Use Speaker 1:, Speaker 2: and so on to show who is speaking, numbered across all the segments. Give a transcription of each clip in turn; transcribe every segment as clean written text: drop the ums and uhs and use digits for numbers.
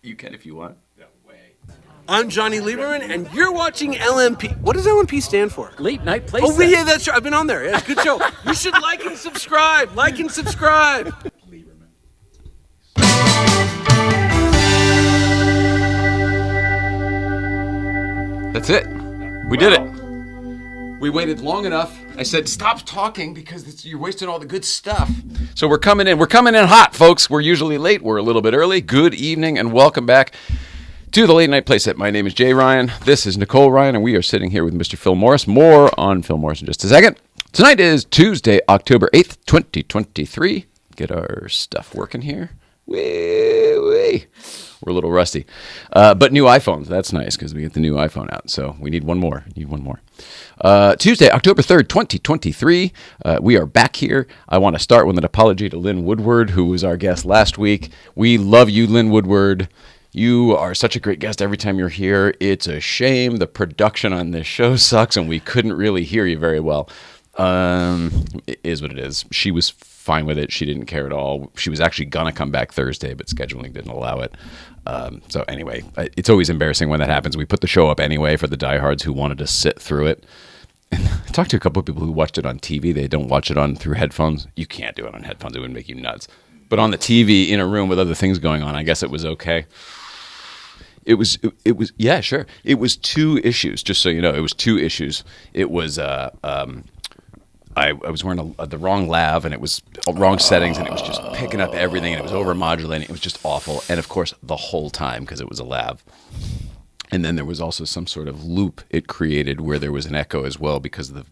Speaker 1: You can if you want.
Speaker 2: No way.
Speaker 3: I'm Johnny Lieberman, and you're watching LNP. What does LNP stand for?
Speaker 4: Late Night Place.
Speaker 3: Oh, yeah, that's right. I've been on there. Yeah, it's a good show. You should like and subscribe. Like and subscribe.
Speaker 2: Lieberman.
Speaker 1: That's it. We did it. We waited long enough. I said, stop talking because you're wasting all the good stuff. So we're coming in. We're coming in hot, folks. We're usually late. We're a little bit early. Good evening and welcome back to the Late Night Playset. My name is Jay Ryan. This is Nicole Ryan, and we are sitting here with Mr. Phil Morris. More on Phil Morris in just a second. Tonight is Tuesday, October 8th, 2023. Get our stuff working here. Wee. We're a little rusty. But new iPhones. That's nice because we get the new iPhone out. So we need one more. Tuesday, October 3rd, 2023. We are back here. I want to start with an apology to Lyn Woodward, who was our guest last week. We love you, Lyn Woodward. You are such a great guest every time you're here. It's a shame the production on this show sucks and we couldn't really hear you very well. It is what it is. She was fine with it. She didn't care at all. She was actually going to come back Thursday, but scheduling didn't allow it. So anyway, it's always embarrassing when that happens. We put the show up anyway for the diehards who wanted to sit through it. And I talked to a couple of people who watched it on TV. They don't watch it through headphones. You can't do it on headphones. It would make you nuts. But on the TV in a room with other things going on, I guess it was okay. It was yeah, sure. It was two issues, just so you know. It was two issues. It was I was wearing the wrong lav, and it was wrong settings, and it was just picking up everything, and it was over-modulating. It was just awful. And, of course, the whole time, because it was a lav. And then there was also some sort of loop it created where there was an echo as well because the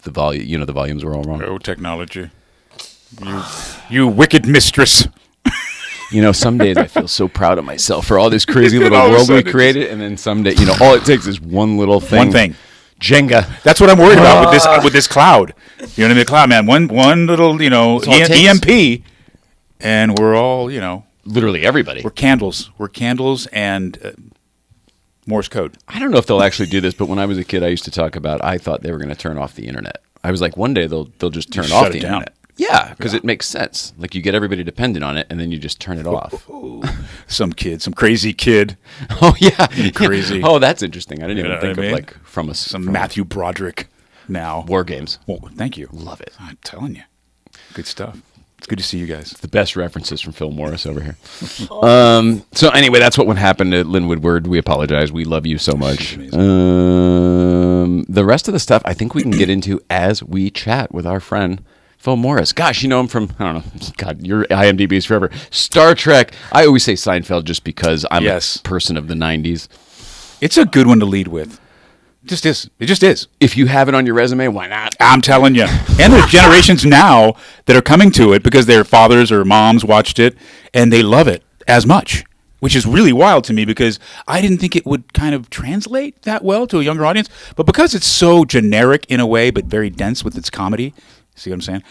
Speaker 1: volume, the volumes were all wrong.
Speaker 2: Oh, technology. You wicked mistress.
Speaker 1: Some days I feel so proud of myself for all this crazy little world we created, and then some day, all it takes is one little thing.
Speaker 2: One thing.
Speaker 1: Jenga.
Speaker 2: That's what I'm worried about with this cloud. You know what I mean? Cloud, man. One little, EMP, and we're all,
Speaker 1: literally everybody.
Speaker 2: We're candles. We're candles and Morse code.
Speaker 1: I don't know if they'll actually do this, but when I was a kid, I used to talk about. I thought they were going to turn off the internet. I was like, one day they'll just turn off the internet. Yeah, because it makes sense. Like you get everybody dependent on it, and then you just turn it off.
Speaker 2: Some crazy kid.
Speaker 1: Oh yeah,
Speaker 2: crazy.
Speaker 1: Oh, that's interesting. I didn't even think of like
Speaker 2: some Matthew Broderick. Now
Speaker 1: War Games.
Speaker 2: Well, thank you.
Speaker 1: Love it.
Speaker 2: I'm telling you, good stuff. It's good to see you guys.
Speaker 1: It's the best references from Phil Morris over here. So anyway, that's what happened to Lyn Woodward. We apologize. We love you so much. The rest of the stuff I think we can get into as we chat with our friend Phil Morris. Gosh, you know him from, I don't know, God, your IMDb's forever. Star Trek. I always say Seinfeld just because I'm a person of the 90s.
Speaker 2: It's a good one to lead with. It just is. It just is.
Speaker 1: If you have it on your resume, why not?
Speaker 2: I'm telling you. And there's generations now that are coming to it because their fathers or moms watched it and they love it as much, which is really wild to me because I didn't think it would kind of translate that well to a younger audience. But because it's so generic in a way but very dense with its comedy, see what I'm saying?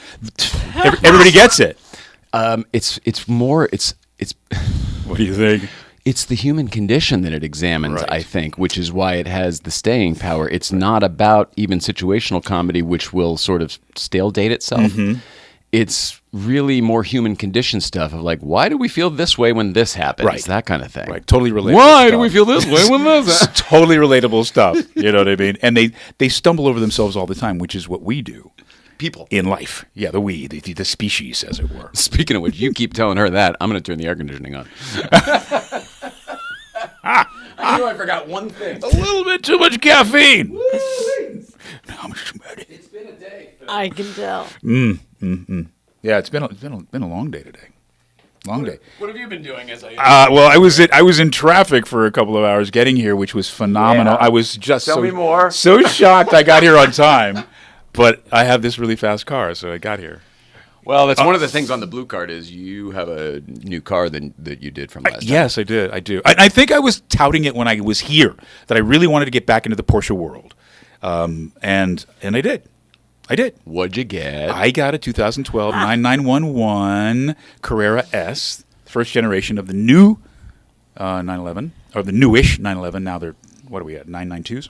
Speaker 2: Everybody gets it.
Speaker 1: It's more.
Speaker 2: What do you think?
Speaker 1: It's the human condition that it examines, right. I think, which is why it has the staying power. It's not about even situational comedy, which will sort of stale date itself. Mm-hmm. It's really more human condition stuff of like, why do we feel this way when this happens? Right. That kind of thing.
Speaker 2: Right. Totally relatable.
Speaker 1: Why do we feel this way when this happens?
Speaker 2: Totally relatable stuff. You know what I mean? And they stumble over themselves all the time, which is what we do.
Speaker 1: People
Speaker 2: in life. Yeah, the species, as it were.
Speaker 1: Speaking of which, you keep telling her that. I'm going to turn the air conditioning on. I knew I forgot one thing.
Speaker 2: A little bit too much caffeine.
Speaker 1: Now I'm sweaty. It's been a day.
Speaker 5: I can tell.
Speaker 2: Yeah, it's been a long day today. Long day.
Speaker 1: What have you been doing?
Speaker 2: Well, I was in traffic for a couple of hours getting here, which was phenomenal.
Speaker 1: Yeah.
Speaker 2: I was just
Speaker 1: Tell me more.
Speaker 2: So shocked I got here on time. But I have this really fast car, so I got here.
Speaker 1: Well, that's one of the things on the blue card is you have a new car that you did from last time.
Speaker 2: Yes, I did. I do. I think I was touting it when I was here, that I really wanted to get back into the Porsche world. And I did.
Speaker 1: What'd you get?
Speaker 2: I got a 2012 9911 Carrera S, first generation of the new 911, or the newish 911. Now they're, what are we at, 992s?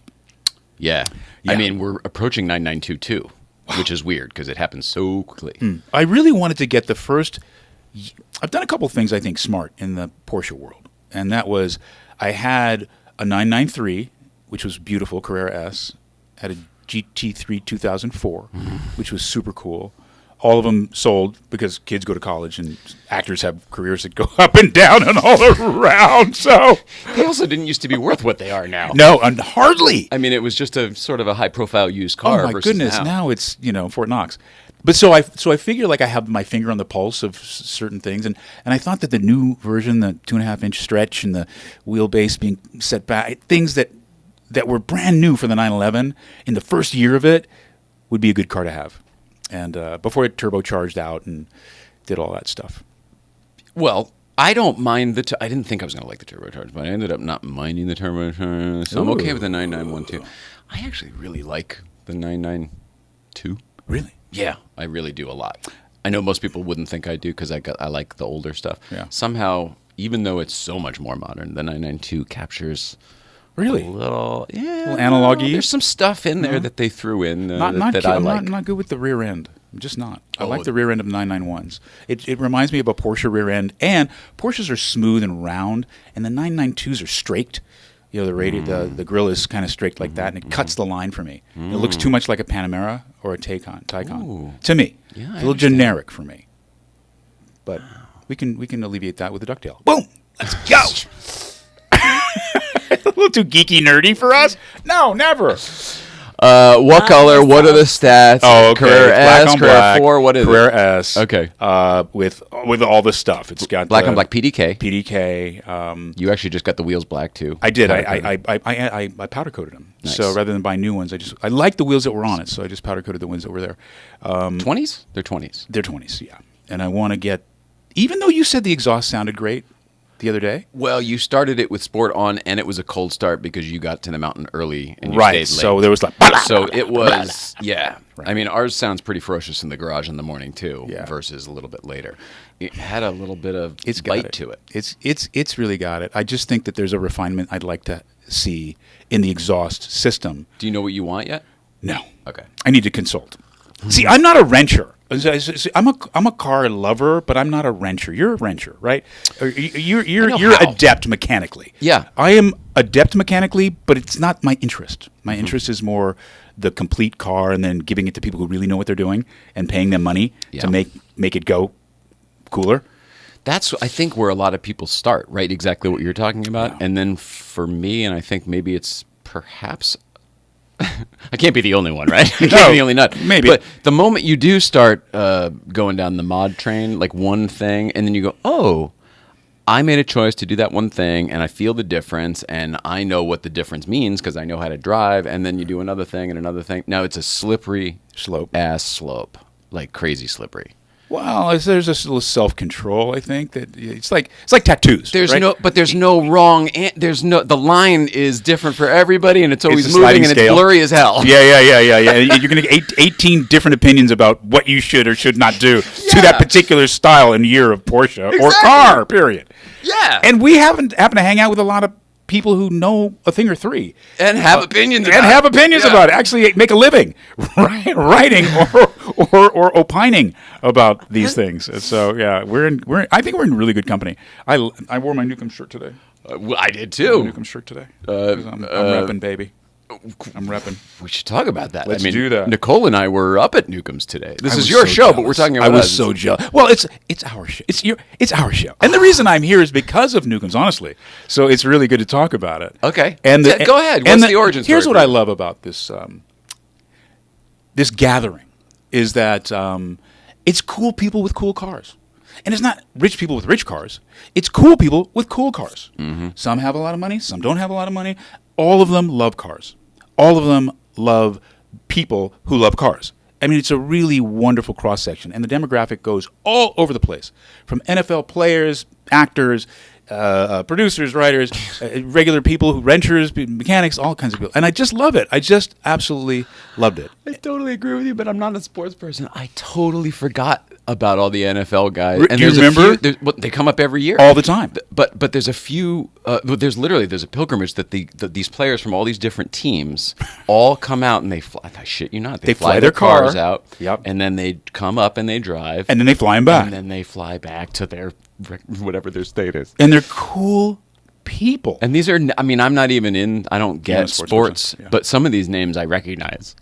Speaker 1: Yeah. I mean, we're approaching 992 too, which is weird because it happens so quickly.
Speaker 2: I really wanted to get the first I've done a couple things I think smart in the Porsche world, and that was I had a 993, which was beautiful, Carrera S, had a GT3 2004, which was super cool. All of them sold because kids go to college and actors have careers that go up and down and all around. So
Speaker 1: They also didn't used to be worth what they are now.
Speaker 2: no, and hardly.
Speaker 1: I mean, it was just a sort of a high-profile used car.
Speaker 2: Oh my
Speaker 1: versus
Speaker 2: goodness!
Speaker 1: now.
Speaker 2: Now it's Fort Knox. But so I figure like I have my finger on the pulse of certain things, and I thought that the new version, the 2.5-inch stretch and the wheelbase being set back, things that were brand new for the 911 in the first year of it would be a good car to have. And before it turbocharged out and did all that stuff.
Speaker 1: Well, I don't mind I didn't think I was going to like the turbocharged, but I ended up not minding the turbocharged. So I'm okay with the 9912. I actually really like the 992.
Speaker 2: Really?
Speaker 1: Yeah, I really do a lot. I know most people wouldn't think I do because I like the older stuff.
Speaker 2: Yeah.
Speaker 1: Somehow, even though it's so much more modern, the 992 captures
Speaker 2: Really?
Speaker 1: a little
Speaker 2: analog-y?
Speaker 1: There's some stuff in there that they threw in that I
Speaker 2: I'm
Speaker 1: like.
Speaker 2: not good with the rear end. I'm just not. I
Speaker 1: Oh.
Speaker 2: like the rear end of 991s. It reminds me of a Porsche rear end, and Porsches are smooth and round, and the 992s are straight. You know, the grill is kind of straight like that, and it cuts the line for me. It looks too much like a Panamera or a Taycan
Speaker 1: Ooh.
Speaker 2: to me.
Speaker 1: Yeah, I
Speaker 2: it's a little
Speaker 1: understand.
Speaker 2: generic for me. But we can alleviate that with the ducktail. Boom! Let's go. A little too geeky nerdy for us? No, never.
Speaker 1: What color? What are the stats?
Speaker 2: Oh, okay.
Speaker 1: Carrera
Speaker 2: It's black
Speaker 1: S,
Speaker 2: on
Speaker 1: Carrera
Speaker 2: black,
Speaker 1: 4, what is
Speaker 2: Carrera
Speaker 1: it?
Speaker 2: S.
Speaker 1: Okay.
Speaker 2: With all the stuff. It's got
Speaker 1: Black
Speaker 2: the
Speaker 1: on black PDK.
Speaker 2: PDK.
Speaker 1: You actually just got the wheels black too.
Speaker 2: I did.
Speaker 1: Powder coated.
Speaker 2: I powder coated them.
Speaker 1: Nice.
Speaker 2: So rather than buy new ones, I liked the wheels that were on it, so I just powder coated the ones that were there.
Speaker 1: 20s? They're 20s.
Speaker 2: They're 20s, yeah. And I want to get, even though you said the exhaust sounded great the other day.
Speaker 1: Well, you started it with sport on, and it was a cold start because you got to the mountain early and you
Speaker 2: Right.
Speaker 1: stayed late.
Speaker 2: So there was like.
Speaker 1: So it was, yeah. I mean, ours sounds pretty ferocious in the garage in the morning too,
Speaker 2: Yeah.
Speaker 1: versus a little bit later. It had a little bit of
Speaker 2: It's got
Speaker 1: bite
Speaker 2: it.
Speaker 1: to it.
Speaker 2: It's really got it. I just think that there's a refinement I'd like to see in the exhaust system.
Speaker 1: Do you know what you want yet?
Speaker 2: No.
Speaker 1: Okay.
Speaker 2: I need to consult. See, I'm not a wrencher. I'm a car lover, but I'm not a wrencher. You're a wrencher, right? You're
Speaker 1: know how.
Speaker 2: adept mechanically.
Speaker 1: Yeah.
Speaker 2: I am adept mechanically, but it's not my interest. My interest is more the complete car, and then giving it to people who really know what they're doing and paying them money
Speaker 1: Yeah.
Speaker 2: to make it go cooler.
Speaker 1: That's, I think, where a lot of people start, right? Exactly what you're talking about.
Speaker 2: Yeah.
Speaker 1: And then for me, and I think maybe it's perhaps, I can't be the only one, right? I can't
Speaker 2: No,
Speaker 1: be the only nut.
Speaker 2: maybe.
Speaker 1: But the moment you do start going down the mod train, like one thing, and then you go, oh, I made a choice to do that one thing, and I feel the difference, and I know what the difference means because I know how to drive, and then you do another thing and another thing. Now it's a slippery ass slope, like crazy slippery.
Speaker 2: Well, there's this little self-control. I think that it's like tattoos.
Speaker 1: There's
Speaker 2: right?
Speaker 1: there's no wrong. The line is different for everybody, and it's always
Speaker 2: a
Speaker 1: moving,
Speaker 2: sliding
Speaker 1: and it's
Speaker 2: scale.
Speaker 1: blurry as hell.
Speaker 2: Yeah. You're going to get 18 different opinions about what you should or should not do to that particular style and year of Porsche or
Speaker 1: Exactly.
Speaker 2: car, period.
Speaker 1: Yeah.
Speaker 2: And we happen to hang out with a lot of people who know a thing or three.
Speaker 1: And have opinions about
Speaker 2: And
Speaker 1: it.
Speaker 2: have opinions
Speaker 1: Yeah.
Speaker 2: about it. Actually make a living writing or opining about these things. And so, yeah, I think we're in really good company. I wore my Newcomb shirt today.
Speaker 1: Well, I did
Speaker 2: My
Speaker 1: too.
Speaker 2: Newcomb shirt today. 'Cause I'm repping, baby. I'm repping.
Speaker 1: We should talk about that.
Speaker 2: Let's
Speaker 1: I mean,
Speaker 2: do that.
Speaker 1: Nicole and I were up at Newcomb's today. This
Speaker 2: I
Speaker 1: is
Speaker 2: was
Speaker 1: your
Speaker 2: so
Speaker 1: show, but
Speaker 2: jealous.
Speaker 1: we're talking about
Speaker 2: I was
Speaker 1: us.
Speaker 2: so jealous. Well, it's our show. It's our show. And the reason I'm here is because of Newcomb's, honestly. So it's really good to talk about it.
Speaker 1: Okay.
Speaker 2: And
Speaker 1: Yeah, go ahead. What's the origin story
Speaker 2: Here's what
Speaker 1: for
Speaker 2: I
Speaker 1: you?
Speaker 2: love about this this gathering is that it's cool people with cool cars. And it's not rich people with rich cars. It's cool people with cool cars.
Speaker 1: Mm-hmm.
Speaker 2: Some have a lot of money. Some don't have a lot of money. All of them love cars. All of them love people who love cars. I mean, it's a really wonderful cross-section. And the demographic goes all over the place. From NFL players, actors, producers, writers, regular people, renters, mechanics, all kinds of people. And I just love it. I just absolutely loved it.
Speaker 1: I totally agree with you, but I'm not a sports person. I totally forgot about all the NFL guys.
Speaker 2: Do you remember?
Speaker 1: They come up every year.
Speaker 2: All the time.
Speaker 1: But there's a few, there's a pilgrimage that these players from all these different teams all come out and they fly. I shit you not. They fly their cars out.
Speaker 2: Yep.
Speaker 1: And then they come up and they drive.
Speaker 2: And then they fly them back.
Speaker 1: And then they fly back to their, whatever their state is.
Speaker 2: And they're cool people.
Speaker 1: And these are, I mean, I'm not even in, I don't get sports,
Speaker 2: yeah.
Speaker 1: but some of these names I recognize.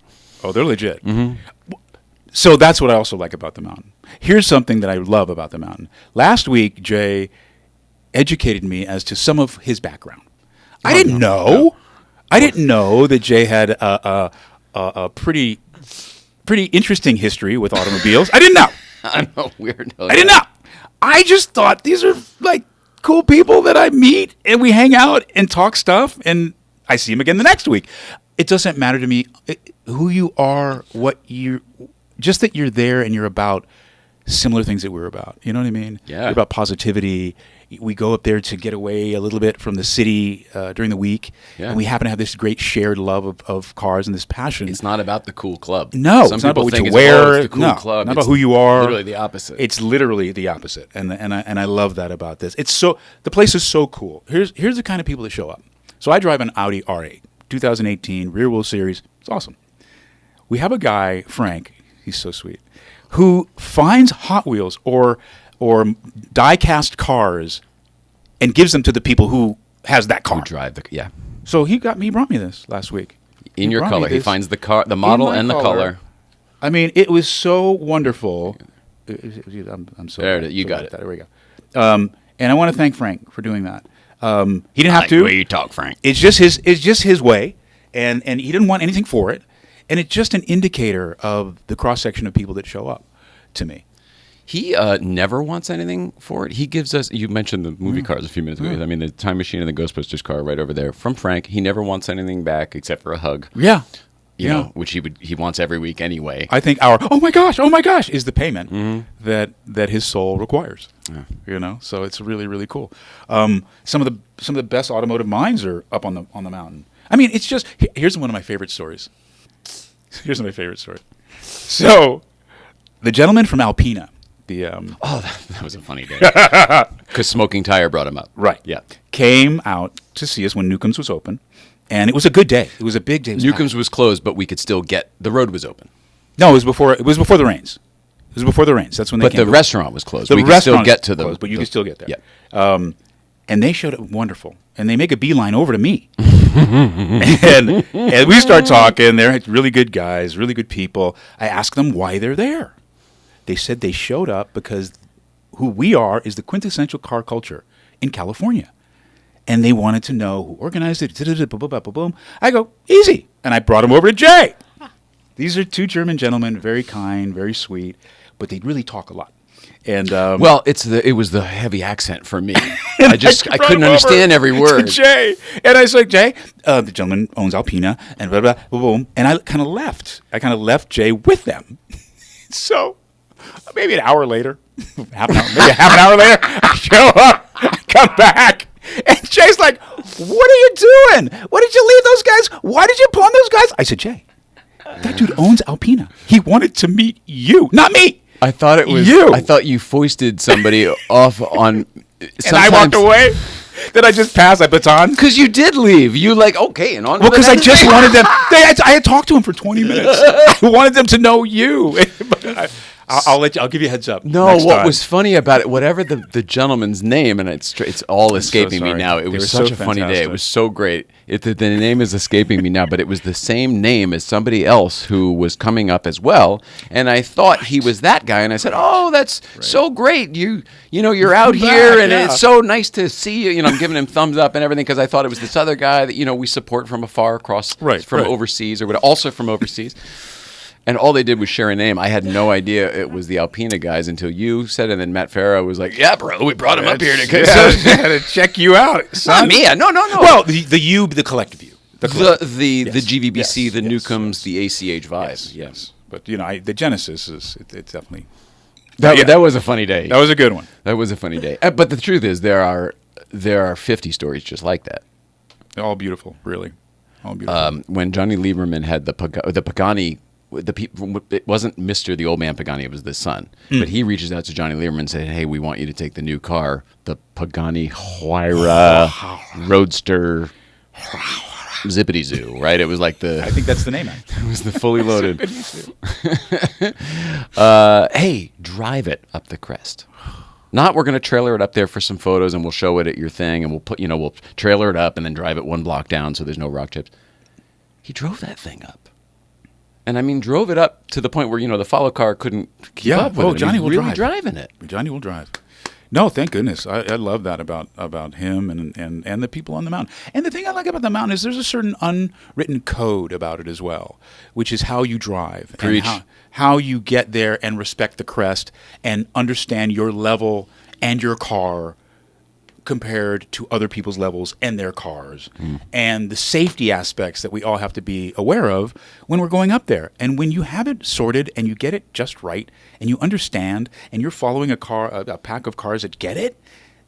Speaker 2: Oh, they're legit. Mm-hmm. So that's what I also like about the mountain. Here's something that I love about the mountain. Last week, Jay educated me as to some of his background. I didn't know. I didn't know that Jay had a pretty interesting history with automobiles. I didn't know.
Speaker 1: I'm a weirdo.
Speaker 2: I didn't know. I just thought these are like cool people that I meet and we hang out and talk stuff and I see them again the next week. It doesn't matter to me who you are, just that you're there and you're about similar things that we're about. You know what I mean?
Speaker 1: Yeah.
Speaker 2: We're about positivity. We go up there to get away a little bit from the city during the week. Yeah. And we happen to have this great shared love of cars and this passion.
Speaker 1: It's not about the cool club.
Speaker 2: No,
Speaker 1: Some
Speaker 2: it's not
Speaker 1: people
Speaker 2: about what
Speaker 1: think
Speaker 2: you wear.
Speaker 1: It's the cool club.
Speaker 2: Not about who you are.
Speaker 1: Literally the opposite.
Speaker 2: It's literally the opposite. And I love that about this. The place is so cool. Here's the kind of people that show up. So I drive an Audi R8, 2018, rear wheel series. It's awesome. We have a guy, Frank, he's so sweet, who finds Hot Wheels or die-cast cars and gives them to the people who has that car.
Speaker 1: Who drive yeah.
Speaker 2: So he brought me this last week.
Speaker 1: In your color. He finds the car, the model and the color.
Speaker 2: I mean, it was so wonderful. I'm so
Speaker 1: there it is. You got it.
Speaker 2: There we go. And I want to thank Frank for doing that. He didn't have to.
Speaker 1: The way you talk, Frank.
Speaker 2: It's just his way, and he didn't want anything for it. And it's just an indicator of the cross-section of people that show up to me.
Speaker 1: He never wants anything for it. He gives us, you mentioned the movie cars a few minutes ago. I mean, the Time Machine and the Ghostbusters car right over there from Frank. He never wants anything back except for a hug.
Speaker 2: Yeah.
Speaker 1: You know, which he wants every week anyway.
Speaker 2: I think our, oh my gosh, is the payment that his soul requires. Yeah. You know, so it's really, really cool. Some of the best automotive minds are up on the mountain. I mean, it's just, here's one of my favorite stories. So, the gentleman from Alpina,
Speaker 1: that was a funny day. Because Smoking Tire brought him up.
Speaker 2: Right.
Speaker 1: Yeah.
Speaker 2: Came out to see us when Newcomb's was open, and it was a good day. It was a big day.
Speaker 1: Newcomb's was closed, but we could still the road was open.
Speaker 2: No, it was before the rains. It was before the rains. That's when they came.
Speaker 1: But the restaurant was closed.
Speaker 2: We could still
Speaker 1: get to the
Speaker 2: closed, but you could still get there.
Speaker 1: Yeah.
Speaker 2: And they showed up wonderful. And they make a beeline over to me. and we start talking. They're really good guys, really good people. I ask them why they're there. They said they showed up because who we are is the quintessential car culture in California. And they wanted to know who organized it. Boom. I go, easy. And I brought them over to Jay. These are two German gentlemen, very kind, very sweet, but they really talk a lot. And
Speaker 1: well, it was the heavy accent for me. I couldn't understand every word.
Speaker 2: Jay, and I was like, Jay, the gentleman owns Alpina, and blah blah boom. And I kind of left. I kind of left Jay with them. So maybe an hour later, maybe half an hour later, I show up. I come back, and Jay's like, "What are you doing? What did you leave those guys? Why did you pawn those guys?" I said, Jay, that dude owns Alpina. He wanted to meet you, not me.
Speaker 1: I thought it was you. I thought you foisted somebody off on.
Speaker 2: And I walked away. Then I just passed. I baton.
Speaker 1: Because you did leave. You okay, and on.
Speaker 2: Well, because I just wanted them. I had talked to them for 20 minutes. I wanted them to know you. I'll give you a heads up.
Speaker 1: No, what was funny about it? Whatever the gentleman's name, and it's all escaping me now. It was such a funny day. It was so great. The name is escaping me now, but it was the same name as somebody else who was coming up as well. And I thought he was that guy, and I said, "Oh, that's so great! You're out here, and it's so nice to see you." I'm giving him thumbs up and everything because I thought it was this other guy that we support from afar across from overseas or whatever, also from overseas. And all they did was share a name. I had no idea it was the Alpina guys until you said it. And then Matt Farah was like, "Yeah, bro, we brought him up here
Speaker 2: to check you out."
Speaker 1: Not me. No.
Speaker 2: Well, the collective you.
Speaker 1: The GVBC, the Newcombs, the ACH Vibe.
Speaker 2: Yes. But, the Genesis it's definitely...
Speaker 1: That was a funny day.
Speaker 2: That was a good one.
Speaker 1: That was a funny day. But the truth is, there are there are 50 stories just like that.
Speaker 2: They're all beautiful, really. All beautiful.
Speaker 1: When Johnny Lieberman had the Pagani, it wasn't Mr. the old man Pagani, it was the son. But he reaches out to Johnny Lieberman and said, hey, we want you to take the new car, the Pagani Huayra Roadster Zippity Zoo, right? It was like the...
Speaker 2: I think that's the name.
Speaker 1: It was the fully loaded... hey, drive it up the crest. Not we're going to trailer it up there for some photos and we'll show it at your thing and we'll trailer it up and then drive it one block down so there's no rock chips. He drove that thing up. And I mean, drove it up to the point where, the follow car couldn't keep up with it.
Speaker 2: Johnny will
Speaker 1: really
Speaker 2: drive.
Speaker 1: driving it.
Speaker 2: Johnny will drive. No, thank goodness. I love that about him and the people on the mountain. And the thing I like about the mountain is there's a certain unwritten code about it as well, which is how you drive.
Speaker 1: Preach.
Speaker 2: And how you get there and respect the crest and understand your level and your car compared to other people's levels and their cars, and the safety aspects that we all have to be aware of when we're going up there. And when you have it sorted and you get it just right and you understand and you're following a pack of cars that get it,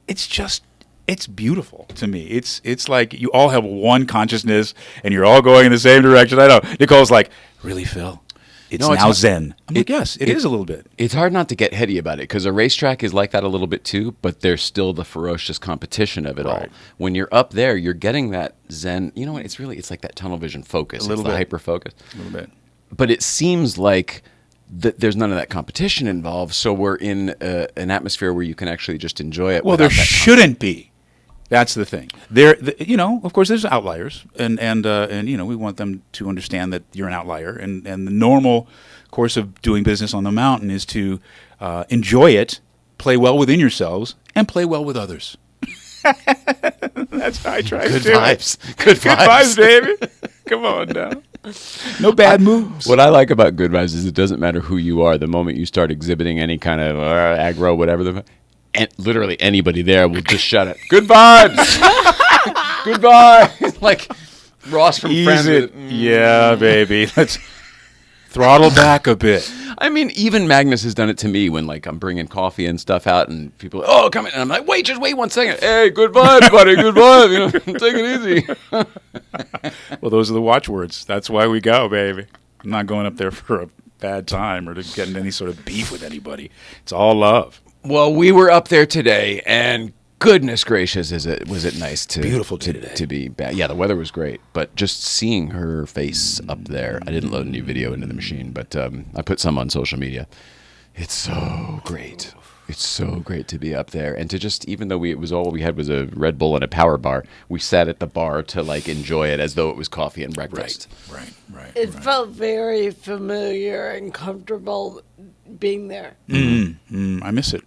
Speaker 2: it's beautiful to me. It's like you all have one consciousness and you're all going in the same direction. I know. Nicole's like, really, Phil? It's now zen. I'm like, yes, it is a little bit.
Speaker 1: It's hard not to get heady about it because a racetrack is like that a little bit too, but there's still the ferocious competition of it all. When you're up there, you're getting that zen. You know what? It's like that tunnel vision focus.
Speaker 2: A little
Speaker 1: bit.
Speaker 2: bit.
Speaker 1: Hyper focus.
Speaker 2: A little bit.
Speaker 1: But it seems like there's none of that competition involved, so we're in an atmosphere where you can actually just enjoy it.
Speaker 2: Well, there shouldn't be. That's the thing. Of course, there's outliers, and we want them to understand that you're an outlier, and the normal course of doing business on the mountain is to enjoy it, play well within yourselves, and play well with others. That's how I try to do
Speaker 1: vibes.
Speaker 2: it.
Speaker 1: Good vibes,
Speaker 2: baby. Come on now. No bad moves.
Speaker 1: What I like about Good Vibes is it doesn't matter who you are. The moment you start exhibiting any kind of aggro, whatever and literally anybody there will just shout it. Good vibes. Good vibes. Like Ross from Friends.
Speaker 2: Yeah, baby. Let's throttle back a bit.
Speaker 1: I mean, even Magnus has done it to me when I'm bringing coffee and stuff out and people come in and I'm like, just wait 1 second. Hey, good vibes, buddy. Good vibes. Take it easy.
Speaker 2: Well, those are the watchwords. That's why we go, baby. I'm not going up there for a bad time or to get in any sort of beef with anybody. It's all love.
Speaker 1: Well, we were up there today, and goodness gracious, was it nice to
Speaker 2: beautiful today
Speaker 1: to be back. Yeah, the weather was great, but just seeing her face up there, I didn't load a new video into the machine, but I put some on social media. It's so great. It's so great to be up there, and to just, even though all we had was a Red Bull and a power bar, we sat at the bar to enjoy it as though it was coffee and breakfast.
Speaker 2: Right.
Speaker 4: It felt very familiar and comfortable being there.
Speaker 2: I miss it.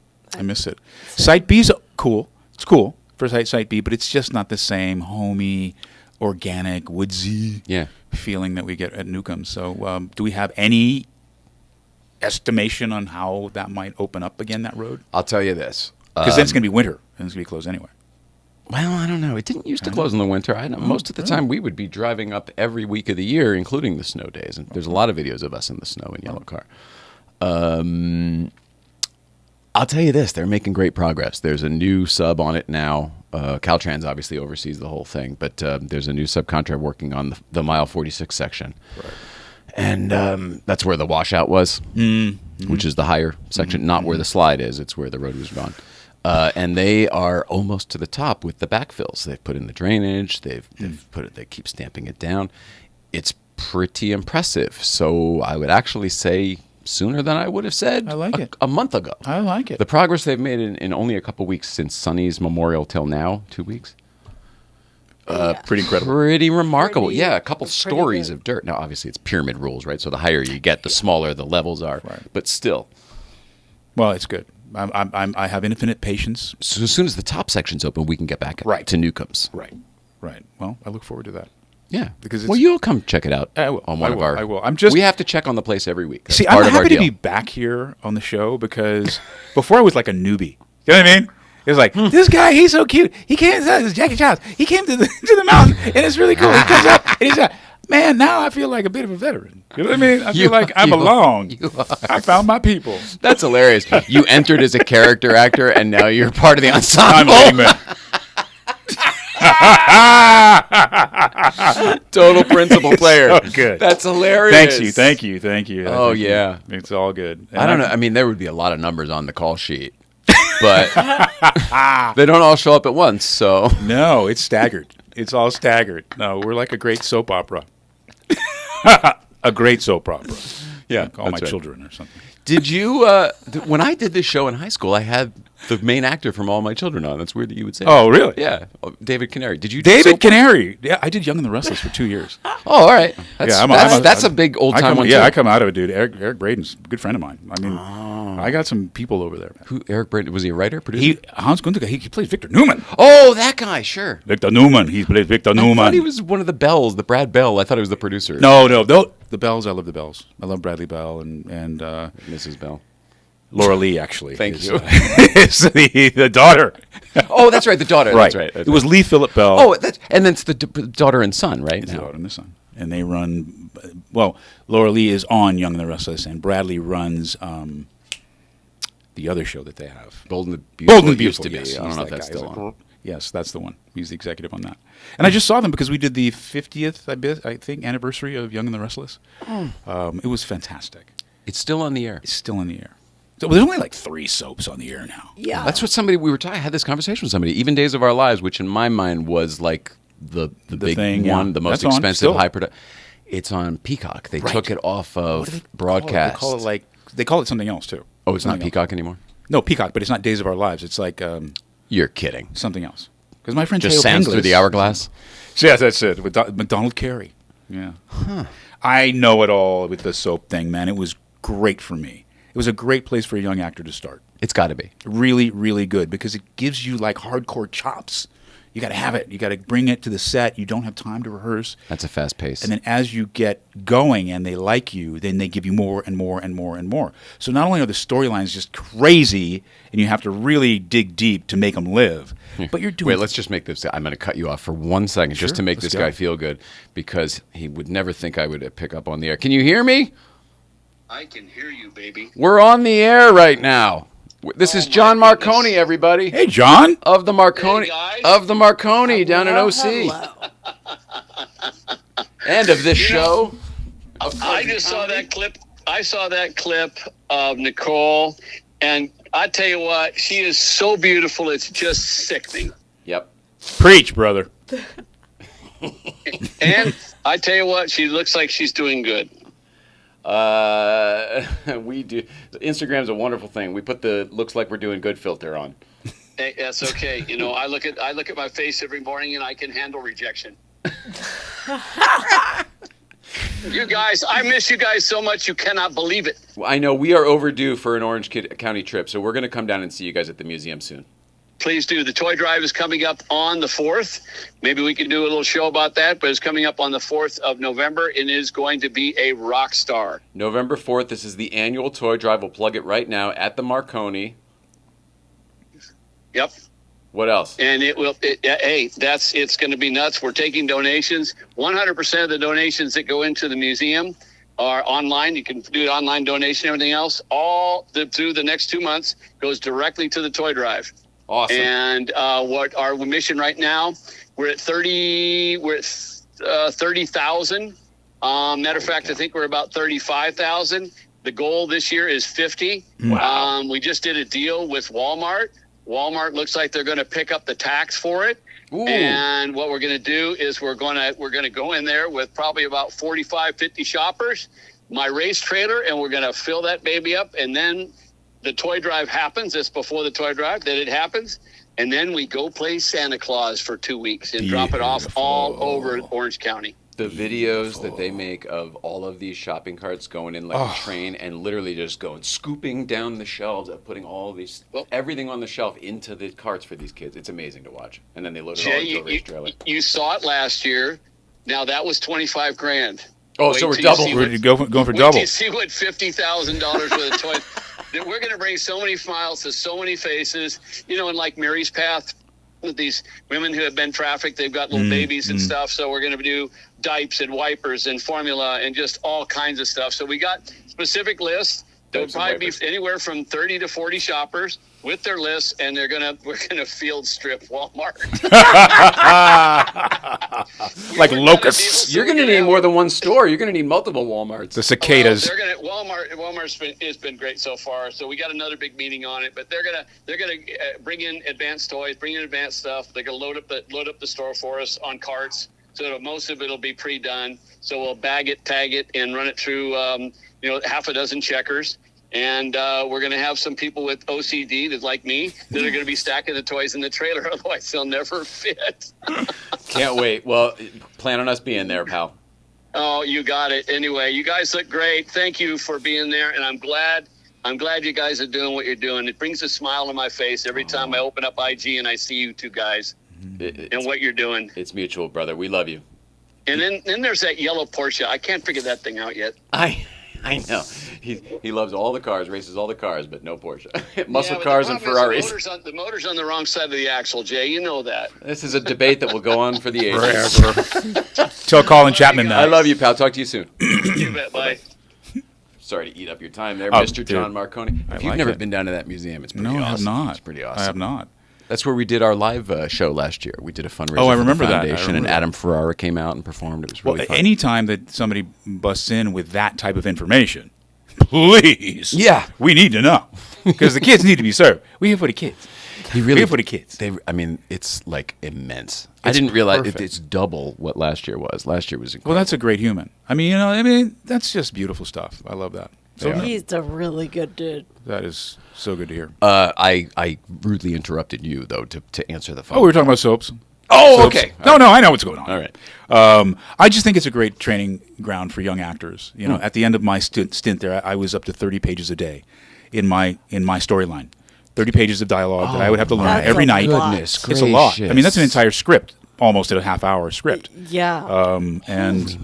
Speaker 2: Site B's cool. It's cool for Site B, but it's just not the same homey, organic, woodsy feeling that we get at Newcomb. So do we have any estimation on how that might open up again, that road?
Speaker 1: I'll tell you this.
Speaker 2: Because then it's going to be winter, and it's going to be closed anyway.
Speaker 1: Well, I don't know. It didn't used to close in the winter. I know most of the time we would be driving up every week of the year, including the snow days. And there's a lot of videos of us in the snow in yellow car. I'll tell you this, they're making great progress. There's a new sub on it now. Caltrans obviously oversees the whole thing, but there's a new subcontract working on the mile 46 section. Right. And that's where the washout was, which is the higher section, not where the slide is. It's where the road was gone. And they are almost to the top with the backfills. They've put in the drainage. They've put it. They keep stamping it down. It's pretty impressive. So I would actually say sooner than I would have said.
Speaker 2: I like it.
Speaker 1: A month ago.
Speaker 2: I like it.
Speaker 1: The progress they've made in only a couple weeks since Sonny's memorial till now, 2 weeks.
Speaker 2: Pretty incredible.
Speaker 1: Pretty remarkable.
Speaker 4: Pretty-
Speaker 1: Yeah, a couple
Speaker 4: pretty
Speaker 1: stories
Speaker 4: good.
Speaker 1: of dirt. Now, obviously, it's pyramid rules, right? So the higher you get, the smaller the levels are.
Speaker 2: Right.
Speaker 1: But still.
Speaker 2: Well, it's good. I have infinite patience.
Speaker 1: So as soon as the top section's open, we can get back to Newcomb's.
Speaker 2: Right. Well, I look forward to that.
Speaker 1: Yeah,
Speaker 2: because it's,
Speaker 1: well, you'll come check it out.
Speaker 2: I will.
Speaker 1: On one of our.
Speaker 2: I will.
Speaker 1: We have to check on the place every week. That's
Speaker 2: See,
Speaker 1: part
Speaker 2: I'm
Speaker 1: of our
Speaker 2: happy to
Speaker 1: deal.
Speaker 2: be back here on the show because before I was like a newbie. You know what I mean? It was like, this guy, he's so cute. He came. This is Jackie Chiles. He came to the mountain, and it's really cool. He comes up, and he's like, man, now I feel like a bit of a veteran. You know what I mean? I feel like I belong. I found my people.
Speaker 1: That's hilarious. You entered as a character actor, and now you're part of the ensemble.
Speaker 2: I'm waiting, man.
Speaker 1: Total principal player.
Speaker 2: So good.
Speaker 1: That's hilarious.
Speaker 2: Thank you.
Speaker 1: Oh, yeah.
Speaker 2: It's all good. And
Speaker 1: I don't know. I mean, there would be a lot of numbers on the call sheet, but they don't all show up at once. So
Speaker 2: No, it's staggered. It's all staggered. No, we're like a great soap opera. A great soap opera.
Speaker 1: yeah,
Speaker 2: Like All My
Speaker 1: that's right.
Speaker 2: Children or something.
Speaker 1: Did you? When I did this show in high school, I had the main actor from All My Children on. That's weird that you would say.
Speaker 2: Oh, really?
Speaker 1: yeah, David Canary. Did you? do
Speaker 2: David
Speaker 1: soap-
Speaker 2: Canary. Yeah, I did Young and the Restless for 2 years.
Speaker 1: Oh, all right. That's,
Speaker 2: Yeah,
Speaker 1: that's a big old time one.
Speaker 2: Yeah,
Speaker 1: too.
Speaker 2: I come out of it, dude. Eric Braden's a good friend of mine. I mean, I got some people over there, man.
Speaker 1: Who? Eric Braden, was he a writer, producer?
Speaker 2: Hans Gundiger, he plays Victor Newman.
Speaker 1: Oh, that guy. Sure.
Speaker 2: Victor Newman. He plays Victor
Speaker 1: I
Speaker 2: Newman.
Speaker 1: thought he was one of the Bells, the Brad Bell. I thought he was the producer.
Speaker 2: No, the Bells. I love the Bells. I love Bradley Bell and
Speaker 1: Mrs. Bell.
Speaker 2: Laura Lee. Actually,
Speaker 1: Thank
Speaker 2: is,
Speaker 1: you.
Speaker 2: is the daughter.
Speaker 1: Oh, that's right, the daughter.
Speaker 2: Right.
Speaker 1: That's right. That's
Speaker 2: It was Lee Phillip Bell.
Speaker 1: Oh, and then it's the daughter and son, right?
Speaker 2: It's
Speaker 1: now.
Speaker 2: the daughter and the son, and they run. Well, Laura Lee is on Young and the Restless, and Bradley runs the other show that they have.
Speaker 1: Bold and the Beautiful.
Speaker 2: Bold and
Speaker 1: it used
Speaker 2: Beautiful.
Speaker 1: to be.
Speaker 2: Yes,
Speaker 1: I don't
Speaker 2: he's
Speaker 1: know if
Speaker 2: that
Speaker 1: that's
Speaker 2: guy.
Speaker 1: still
Speaker 2: He's
Speaker 1: on.
Speaker 2: Yes, that's the one. He's the executive on that. And I just saw them because we did the 50th, I think, anniversary of Young and the Restless. It was fantastic.
Speaker 1: It's still on the air.
Speaker 2: It's still in the air. So there's only like 3 soaps on the air now.
Speaker 4: Yeah.
Speaker 1: That's what somebody we were talking. I had this conversation with somebody. Even Days of Our Lives, which in my mind was like the big
Speaker 2: thing,
Speaker 1: one,
Speaker 2: yeah.
Speaker 1: the most
Speaker 2: That's on
Speaker 1: expensive,
Speaker 2: still.
Speaker 1: high production. It's on Peacock. They
Speaker 2: Right.
Speaker 1: took it off of
Speaker 2: They
Speaker 1: broadcast.
Speaker 2: they call it something else too.
Speaker 1: Oh, it's not
Speaker 2: Something else.
Speaker 1: Peacock anymore.
Speaker 2: No, Peacock, but it's not Days of Our Lives. It's like
Speaker 1: You're kidding.
Speaker 2: something else. Because my friend
Speaker 1: Just
Speaker 2: Teo
Speaker 1: sands
Speaker 2: Pinglis-
Speaker 1: through the hourglass.
Speaker 2: Yes, that's it. With McDonald Carey. Yeah. I know it all with the soap thing, man. It was great for me. It was a great place for a young actor to start.
Speaker 1: It's got to be.
Speaker 2: Really, really good because it gives you like hardcore chops. You got to have it. You got to bring it to the set. You don't have time to rehearse.
Speaker 1: That's a fast pace.
Speaker 2: And then as you get going and they like you, then they give you more and more and more and more. So not only are the storylines just crazy and you have to really dig deep to make them live, but you're doing...
Speaker 1: Wait, let's just make this. I'm going to cut you off for 1 second just
Speaker 2: Sure,
Speaker 1: to make
Speaker 2: let's
Speaker 1: this
Speaker 2: go.
Speaker 1: guy feel good because he would never think I would pick up on the air. Can you hear me?
Speaker 5: I can hear you, baby.
Speaker 1: We're on the air right now. This is
Speaker 5: my
Speaker 1: John
Speaker 5: goodness.
Speaker 1: Marconi, everybody.
Speaker 2: Hey, John.
Speaker 1: Of the Marconi,
Speaker 5: Hey, guys.
Speaker 1: of the Marconi down in
Speaker 4: Hello,
Speaker 1: OC,
Speaker 4: hello.
Speaker 1: and of this show.
Speaker 5: I just saw that clip. I saw that clip of Nicole, and I tell you what, she is so beautiful. It's just sickening.
Speaker 1: Yep.
Speaker 2: Preach, brother.
Speaker 5: And I tell you what, she looks like she's doing good.
Speaker 1: We do. Instagram's a wonderful thing. We put the looks like we're doing good filter on.
Speaker 5: Hey, that's okay. You know, I look at my face every morning, and I can handle rejection. You guys, I miss you guys so much. You cannot believe it.
Speaker 1: Well, I know we are overdue for an Orange County trip, so we're going to come down and see you guys at the museum soon.
Speaker 5: Please do. The toy drive is coming up on the 4th. Maybe we can do a little show about that, but it's coming up on the 4th of November and is going to be a rock star.
Speaker 1: November 4th, this is the annual toy drive. We'll plug it right now at the Marconi.
Speaker 5: Yep.
Speaker 1: What else?
Speaker 5: And it's going to be nuts. We're taking donations. 100% of the donations that go into the museum are online. You can do online donation, everything else. Through the next 2 months goes directly to the toy drive.
Speaker 1: Awesome.
Speaker 5: And what our mission right now, we're at 30,000. Matter of fact, I think we're about 35,000. The goal this year is 50.
Speaker 1: Wow.
Speaker 5: We just did a deal with Walmart. Walmart looks like they're going to pick up the tax for it.
Speaker 1: Ooh.
Speaker 5: And what we're going to do is we're going to go in there with probably about 45, 50 shoppers, my race trailer, and we're going to fill that baby up. And then the toy drive happens. It's before the toy drive that it happens. And then we go play Santa Claus for 2 weeks and drop it off all over Orange County.
Speaker 1: The videos that they make of all of these shopping carts going in like a train and literally just going scooping down the shelves of putting all of these everything on the shelf into the carts for these kids. It's amazing to watch. And then they load it all into a race trailer.
Speaker 5: You saw it last year. Now that was $25,000.
Speaker 1: Oh,
Speaker 5: Wait
Speaker 1: so we're
Speaker 5: till you
Speaker 1: double.
Speaker 5: see
Speaker 2: We're going for
Speaker 5: Wait
Speaker 2: double.
Speaker 5: till you see what $50,000 worth of toys. We're going to bring so many smiles to so many faces. You know, in like Mary's Path, with these women who have been trafficked, they've got little babies and stuff. So we're going to do diapers and wipers and formula and just all kinds of stuff. So we got specific lists. There'll probably be anywhere from 30 to 40 shoppers with their lists, and we're gonna field strip Walmart.
Speaker 2: Like locusts.
Speaker 1: You're going to need more than one store. You're going to need multiple Walmarts.
Speaker 2: The cicadas.
Speaker 5: Walmart's been great so far. So we got another big meeting on it, but they're gonna bring in advanced toys, bring in advanced stuff. They're gonna load up the store for us on carts. So most of it'll be pre-done. So we'll bag it, tag it, and run it through half a dozen checkers. And we're going to have some people with OCD that, like me, that are going to be stacking the toys in the trailer. Otherwise, they'll never fit.
Speaker 1: Can't wait. Well, plan on us being there, pal.
Speaker 5: Oh, you got it. Anyway, you guys look great. Thank you for being there. And I'm glad you guys are doing what you're doing. It brings a smile on my face every time I open up IG and I see you two guys and what you're doing.
Speaker 1: It's mutual, brother. We love you.
Speaker 5: And then there's that yellow Porsche. I can't figure that thing out yet.
Speaker 1: I know. He loves all the cars, races all the cars, but no Porsche. Muscle
Speaker 5: but
Speaker 1: cars
Speaker 5: the
Speaker 1: and
Speaker 5: problem is
Speaker 1: Ferraris.
Speaker 5: The motor's on the wrong side of the axle, Jay. You know that.
Speaker 1: This is a debate that will go on for the ages.
Speaker 2: Tell Colin Chapman that.
Speaker 1: I love you, pal. Talk to you soon.
Speaker 5: You bet. Bye.
Speaker 1: Sorry to eat up your time there,
Speaker 2: Oh,
Speaker 1: Mr.
Speaker 2: dude.
Speaker 1: John Marconi. If you've
Speaker 2: like
Speaker 1: never
Speaker 2: it.
Speaker 1: been down to that museum, it's pretty
Speaker 2: No,
Speaker 1: awesome.
Speaker 2: I have not.
Speaker 1: It's pretty awesome.
Speaker 2: I have not.
Speaker 1: That's where we did our live show last year. We did a fundraiser
Speaker 2: Oh, I
Speaker 1: for
Speaker 2: remember
Speaker 1: the
Speaker 2: that. I
Speaker 1: foundation,
Speaker 2: remember
Speaker 1: and
Speaker 2: that.
Speaker 1: Adam Ferrara came out and performed. It was really
Speaker 2: Well,
Speaker 1: fun.
Speaker 2: any time that somebody busts in with that type of information, please.
Speaker 1: Yeah.
Speaker 2: We need to know. Because the kids need to be served. We're here for the kids.
Speaker 1: He
Speaker 2: We're
Speaker 1: really
Speaker 2: here for the kids.
Speaker 1: it's like immense. I didn't realize
Speaker 2: perfect.
Speaker 1: it's double what last year was. Last year was incredible.
Speaker 2: Well, that's a great human. That's just beautiful stuff. I love that. So
Speaker 1: Yeah.
Speaker 4: He's a really good dude.
Speaker 2: that is so good to hear.
Speaker 1: I rudely interrupted you though to answer the phone.
Speaker 2: Oh, we were talking about soaps.
Speaker 1: Oh,
Speaker 2: Soaps.
Speaker 1: okay.
Speaker 2: No, I know what's going on.
Speaker 1: All right.
Speaker 2: I just think it's a great training ground for young actors. You know, at the end of my stint there, I was up to 30 pages a day in my storyline. 30 pages of dialogue that I would have to learn
Speaker 4: That's
Speaker 2: every
Speaker 4: a
Speaker 2: night.
Speaker 4: lot.
Speaker 1: Goodness
Speaker 2: It's a lot. I
Speaker 1: gracious.
Speaker 2: mean, that's an entire script, almost at a half-hour script.
Speaker 4: Yeah.
Speaker 2: And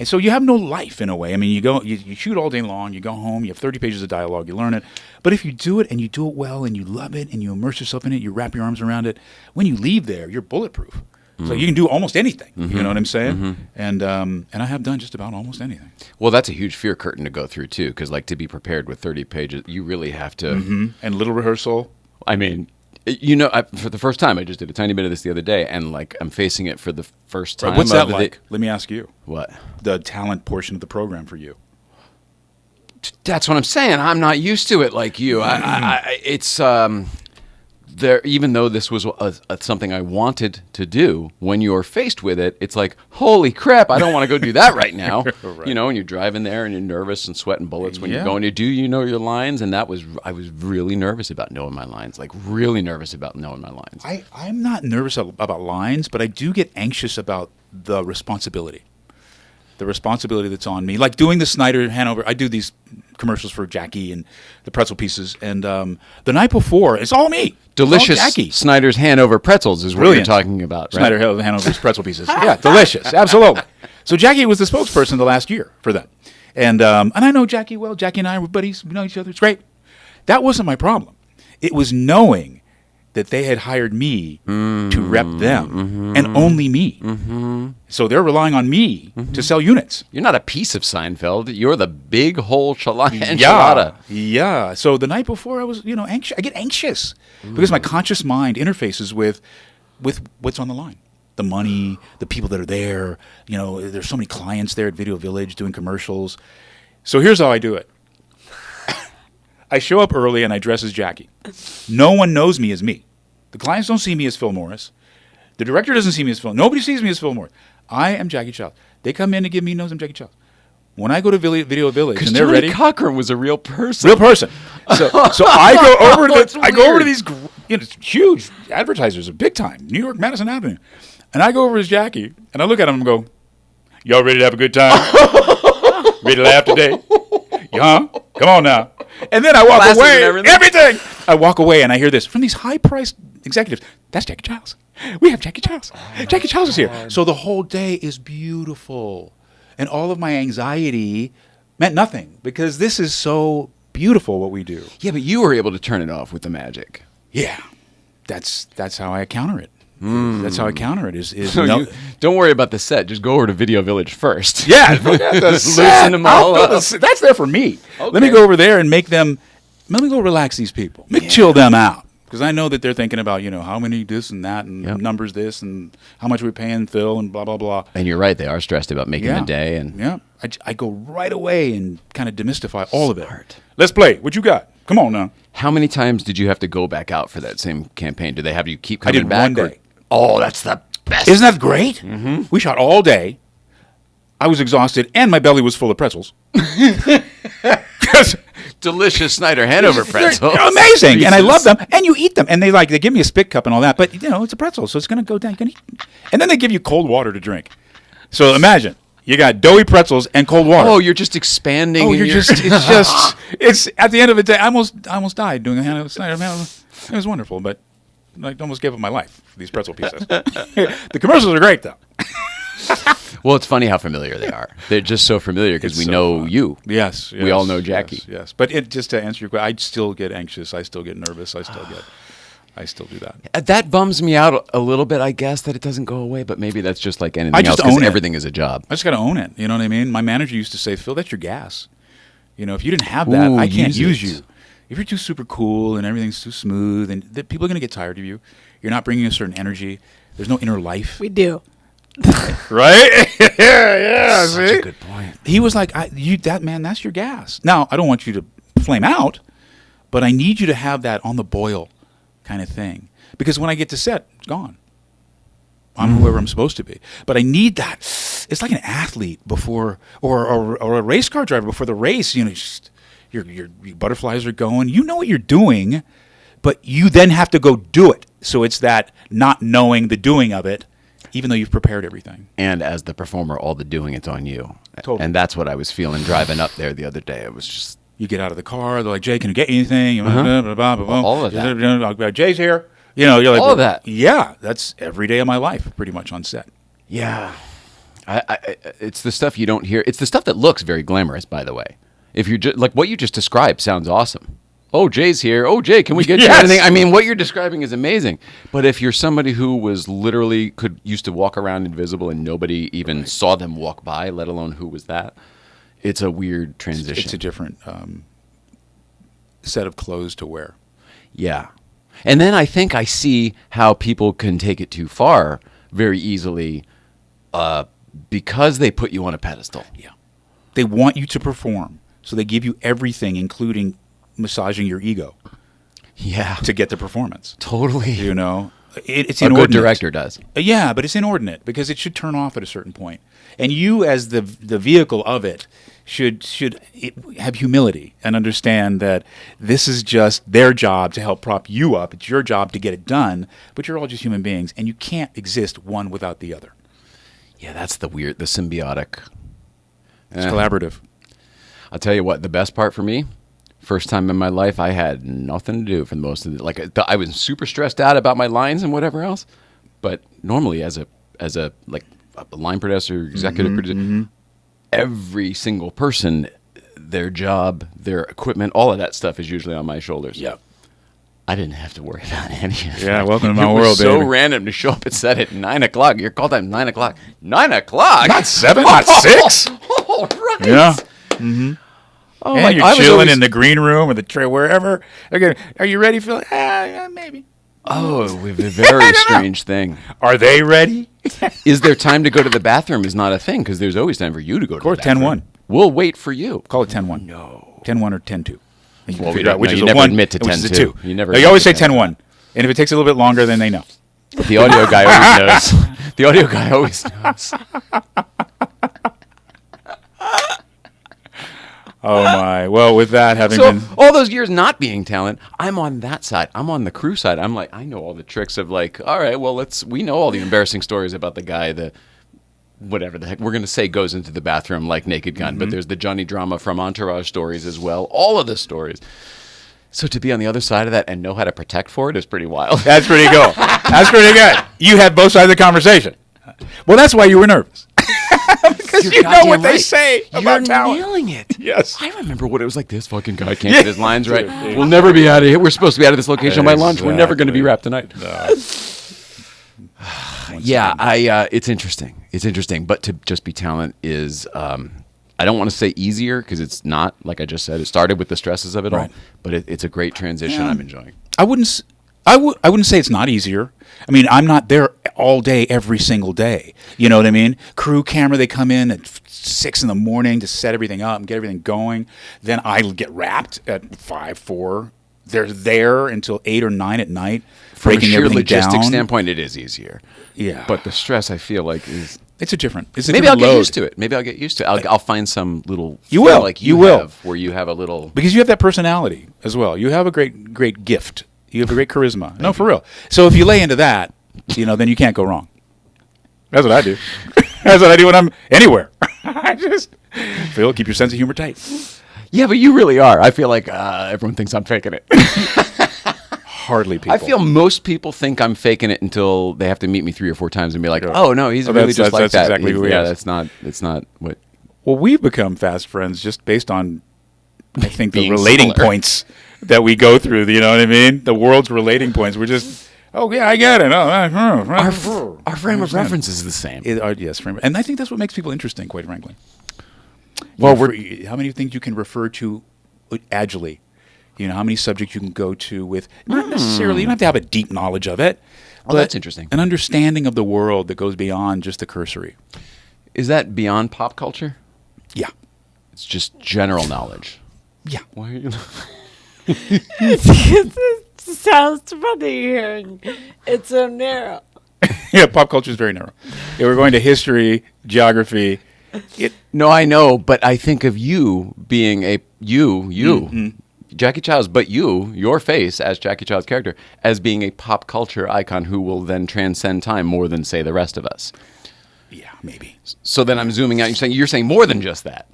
Speaker 2: so you have no life in a way. I mean, you shoot all day long, you go home, you have 30 pages of dialogue, you learn it. But if you do it and you do it well and you love it and you immerse yourself in it, you wrap your arms around it, when you leave there, you're bulletproof. So you can do almost anything. You know what I'm saying? And I have done just about almost anything.
Speaker 1: Well, that's a huge fear curtain to go through too, because like to be prepared with 30 pages, you really have to.
Speaker 2: And little rehearsal.
Speaker 1: I mean, for the first time, I just did a tiny bit of this the other day, and like I'm facing it for the first time.
Speaker 2: What's that
Speaker 1: of the-
Speaker 2: like? Let me ask you.
Speaker 1: What?
Speaker 2: The talent portion of the program for you.
Speaker 1: That's what I'm saying. I'm not used to it like you. It's there. Even though this was something I wanted to do, when you're faced with it, it's like, holy crap! I don't want to go do that right now.
Speaker 2: Right.
Speaker 1: You know, and you're driving there and you're nervous and sweating bullets when
Speaker 2: Yeah.
Speaker 1: you're going to do. You know your lines, and I was really nervous about knowing my lines. Like really nervous about knowing my lines.
Speaker 2: I'm not nervous about lines, but I do get anxious about the responsibility. The responsibility that's on me. Like doing the Snyder Hanover, I do these commercials for Jackie and the pretzel pieces, and the night before, it's all me.
Speaker 1: Delicious
Speaker 2: It's all Jackie.
Speaker 1: Snyder's Hanover pretzels is what
Speaker 2: Brilliant.
Speaker 1: you're talking about, right?
Speaker 2: Snyder Hanover's pretzel pieces. Yeah, delicious. Absolutely. So Jackie was the spokesperson the last year for them. And I know Jackie well. Jackie and I were buddies. We know each other. It's great. That wasn't my problem. It was knowing that they had hired me to rep them and only me. So they're relying on me to sell units.
Speaker 1: You're not a piece of Seinfeld. You're the big whole enchilada.
Speaker 2: Yeah. So the night before, I was, anxious. I get anxious because my conscious mind interfaces with what's on the line. The money, the people that are there. There's so many clients there at Video Village doing commercials. So here's how I do it. I show up early and I dress as Jackie. No one knows me as me. The clients don't see me as Phil Morris. The director doesn't see me as Phil. Nobody sees me as Phil Morris. I am Jackie Chiles. They come in to give me notes. I'm Jackie Chiles. When I go to Video Village and they're
Speaker 1: Johnny
Speaker 2: ready,
Speaker 1: Cochran was a real person.
Speaker 2: real person. So I go over to
Speaker 1: That's
Speaker 2: I go over to
Speaker 1: weird.
Speaker 2: these huge advertisers, big time, New York, Madison Avenue, and I go over as Jackie and I look at them and go, "Y'all ready to have a good time? Ready to laugh today? Huh? Come on now." And then I walk
Speaker 1: Glasses
Speaker 2: away.
Speaker 1: and everything?
Speaker 2: Everything. I walk away and I hear this from these high-priced executives. That's Jackie Chiles. We have Jackie Chiles. Jackie Chiles is here. So the whole day is beautiful, and all of my anxiety meant nothing because this is so beautiful what we do.
Speaker 1: Yeah, but you were able to turn it off with the magic.
Speaker 2: Yeah, that's how I counter it. That's how I counter it.
Speaker 1: So you, don't worry about the set. Just go over to Video Village first.
Speaker 2: Yeah,
Speaker 1: Loosen them all up.
Speaker 2: That's there for me.
Speaker 1: Okay.
Speaker 2: Let me go over there and let me go relax these people. Chill them out. Because I know that they're thinking about, how many this and that and numbers this and how much we're paying Phil and blah, blah, blah.
Speaker 1: And you're right. They are stressed about making the day. And
Speaker 2: I go right away and kind of demystify all of it. Let's play. What you got? Come on now.
Speaker 1: How many times did you have to go back out for that same campaign? Do they have you keep coming back?
Speaker 2: I did one day.
Speaker 1: Oh, that's the best.
Speaker 2: Isn't that great? Mm-hmm. We shot all day. I was exhausted, and my belly was full of pretzels.
Speaker 1: Delicious Snyder Hanover pretzels.
Speaker 2: They're amazing, and I love them. And you eat them, and they give me a spit cup and all that. But it's a pretzel, so it's going to go down. You can eat. And then they give you cold water to drink. So imagine you got doughy pretzels and cold water.
Speaker 1: Oh, you're just expanding.
Speaker 2: Oh, it's at the end of the day. I almost died doing a Snyder Hanover. It was wonderful, but I almost gave up my life for these pretzel pieces. The commercials are great, though.
Speaker 1: Well, it's funny how familiar they are. They're just so familiar because we know fun. You.
Speaker 2: Yes.
Speaker 1: We all know Jackie.
Speaker 2: Yes. But just to answer your question, I still get anxious. I still get nervous. I still do that.
Speaker 1: That bums me out a little bit, I guess, that it doesn't go away. But maybe that's just like anything else.
Speaker 2: Own it.
Speaker 1: Everything is a job.
Speaker 2: I just got to own it. You know what I mean? My manager used to say, "Phil, that's your gas. If you didn't have that, I can't use you. If you're too super cool and everything's too smooth, and people are going to get tired of you. You're not bringing a certain energy. There's no inner life."
Speaker 4: We do.
Speaker 2: Right? yeah.
Speaker 1: Such a good point.
Speaker 2: He was like, that's your gas. Now, I don't want you to flame out, but I need you to have that on the boil kind of thing. Because when I get to set, it's gone. I'm whoever I'm supposed to be. But I need that. It's like an athlete before, or a race car driver before the race. Your butterflies are going. You know what you're doing, but you then have to go do it. So it's that not knowing the doing of it, even though you've prepared everything.
Speaker 1: And as the performer, all the doing, it's on you.
Speaker 2: Totally.
Speaker 1: And that's what I was feeling driving up there the other day. It was just...
Speaker 2: You get out of the car, they're like, "Jay, can you get you anything?"
Speaker 1: All of that.
Speaker 2: Jay's here. You're like...
Speaker 1: All of that.
Speaker 2: Yeah, that's every day of my life, pretty much on set.
Speaker 1: Yeah. It's the stuff you don't hear. It's the stuff that looks very glamorous, by the way. If you're like what you just described sounds awesome. Oh, Jay's here. Oh, Jay, can we get you anything? I mean, what you're describing is amazing. But if you're somebody who was literally used to walk around invisible and nobody even saw them walk by, let alone who was that, it's a weird transition.
Speaker 2: It's a different set of clothes to wear.
Speaker 1: Yeah. And then I think I see how people can take it too far very easily because they put you on a pedestal.
Speaker 2: Yeah. They want you to perform. So they give you everything, including massaging your ego.
Speaker 1: Yeah.
Speaker 2: To get the performance.
Speaker 1: Totally.
Speaker 2: It's inordinate.
Speaker 1: A good director does.
Speaker 2: Yeah, but it's inordinate because it should turn off at a certain point. And you, as the vehicle of it, should have humility and understand that this is just their job to help prop you up. It's your job to get it done, but you're all just human beings, and you can't exist one without the other.
Speaker 1: Yeah, that's the symbiotic.
Speaker 2: It's collaborative.
Speaker 1: I'll tell you what, the best part for me, first time in my life, I had nothing to do for most of it. Like I was super stressed out about my lines and whatever else. But normally, as a line producer, executive producer, every single person, their job, their equipment, all of that stuff is usually on my shoulders.
Speaker 2: Yep.
Speaker 1: I didn't have to worry about any of that.
Speaker 2: Yeah, welcome to my
Speaker 1: world,
Speaker 2: world,
Speaker 1: baby. It was so
Speaker 2: baby.
Speaker 1: random to show up at set at 9 o'clock. Your call time 9 o'clock. 9 o'clock?
Speaker 2: Not 7, not 6.
Speaker 1: All right.
Speaker 2: Yeah. Mm-hmm.
Speaker 1: Oh,
Speaker 2: and you're chilling in the green room or the tray, wherever. Okay, are you ready, Phil? Maybe.
Speaker 1: Oh, we have a very strange thing.
Speaker 2: Are they ready?
Speaker 1: Is there time to go to the bathroom is not a thing because there's always time for you to go to the bathroom.
Speaker 2: Of course, 10-1.
Speaker 1: We'll wait for you.
Speaker 2: Call it 10-1.
Speaker 1: No.
Speaker 2: 10-1 or 10-2.
Speaker 1: Well, you never admit to 10-2.
Speaker 2: You always say 10-1. And if it takes a little bit longer, then they know.
Speaker 1: But the audio guy always knows. The audio guy always knows.
Speaker 2: Oh, my. Well, with that having
Speaker 1: so
Speaker 2: been...
Speaker 1: all those years not being talent, I'm on that side. I'm on the crew side. I'm like, I know all the tricks of like, all right, well, we know all the embarrassing stories about the guy that, whatever the heck we're going to say goes into the bathroom like Naked Gun. But there's the Johnny Drama from Entourage stories as well. All of the stories. So to be on the other side of that and know how to protect for it is pretty wild.
Speaker 2: That's pretty cool. That's pretty good. You had both sides of the conversation. Well, that's why you were nervous. Because you know what they say about talent.
Speaker 1: You're nailing it.
Speaker 2: Yes.
Speaker 1: I remember what it was like. This fucking guy can't get his lines right. We'll never be out of here. We're supposed to be out of this location by lunch. We're never going to be wrapped tonight.
Speaker 2: No.
Speaker 1: Yeah, it's interesting. It's interesting, but to just be talent is, I don't want to say easier because it's not. Like I just said, it started with the stresses of it all, but it's a great transition. I'm enjoying.
Speaker 2: I wouldn't say it's not easier. I mean, I'm not there all day, every single day. You know what I mean? Crew camera, they come in at 6 in the morning to set everything up and get everything going. Then I get wrapped at 5, 4. They're there until 8 or 9 at night, breaking
Speaker 1: From a sheer
Speaker 2: everything
Speaker 1: logistics
Speaker 2: down.
Speaker 1: standpoint, it is easier.
Speaker 2: Yeah.
Speaker 1: But the stress, I feel like, is...
Speaker 2: It's a different
Speaker 1: Maybe I'll
Speaker 2: load.
Speaker 1: get used to it. Maybe I'll get used to it. I'll find some little...
Speaker 2: You will.
Speaker 1: Like
Speaker 2: You will.
Speaker 1: have, where you have a little...
Speaker 2: Because you have that personality as well. You have a great gift. You have a great charisma. No, for real. So if you lay into that, then you can't go wrong. That's what I do. That's what I do when I'm anywhere. I just keep your sense of humor tight.
Speaker 1: Yeah, but you really are. I feel like everyone thinks I'm faking it.
Speaker 2: Hardly people.
Speaker 1: I feel most people think I'm faking it until they have to meet me 3 or 4 times and be like, "Oh no, he's really just like that."
Speaker 2: That's exactly who he is.
Speaker 1: It's not what.
Speaker 2: Well, we've become fast friends just based on, I think, the
Speaker 1: Being
Speaker 2: relating
Speaker 1: similar.
Speaker 2: points that we go through. You know what I mean? The world's relating points. We're just, yeah, I get it.
Speaker 1: Our frame of reference is the same.
Speaker 2: Yes, frame. And I think that's what makes people interesting, quite frankly.
Speaker 1: Well,
Speaker 2: how many things you can refer to agilely? How many subjects you can go to with, not necessarily, you don't have to have a deep knowledge of it.
Speaker 1: Oh, that's interesting.
Speaker 2: An understanding of the world that goes beyond just the cursory.
Speaker 1: Is that beyond pop culture?
Speaker 2: Yeah.
Speaker 1: It's just general knowledge.
Speaker 2: Yeah.
Speaker 1: Why are you?
Speaker 4: It sounds funny hearing it's so narrow.
Speaker 2: Yeah, pop culture is very narrow. Yeah, we're going to history, geography.
Speaker 1: No, I know, but I think of you being Jackie Chiles, but your face as Jackie Chiles' character, as being a pop culture icon who will then transcend time more than, say, the rest of us.
Speaker 2: Yeah, maybe.
Speaker 1: So then I'm zooming out. You're saying more than just that.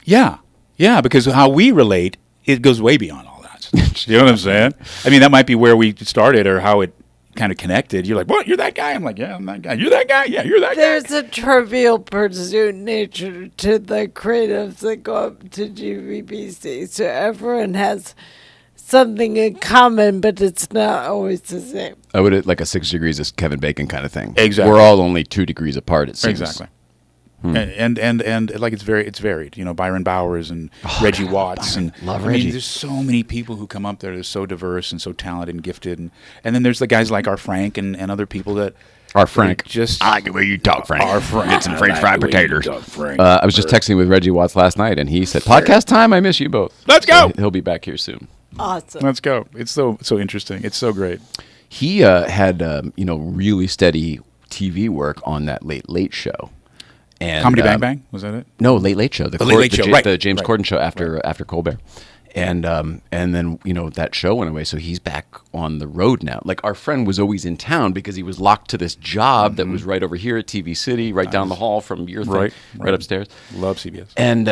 Speaker 2: Yeah, because how we relate, it goes way beyond all that. You know what I'm saying? I mean, that might be where we started or how it kind of connected. You're like, what? You're that guy? I'm like, yeah, I'm that guy. You're that guy? Yeah, you're that guy.
Speaker 4: There's a trivial pursuit nature to the creatives that go up to GVBC. So everyone has something in common, but it's not always the same.
Speaker 1: I would like a 6 degrees of Kevin Bacon kind of thing.
Speaker 2: Exactly.
Speaker 1: We're all only 2 degrees apart, it seems.
Speaker 2: Exactly. And like it's varied. Byron Bowers and Reggie Watts
Speaker 1: Byron.
Speaker 2: and
Speaker 1: Love
Speaker 2: I
Speaker 1: Reggie.
Speaker 2: mean, there's so many people who come up there. They're so diverse and so talented and gifted, and then there's the guys like our Frank and other people that
Speaker 1: Our Frank.
Speaker 2: just
Speaker 1: I like the way you talk, Frank.
Speaker 2: Our Frank.
Speaker 1: Get some
Speaker 2: I
Speaker 1: French
Speaker 2: like
Speaker 1: fried
Speaker 2: the way you
Speaker 1: potatoes.
Speaker 2: talk, Frank.
Speaker 1: I was just texting with Reggie Watts last night, and he said, "Podcast time. I miss you both.
Speaker 2: Let's go."
Speaker 1: So he'll be back here soon.
Speaker 4: Awesome.
Speaker 2: Let's go. It's so interesting. It's so great.
Speaker 1: He had really steady TV work on that Late Show. And,
Speaker 2: Comedy Bang Bang, was that it?
Speaker 1: No, Late Show. The
Speaker 2: Late Show, right,
Speaker 1: the James
Speaker 2: right,
Speaker 1: Corden show after Colbert. And then that show went away, so he's back on the road now. Like, our friend was always in town because he was locked to this job that was right over here at TV City, right down the hall from your thing, right upstairs.
Speaker 2: Love CBS.
Speaker 1: And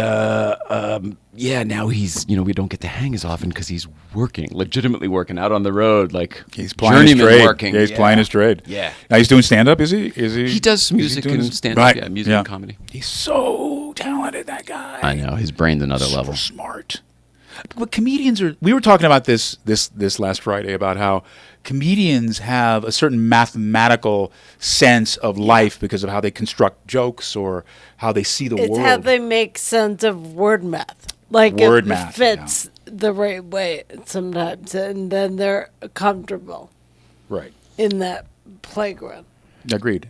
Speaker 1: now he's we don't get to hang as often because he's working, legitimately working out on the road, like
Speaker 2: He's plying his
Speaker 1: journeyman
Speaker 2: trade.
Speaker 1: working.
Speaker 2: Yeah, he's plying his trade.
Speaker 1: Yeah.
Speaker 2: Now he's doing stand up. Is he?
Speaker 1: He does music
Speaker 2: doing
Speaker 1: and
Speaker 2: his-
Speaker 1: stand up,
Speaker 2: right,
Speaker 1: yeah, music and comedy.
Speaker 2: He's so talented, that guy.
Speaker 1: I know his brain's another
Speaker 2: So
Speaker 1: level.
Speaker 2: smart. But comedians are. We were talking about this last Friday about how comedians have a certain mathematical sense of life because of how they construct jokes or how they see the
Speaker 4: It's
Speaker 2: world.
Speaker 4: how they make sense of word math. Like
Speaker 2: Word
Speaker 4: it
Speaker 2: math,
Speaker 4: fits the right way sometimes, and then they're comfortable
Speaker 2: Right.
Speaker 4: in that playground.
Speaker 2: Agreed.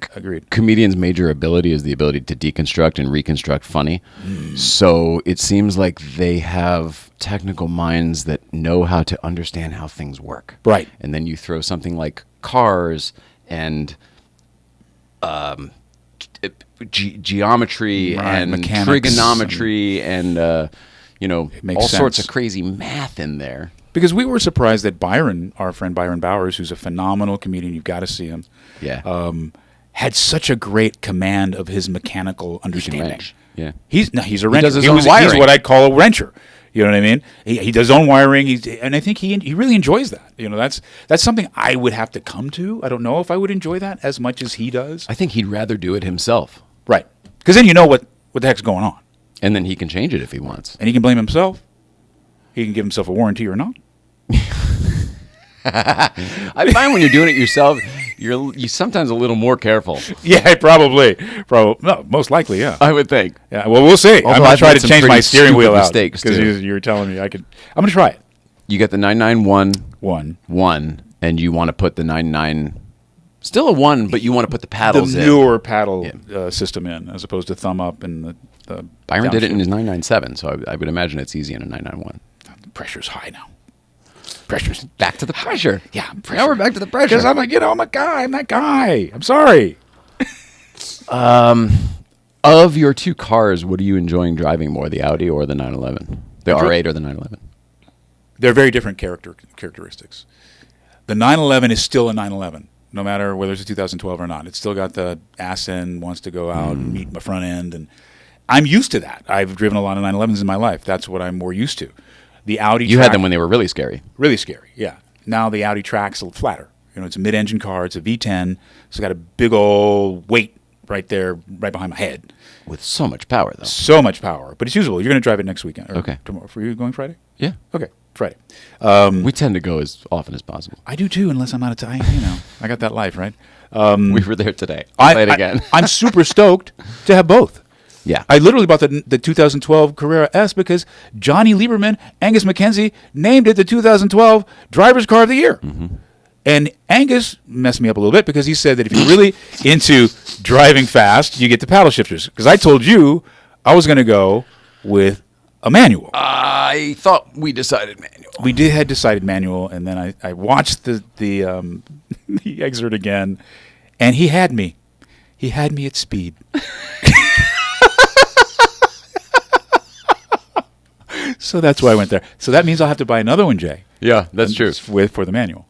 Speaker 1: Comedians' major ability is the ability to deconstruct and reconstruct funny. So it seems like they have technical minds that know how to understand how things work.
Speaker 2: Right.
Speaker 1: And then you throw something like cars and geometry
Speaker 2: Right,
Speaker 1: and
Speaker 2: mechanics
Speaker 1: trigonometry and
Speaker 2: makes
Speaker 1: all sorts
Speaker 2: sense.
Speaker 1: of crazy math in there.
Speaker 2: Because we were surprised that Byron, our friend Byron Bowers, who's a phenomenal comedian, you've got to see him.
Speaker 1: Yeah.
Speaker 2: Had such a great command of his mechanical
Speaker 1: He can
Speaker 2: understanding.
Speaker 1: wrench. Yeah.
Speaker 2: He's a wrencher.
Speaker 1: does his own
Speaker 2: He's
Speaker 1: wiring.
Speaker 2: what I'd call a wrencher. You know what I mean? He does his own wiring. And I think he really enjoys that. That's something I would have to come to. I don't know if I would enjoy that as much as he does.
Speaker 1: I think he'd rather do it himself.
Speaker 2: Right. Because then you know what the heck's going on.
Speaker 1: And then he can change it if he wants.
Speaker 2: And he can blame himself. He can give himself a warranty or not.
Speaker 1: I find when you're doing it yourself, you sometimes a little more careful.
Speaker 2: Yeah, probably. No, most likely, yeah.
Speaker 1: I would think.
Speaker 2: Yeah, well, we'll see.
Speaker 1: Although
Speaker 2: I'm going
Speaker 1: I've
Speaker 2: to try
Speaker 1: made
Speaker 2: to
Speaker 1: some
Speaker 2: change my
Speaker 1: pretty
Speaker 2: steering wheel
Speaker 1: stupid
Speaker 2: out
Speaker 1: mistakes,
Speaker 2: because
Speaker 1: too.
Speaker 2: you were telling me I could. I'm going to try it.
Speaker 1: You got the 991 and you want to put the 99. Still a 1, but you want to put the paddles
Speaker 2: The
Speaker 1: in.
Speaker 2: newer paddle system in, as opposed to thumb up and the
Speaker 1: Byron did it in
Speaker 2: downshift.
Speaker 1: his 997, so I would imagine it's easy in a 991.
Speaker 2: The pressure's high now. Pressure's
Speaker 1: Back to the pressure.
Speaker 2: Yeah,
Speaker 1: Now we're back to the pressure.
Speaker 2: because I'm a guy. I'm that guy. I'm sorry.
Speaker 1: Of your two cars, what are you enjoying driving more, the Audi or the 911? The R8 or the 911?
Speaker 2: They're very different characteristics. The 911 is still a 911, no matter whether it's a 2012 or not. It's still got the ass end, wants to go out and meet my front end, and I'm used to that. I've driven a lot of 911s in my life. That's what I'm more used to. The Audi
Speaker 1: You had them when they were really scary.
Speaker 2: really scary, yeah. Now the Audi track's a little flatter. It's a mid-engine car. It's a V10. It's got a big old weight right there, right behind my head.
Speaker 1: With so much power, though.
Speaker 2: So much power, but it's usable. You're going to drive it next weekend. Or
Speaker 1: Okay.
Speaker 2: Tomorrow. For you going Friday?
Speaker 1: Yeah.
Speaker 2: Okay, Friday.
Speaker 1: We tend to go as often as possible.
Speaker 2: I do too, unless I'm out of time. I got that life, right?
Speaker 1: We were there today. I'll play it again.
Speaker 2: I'm super stoked to have both.
Speaker 1: Yeah.
Speaker 2: I literally bought the 2012 Carrera S because Johnny Lieberman, Angus McKenzie, named it the 2012 Driver's Car of the Year.
Speaker 1: Mm-hmm.
Speaker 2: And Angus messed me up a little bit because he said that if you're really into driving fast, you get the paddle shifters. Because I told you I was going to go with a manual.
Speaker 1: I thought we decided manual.
Speaker 2: We had decided manual, and then I watched the the excerpt again, and he had me. He had me at speed. So that's why I went there. So that means I'll have to buy another one, Jay.
Speaker 1: Yeah, that's true.
Speaker 2: For the manual.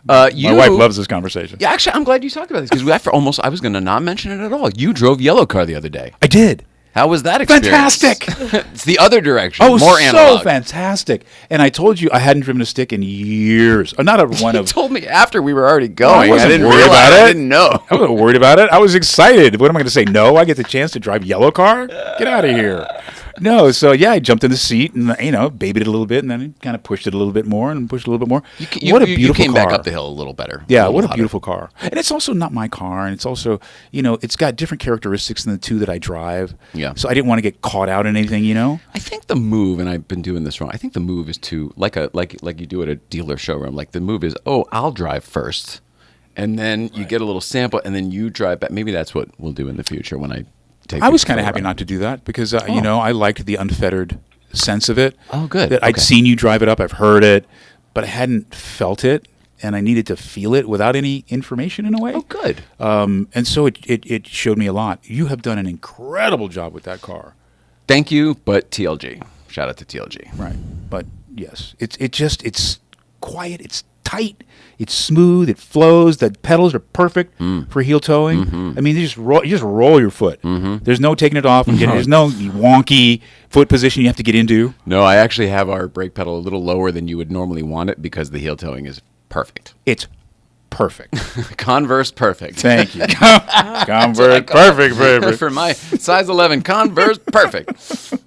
Speaker 1: My
Speaker 2: My wife loves this conversation.
Speaker 1: Yeah, actually, I'm glad you talked about this because I was going to not mention it at all. You drove yellow car the other day.
Speaker 2: I did.
Speaker 1: How was that experience?
Speaker 2: Fantastic.
Speaker 1: It's the other direction.
Speaker 2: Oh,
Speaker 1: more analog.
Speaker 2: so fantastic. And I told you I hadn't driven a stick in years. Not a one
Speaker 1: You
Speaker 2: of.
Speaker 1: told me after we were already going. I
Speaker 2: wasn't
Speaker 1: didn't
Speaker 2: worried
Speaker 1: realize.
Speaker 2: about it.
Speaker 1: I didn't know.
Speaker 2: I wasn't worried about it. I was excited. What am I going to say? No, I get the chance to drive yellow car? Get out of here. No, so yeah, I jumped in the seat and babied it a little bit, and then kind of pushed it a little bit more and pushed it a little bit more. What a beautiful
Speaker 1: You came
Speaker 2: car.
Speaker 1: back up the hill a little better.
Speaker 2: Yeah,
Speaker 1: little
Speaker 2: what a
Speaker 1: hotter.
Speaker 2: beautiful car. And it's also not my car, and it's also, it's got different characteristics than the two that I drive.
Speaker 1: Yeah.
Speaker 2: So I didn't want to get caught out in anything,
Speaker 1: I think the move, and I've been doing this wrong. I think the move is to like you do at a dealer showroom. Like the move is, I'll drive first, and then you get a little sample, and then you drive back. Maybe that's what we'll do in the future when I take.
Speaker 2: I was
Speaker 1: kind of
Speaker 2: happy not to do that because, I liked the unfettered sense of it.
Speaker 1: Oh, good.
Speaker 2: That I'd
Speaker 1: Okay.
Speaker 2: seen you drive it up, I've heard it, but I hadn't felt it, and I needed to feel it without any information in a way.
Speaker 1: Oh, good.
Speaker 2: And so it showed me a lot. You have done an incredible job with that car.
Speaker 1: Thank you, but TLG. Shout out to TLG.
Speaker 2: Right. But yes, it's quiet, it's tight, it's smooth, it flows. The pedals are perfect for heel towing.
Speaker 1: Mm-hmm.
Speaker 2: I mean, you just roll your foot. There's no taking it off and getting. There's no wonky foot position you have to get into.
Speaker 1: No, I actually have our brake pedal a little lower than you would normally want it because the heel towing is perfect.
Speaker 2: It's perfect.
Speaker 1: Converse perfect.
Speaker 2: Thank you. Convert perfect, baby.
Speaker 1: For my size 11 Converse perfect.
Speaker 2: So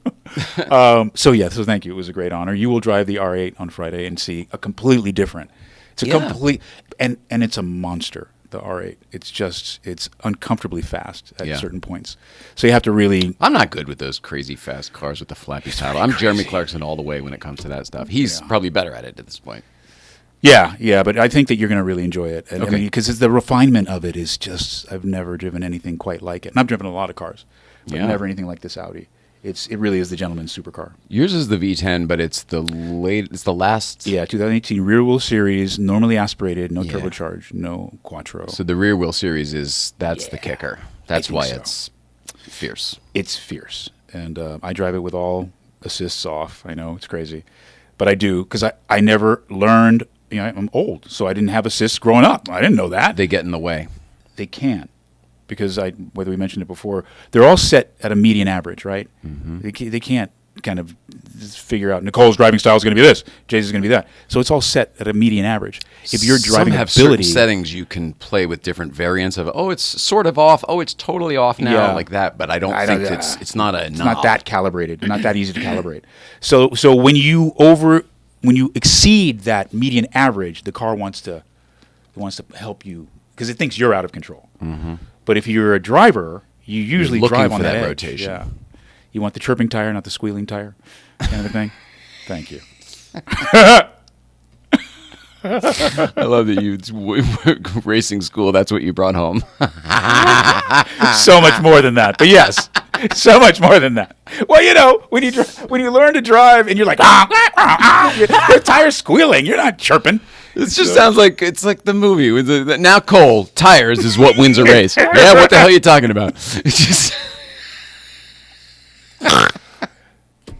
Speaker 2: thank you. It was a great honor. You will drive the R8 on Friday and see a completely different. It's a
Speaker 1: Yeah.
Speaker 2: complete and it's a monster. The R8. It's uncomfortably fast at
Speaker 1: Yeah.
Speaker 2: certain points. So you have to really.
Speaker 1: I'm not good with those crazy fast cars with the flappy paddle. I'm Jeremy Clarkson all the way when it comes to that stuff. He's probably better at it at this point.
Speaker 2: Yeah, but I think that you're going to really enjoy it. And,
Speaker 1: Okay.
Speaker 2: because the refinement of it is just. I've never driven anything quite like it. And I've driven a lot of cars, but
Speaker 1: Yeah.
Speaker 2: never anything like this Audi. It really is the gentleman's supercar.
Speaker 1: Yours is the V10, but it's the last.
Speaker 2: Yeah, 2018 rear wheel series, normally aspirated, no
Speaker 1: Yeah.
Speaker 2: turbocharged, no quattro.
Speaker 1: So the rear wheel series that's the
Speaker 2: Yeah.
Speaker 1: kicker. That's
Speaker 2: think
Speaker 1: why
Speaker 2: so.
Speaker 1: it's fierce.
Speaker 2: It's fierce, and I drive it with all assists off. I know it's crazy, but I do because I never learned. I'm old, so I didn't have assists growing up. I didn't know that.
Speaker 1: They get in the way.
Speaker 2: They can, because whether we mentioned it before, they're all set at a median average, right? They can't kind of just figure out Nicole's driving style is going to be this, Jay's is going to be that. So it's all set at a median average. If you're driving
Speaker 1: Some have
Speaker 2: ability,
Speaker 1: certain settings you can play with different variants of. It's sort of off. It's totally off now,
Speaker 2: Yeah.
Speaker 1: like that. But I don't think it's not a.
Speaker 2: it's not that calibrated, not that easy to calibrate. So when you exceed that median average, the car wants to help you. because it thinks you're out of control. Mm-hmm. But if you're a driver, you usually drive on that edge.
Speaker 1: Rotation.
Speaker 2: Yeah. You want the chirping tire, not the squealing tire, kind of thing. Thank you.
Speaker 1: I love that you racing school. That's what you brought home.
Speaker 2: So much more than that, but yes, so much more than that. Well, you know, when you learn to drive and you're like, your tire's squealing, you're not chirping.
Speaker 1: This just sounds like it's like the movie with now Cole tires is what wins a race. Yeah, what the hell are you talking about? It's just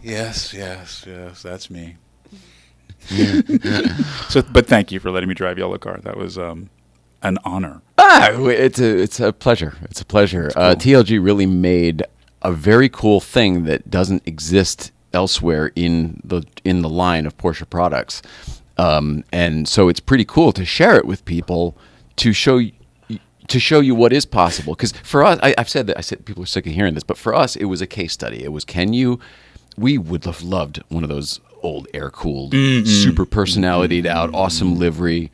Speaker 2: Yes, that's me. So, but thank you for letting me drive Yellow Car. That was an honor.
Speaker 1: It's a pleasure. It's a pleasure. Cool. TLG really made a very cool thing that doesn't exist elsewhere in the line of Porsche products, and so it's pretty cool to share it with people to show you what is possible. Because for us, I've said that. I said people are sick of hearing this, but for us, it was a case study. It was we would have loved one of those old air-cooled, super personalitied out, awesome livery,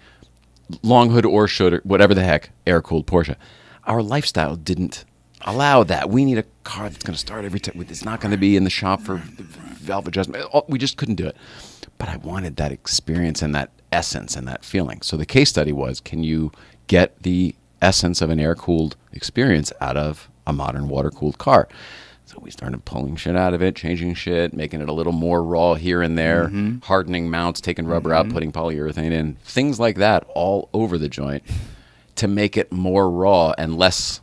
Speaker 1: long hood or shooter, whatever the heck, air-cooled Porsche. Our lifestyle didn't allow that. We need a car that's going to start every time. It's not going to be in the shop for valve adjustment. We just couldn't do it. But I wanted that experience and that essence and that feeling. So the case study was, can you get the essence of an air-cooled experience out of a modern water-cooled car? So we started pulling shit out of it, changing shit, making it a little more raw here and there, hardening mounts, taking rubber out, putting polyurethane in, things like that all over the joint to make it more raw and less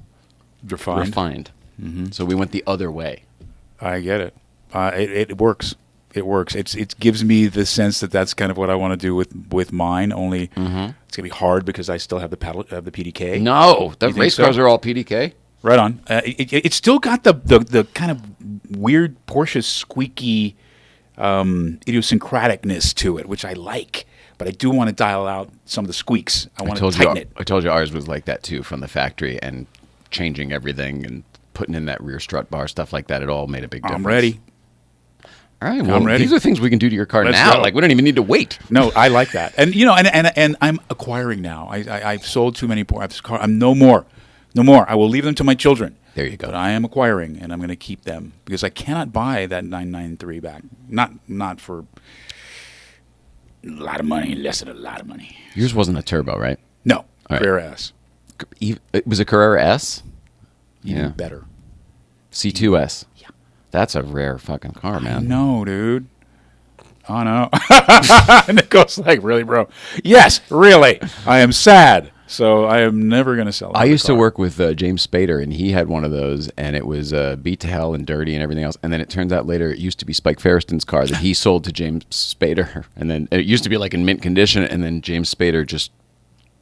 Speaker 1: refined. So we went the other way.
Speaker 2: I get it. It works. It works. It gives me the sense that that's kind of what I want to do with mine. Only it's gonna be hard because I still have the PDK.
Speaker 1: No, the race cars are all PDK.
Speaker 2: Right on. It's still got the kind of weird Porsche squeaky idiosyncraticness to it, which I like. But I do want to dial out some of the squeaks. I want to tighten it.
Speaker 1: I told you ours was like that too from the factory, and changing everything and putting in that rear strut bar, stuff like that. It all made a big difference.
Speaker 2: I'm ready.
Speaker 1: All right, well,
Speaker 2: I'm ready.
Speaker 1: These are things we can do to your car
Speaker 2: Let's
Speaker 1: now.
Speaker 2: go.
Speaker 1: Like, we don't even need to wait.
Speaker 2: No, I like that. And you know, and I'm acquiring now. I've sold too many Porsche. I'm no more. No more. I will leave them to my children.
Speaker 1: There you go.
Speaker 2: But I am acquiring, and I'm going to keep them because I cannot buy that 993 back. Not for a lot of money, less than a lot of money.
Speaker 1: Yours wasn't a turbo, right?
Speaker 2: No,
Speaker 1: All right.
Speaker 2: Carrera S.
Speaker 1: It was a Carrera S?
Speaker 2: Even better.
Speaker 1: C2S?
Speaker 2: Yeah.
Speaker 1: That's a rare fucking car, man.
Speaker 2: No, dude. Oh, no. Nicole's like, really, bro? Yes, really. I am sad. So I am never going to sell it.
Speaker 1: I used to work with James Spader, and he had one of those, and it was beat to hell and dirty and everything else. And then it turns out later it used to be Spike Ferriston's car that he sold to James Spader. And then it used to be like in mint condition, and then James Spader just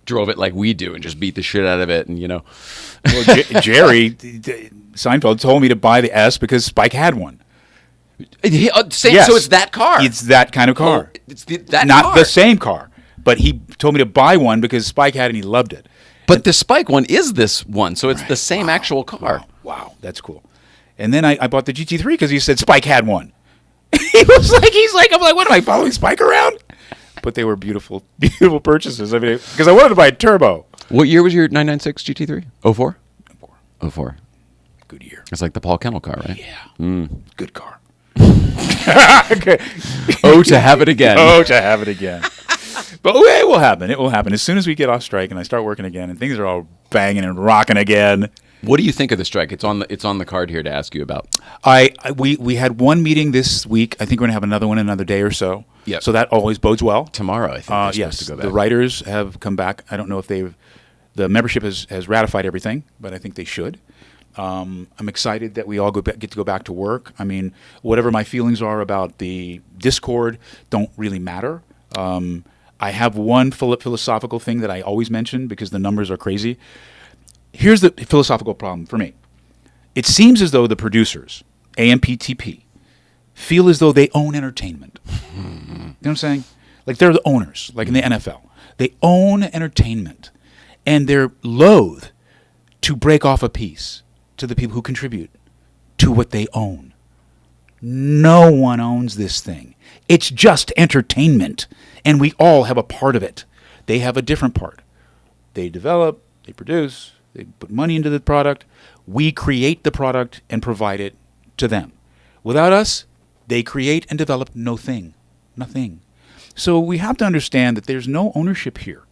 Speaker 1: drove it like we do and just beat the shit out of it. And, you know.
Speaker 2: Well, Jerry Seinfeld told me to buy the S because Spike had one.
Speaker 1: Yes. So it's that car.
Speaker 2: It's that kind of car.
Speaker 1: Oh, it's that
Speaker 2: Not
Speaker 1: car.
Speaker 2: the same car. But he told me to buy one because Spike had it and he loved it.
Speaker 1: But the Spike one is this one, so it's the same actual car.
Speaker 2: Wow, that's cool. And then I bought the GT3 because he said Spike had one. He's like, I'm like, what am I following Spike around? But they were beautiful, beautiful purchases. I mean, because I wanted to buy a turbo.
Speaker 1: What year was your 996 GT3? 04? 04.
Speaker 2: Good year.
Speaker 1: It's like the Paul Kennel car, right?
Speaker 2: Yeah. Good car.
Speaker 1: Okay. Oh, to have it again.
Speaker 2: Oh, to have it again. But it will happen. It will happen as soon as we get off strike and I start working again and things are all banging and rocking again.
Speaker 1: What do you think of the strike? It's on the card here to ask you about.
Speaker 2: We had one meeting this week. I think we're gonna have another one in another day or so.
Speaker 1: Yeah.
Speaker 2: So that always bodes well.
Speaker 1: Tomorrow, I think. They're
Speaker 2: Yes.
Speaker 1: supposed to go back.
Speaker 2: The writers have come back. I don't know if the membership has ratified everything, but I think they should. I'm excited that we all get to go back to work. I mean, whatever my feelings are about the Discord don't really matter. I have one philosophical thing that I always mention because the numbers are crazy. Here's the philosophical problem for me. It seems as though the producers, AMPTP, feel as though they own entertainment. You know what I'm saying? Like they're the owners, like in the NFL. They own entertainment, and they're loath to break off a piece to the people who contribute to what they own. No one owns this thing. It's just entertainment, and we all have a part of it. They have a different part. They develop, They produce, they put money into the product. We create the product and provide it to them. Without us, they create and develop nothing. So we have to understand that there's no ownership here.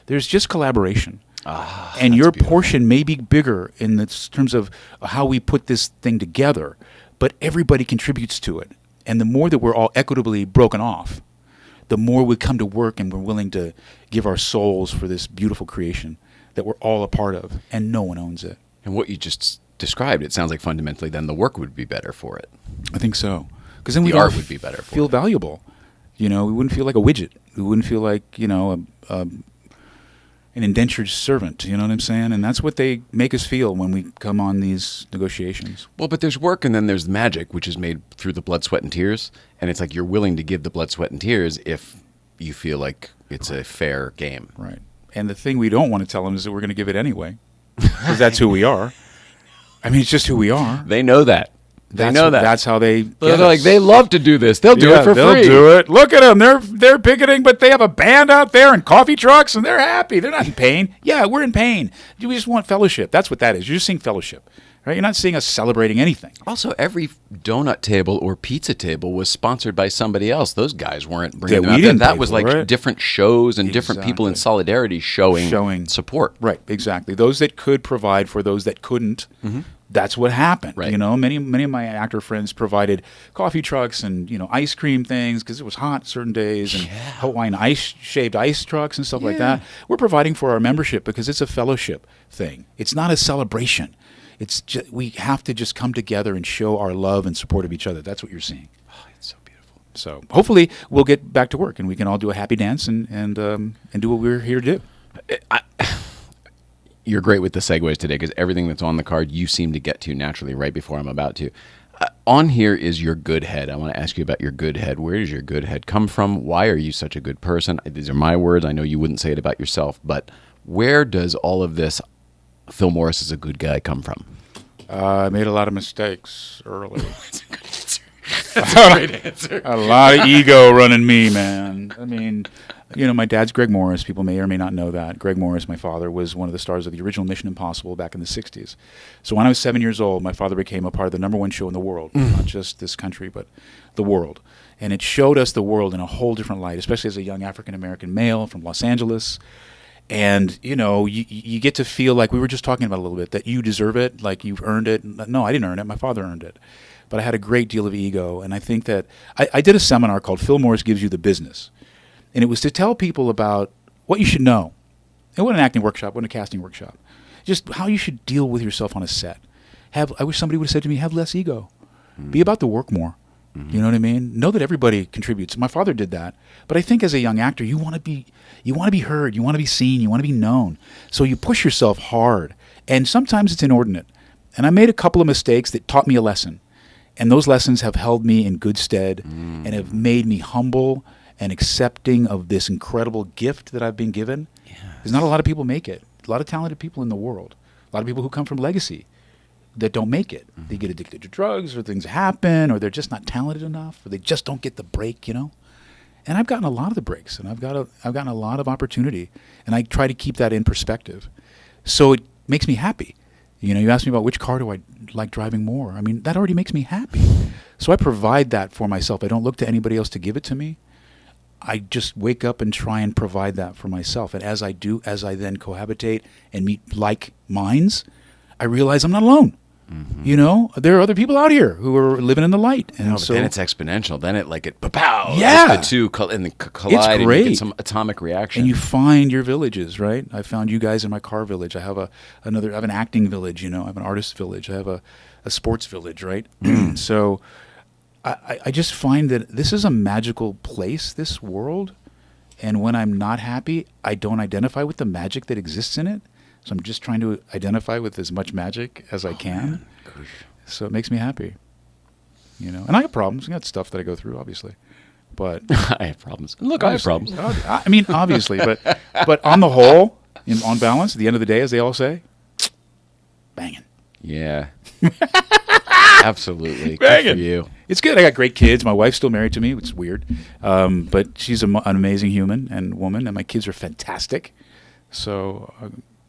Speaker 2: There's just collaboration. And your portion may be bigger in the terms of how we put this thing together, but everybody contributes to it. And the more that we're all equitably broken off, the more we come to work and we're willing to give our souls for this beautiful creation that we're all a part of, and no one owns it.
Speaker 1: And what you just described, it sounds like fundamentally then the work would be better for it.
Speaker 2: I think so. Because then
Speaker 1: The
Speaker 2: we
Speaker 1: art would be better for
Speaker 2: feel
Speaker 1: it.
Speaker 2: valuable. We wouldn't feel like a widget. We wouldn't feel like, an indentured servant, you know what I'm saying? And that's what they make us feel when we come on these negotiations.
Speaker 1: Well, but there's work and then there's magic, which is made through the blood, sweat, and tears. And it's like you're willing to give the blood, sweat, and tears if you feel like it's a fair game.
Speaker 2: Right. And the thing we don't want to tell them is that we're going to give it anyway, because that's who we are. I mean, it's just who we are.
Speaker 1: They know that. They know that.
Speaker 2: That's how they get
Speaker 1: They're
Speaker 2: us.
Speaker 1: like, they love to do this. They'll do it for
Speaker 2: they'll
Speaker 1: free.
Speaker 2: do it. Look at them. They're picketing, but they have a band out there and coffee trucks, and they're happy. They're not in pain. Yeah, we're in pain. We just want fellowship. That's what that is. You're just seeing fellowship, right? You're not seeing us celebrating anything.
Speaker 1: Also, every donut table or pizza table was sponsored by somebody else. Those guys weren't bringing them
Speaker 2: we
Speaker 1: out there.
Speaker 2: didn't
Speaker 1: That
Speaker 2: pay
Speaker 1: was
Speaker 2: for
Speaker 1: like
Speaker 2: it.
Speaker 1: different shows and different people in
Speaker 2: Exactly.
Speaker 1: solidarity showing support.
Speaker 2: Right, exactly. Those that could provide for those that couldn't. That's what happened.
Speaker 1: Right.
Speaker 2: Many of my actor friends provided coffee trucks and ice cream things because it was hot certain days, and Hawaiian shaved ice trucks and stuff like that. We're providing for our membership because it's a fellowship thing. It's not a celebration. It's just, we have to just come together and show our love and support of each other. That's what you're seeing.
Speaker 1: Oh, it's so beautiful.
Speaker 2: So hopefully we'll get back to work and we can all do a happy dance and do what we're here to do.
Speaker 1: You're great with the segues today because everything that's on the card you seem to get to naturally right before I'm about to. On here is your good head. I want to ask you about your good head. Where does your good head come from? Why are you such a good person? These are my words. I know you wouldn't say it about yourself, but where does all of this Phil Morris is a good guy come from?
Speaker 2: I made a lot of mistakes early.
Speaker 1: That's a good answer. That's a great answer.
Speaker 2: A lot of ego running me, man. I mean, my dad's Greg Morris. People may or may not know that. Greg Morris, my father, was one of the stars of the original Mission Impossible back in the 60s. So when I was 7 years old, my father became a part of the #1 show in the world, not just this country, but the world. And it showed us the world in a whole different light, especially as a young African-American male from Los Angeles. And, you get to feel like we were just talking about a little bit, that you deserve it, like you've earned it. No, I didn't earn it. My father earned it. But I had a great deal of ego. And I think that I did a seminar called Phil Morris Gives You the Business. And it was to tell people about what you should know. It wasn't an acting workshop, it wasn't a casting workshop. Just how you should deal with yourself on a set. I wish somebody would have said to me, have less ego. Be about the work more. You know what I mean? Know that everybody contributes. My father did that. But I think as a young actor, you want to be heard, you want to be seen, you want to be known. So you push yourself hard. And sometimes it's inordinate. And I made a couple of mistakes that taught me a lesson. And those lessons have held me in good stead and have made me humble and accepting of this incredible gift that I've been given. There's not a lot of people make it. A lot of talented people in the world. A lot of people who come from legacy that don't make it. They get addicted to drugs, or things happen, or they're just not talented enough, or they just don't get the break, And I've gotten a lot of the breaks, and I've gotten a lot of opportunity, and I try to keep that in perspective. So it makes me happy. You asked me about which car do I like driving more. I mean, that already makes me happy. So I provide that for myself. I don't look to anybody else to give it to me. I just wake up and try and provide that for myself. And as I then cohabitate and meet like minds, I realize I'm not alone. There are other people out here who are living in the light. And
Speaker 1: But then it's exponential. Then it pow.
Speaker 2: Yeah.
Speaker 1: The two collide
Speaker 2: It's
Speaker 1: and you
Speaker 2: great.
Speaker 1: get some atomic reaction.
Speaker 2: And you find your villages, right? I found you guys in my car village. I have an acting village, I have an artist village. I have a sports village, right? So I just find that this is a magical place, this world. And when I'm not happy, I don't identify with the magic that exists in it. So I'm just trying to identify with as much magic as I can. So it makes me happy. And I have problems. I got stuff that I go through, obviously. But
Speaker 1: I have problems. Look, I have problems.
Speaker 2: I mean, obviously, but on the whole, on balance, at the end of the day, as they all say, banging.
Speaker 1: Yeah. Absolutely.
Speaker 2: Banging.
Speaker 1: Good for you.
Speaker 2: It's good. I got great kids. My wife's still married to me, which is weird. But she's an amazing human and woman, and my kids are fantastic. So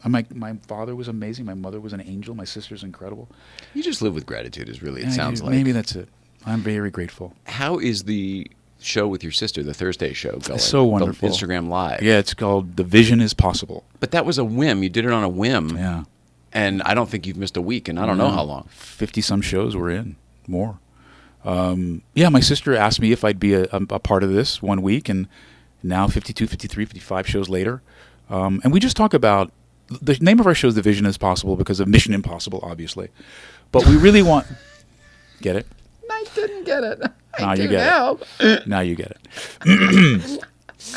Speaker 2: My father was amazing. My mother was an angel. My sister's incredible.
Speaker 1: You just live with gratitude, is really, it sounds like.
Speaker 2: Maybe that's it. I'm very grateful.
Speaker 1: How is the show with your sister, the Thursday show, going?
Speaker 2: It's so wonderful.
Speaker 1: The Instagram Live.
Speaker 2: Yeah, it's called The Vision is Possible.
Speaker 1: But that was a whim. You did it on a whim.
Speaker 2: Yeah.
Speaker 1: And I don't think you've missed a week, and I don't know how long.
Speaker 2: 50-some shows we're in. More. Yeah, my sister asked me if I'd be a part of this one week, and now 52, 53, 55 shows later. And we just talk about, the name of our show is The Vision is Possible because of Mission Impossible, obviously. But we really want... Get it?
Speaker 1: I didn't get it.
Speaker 2: Now you get it. Now you get it.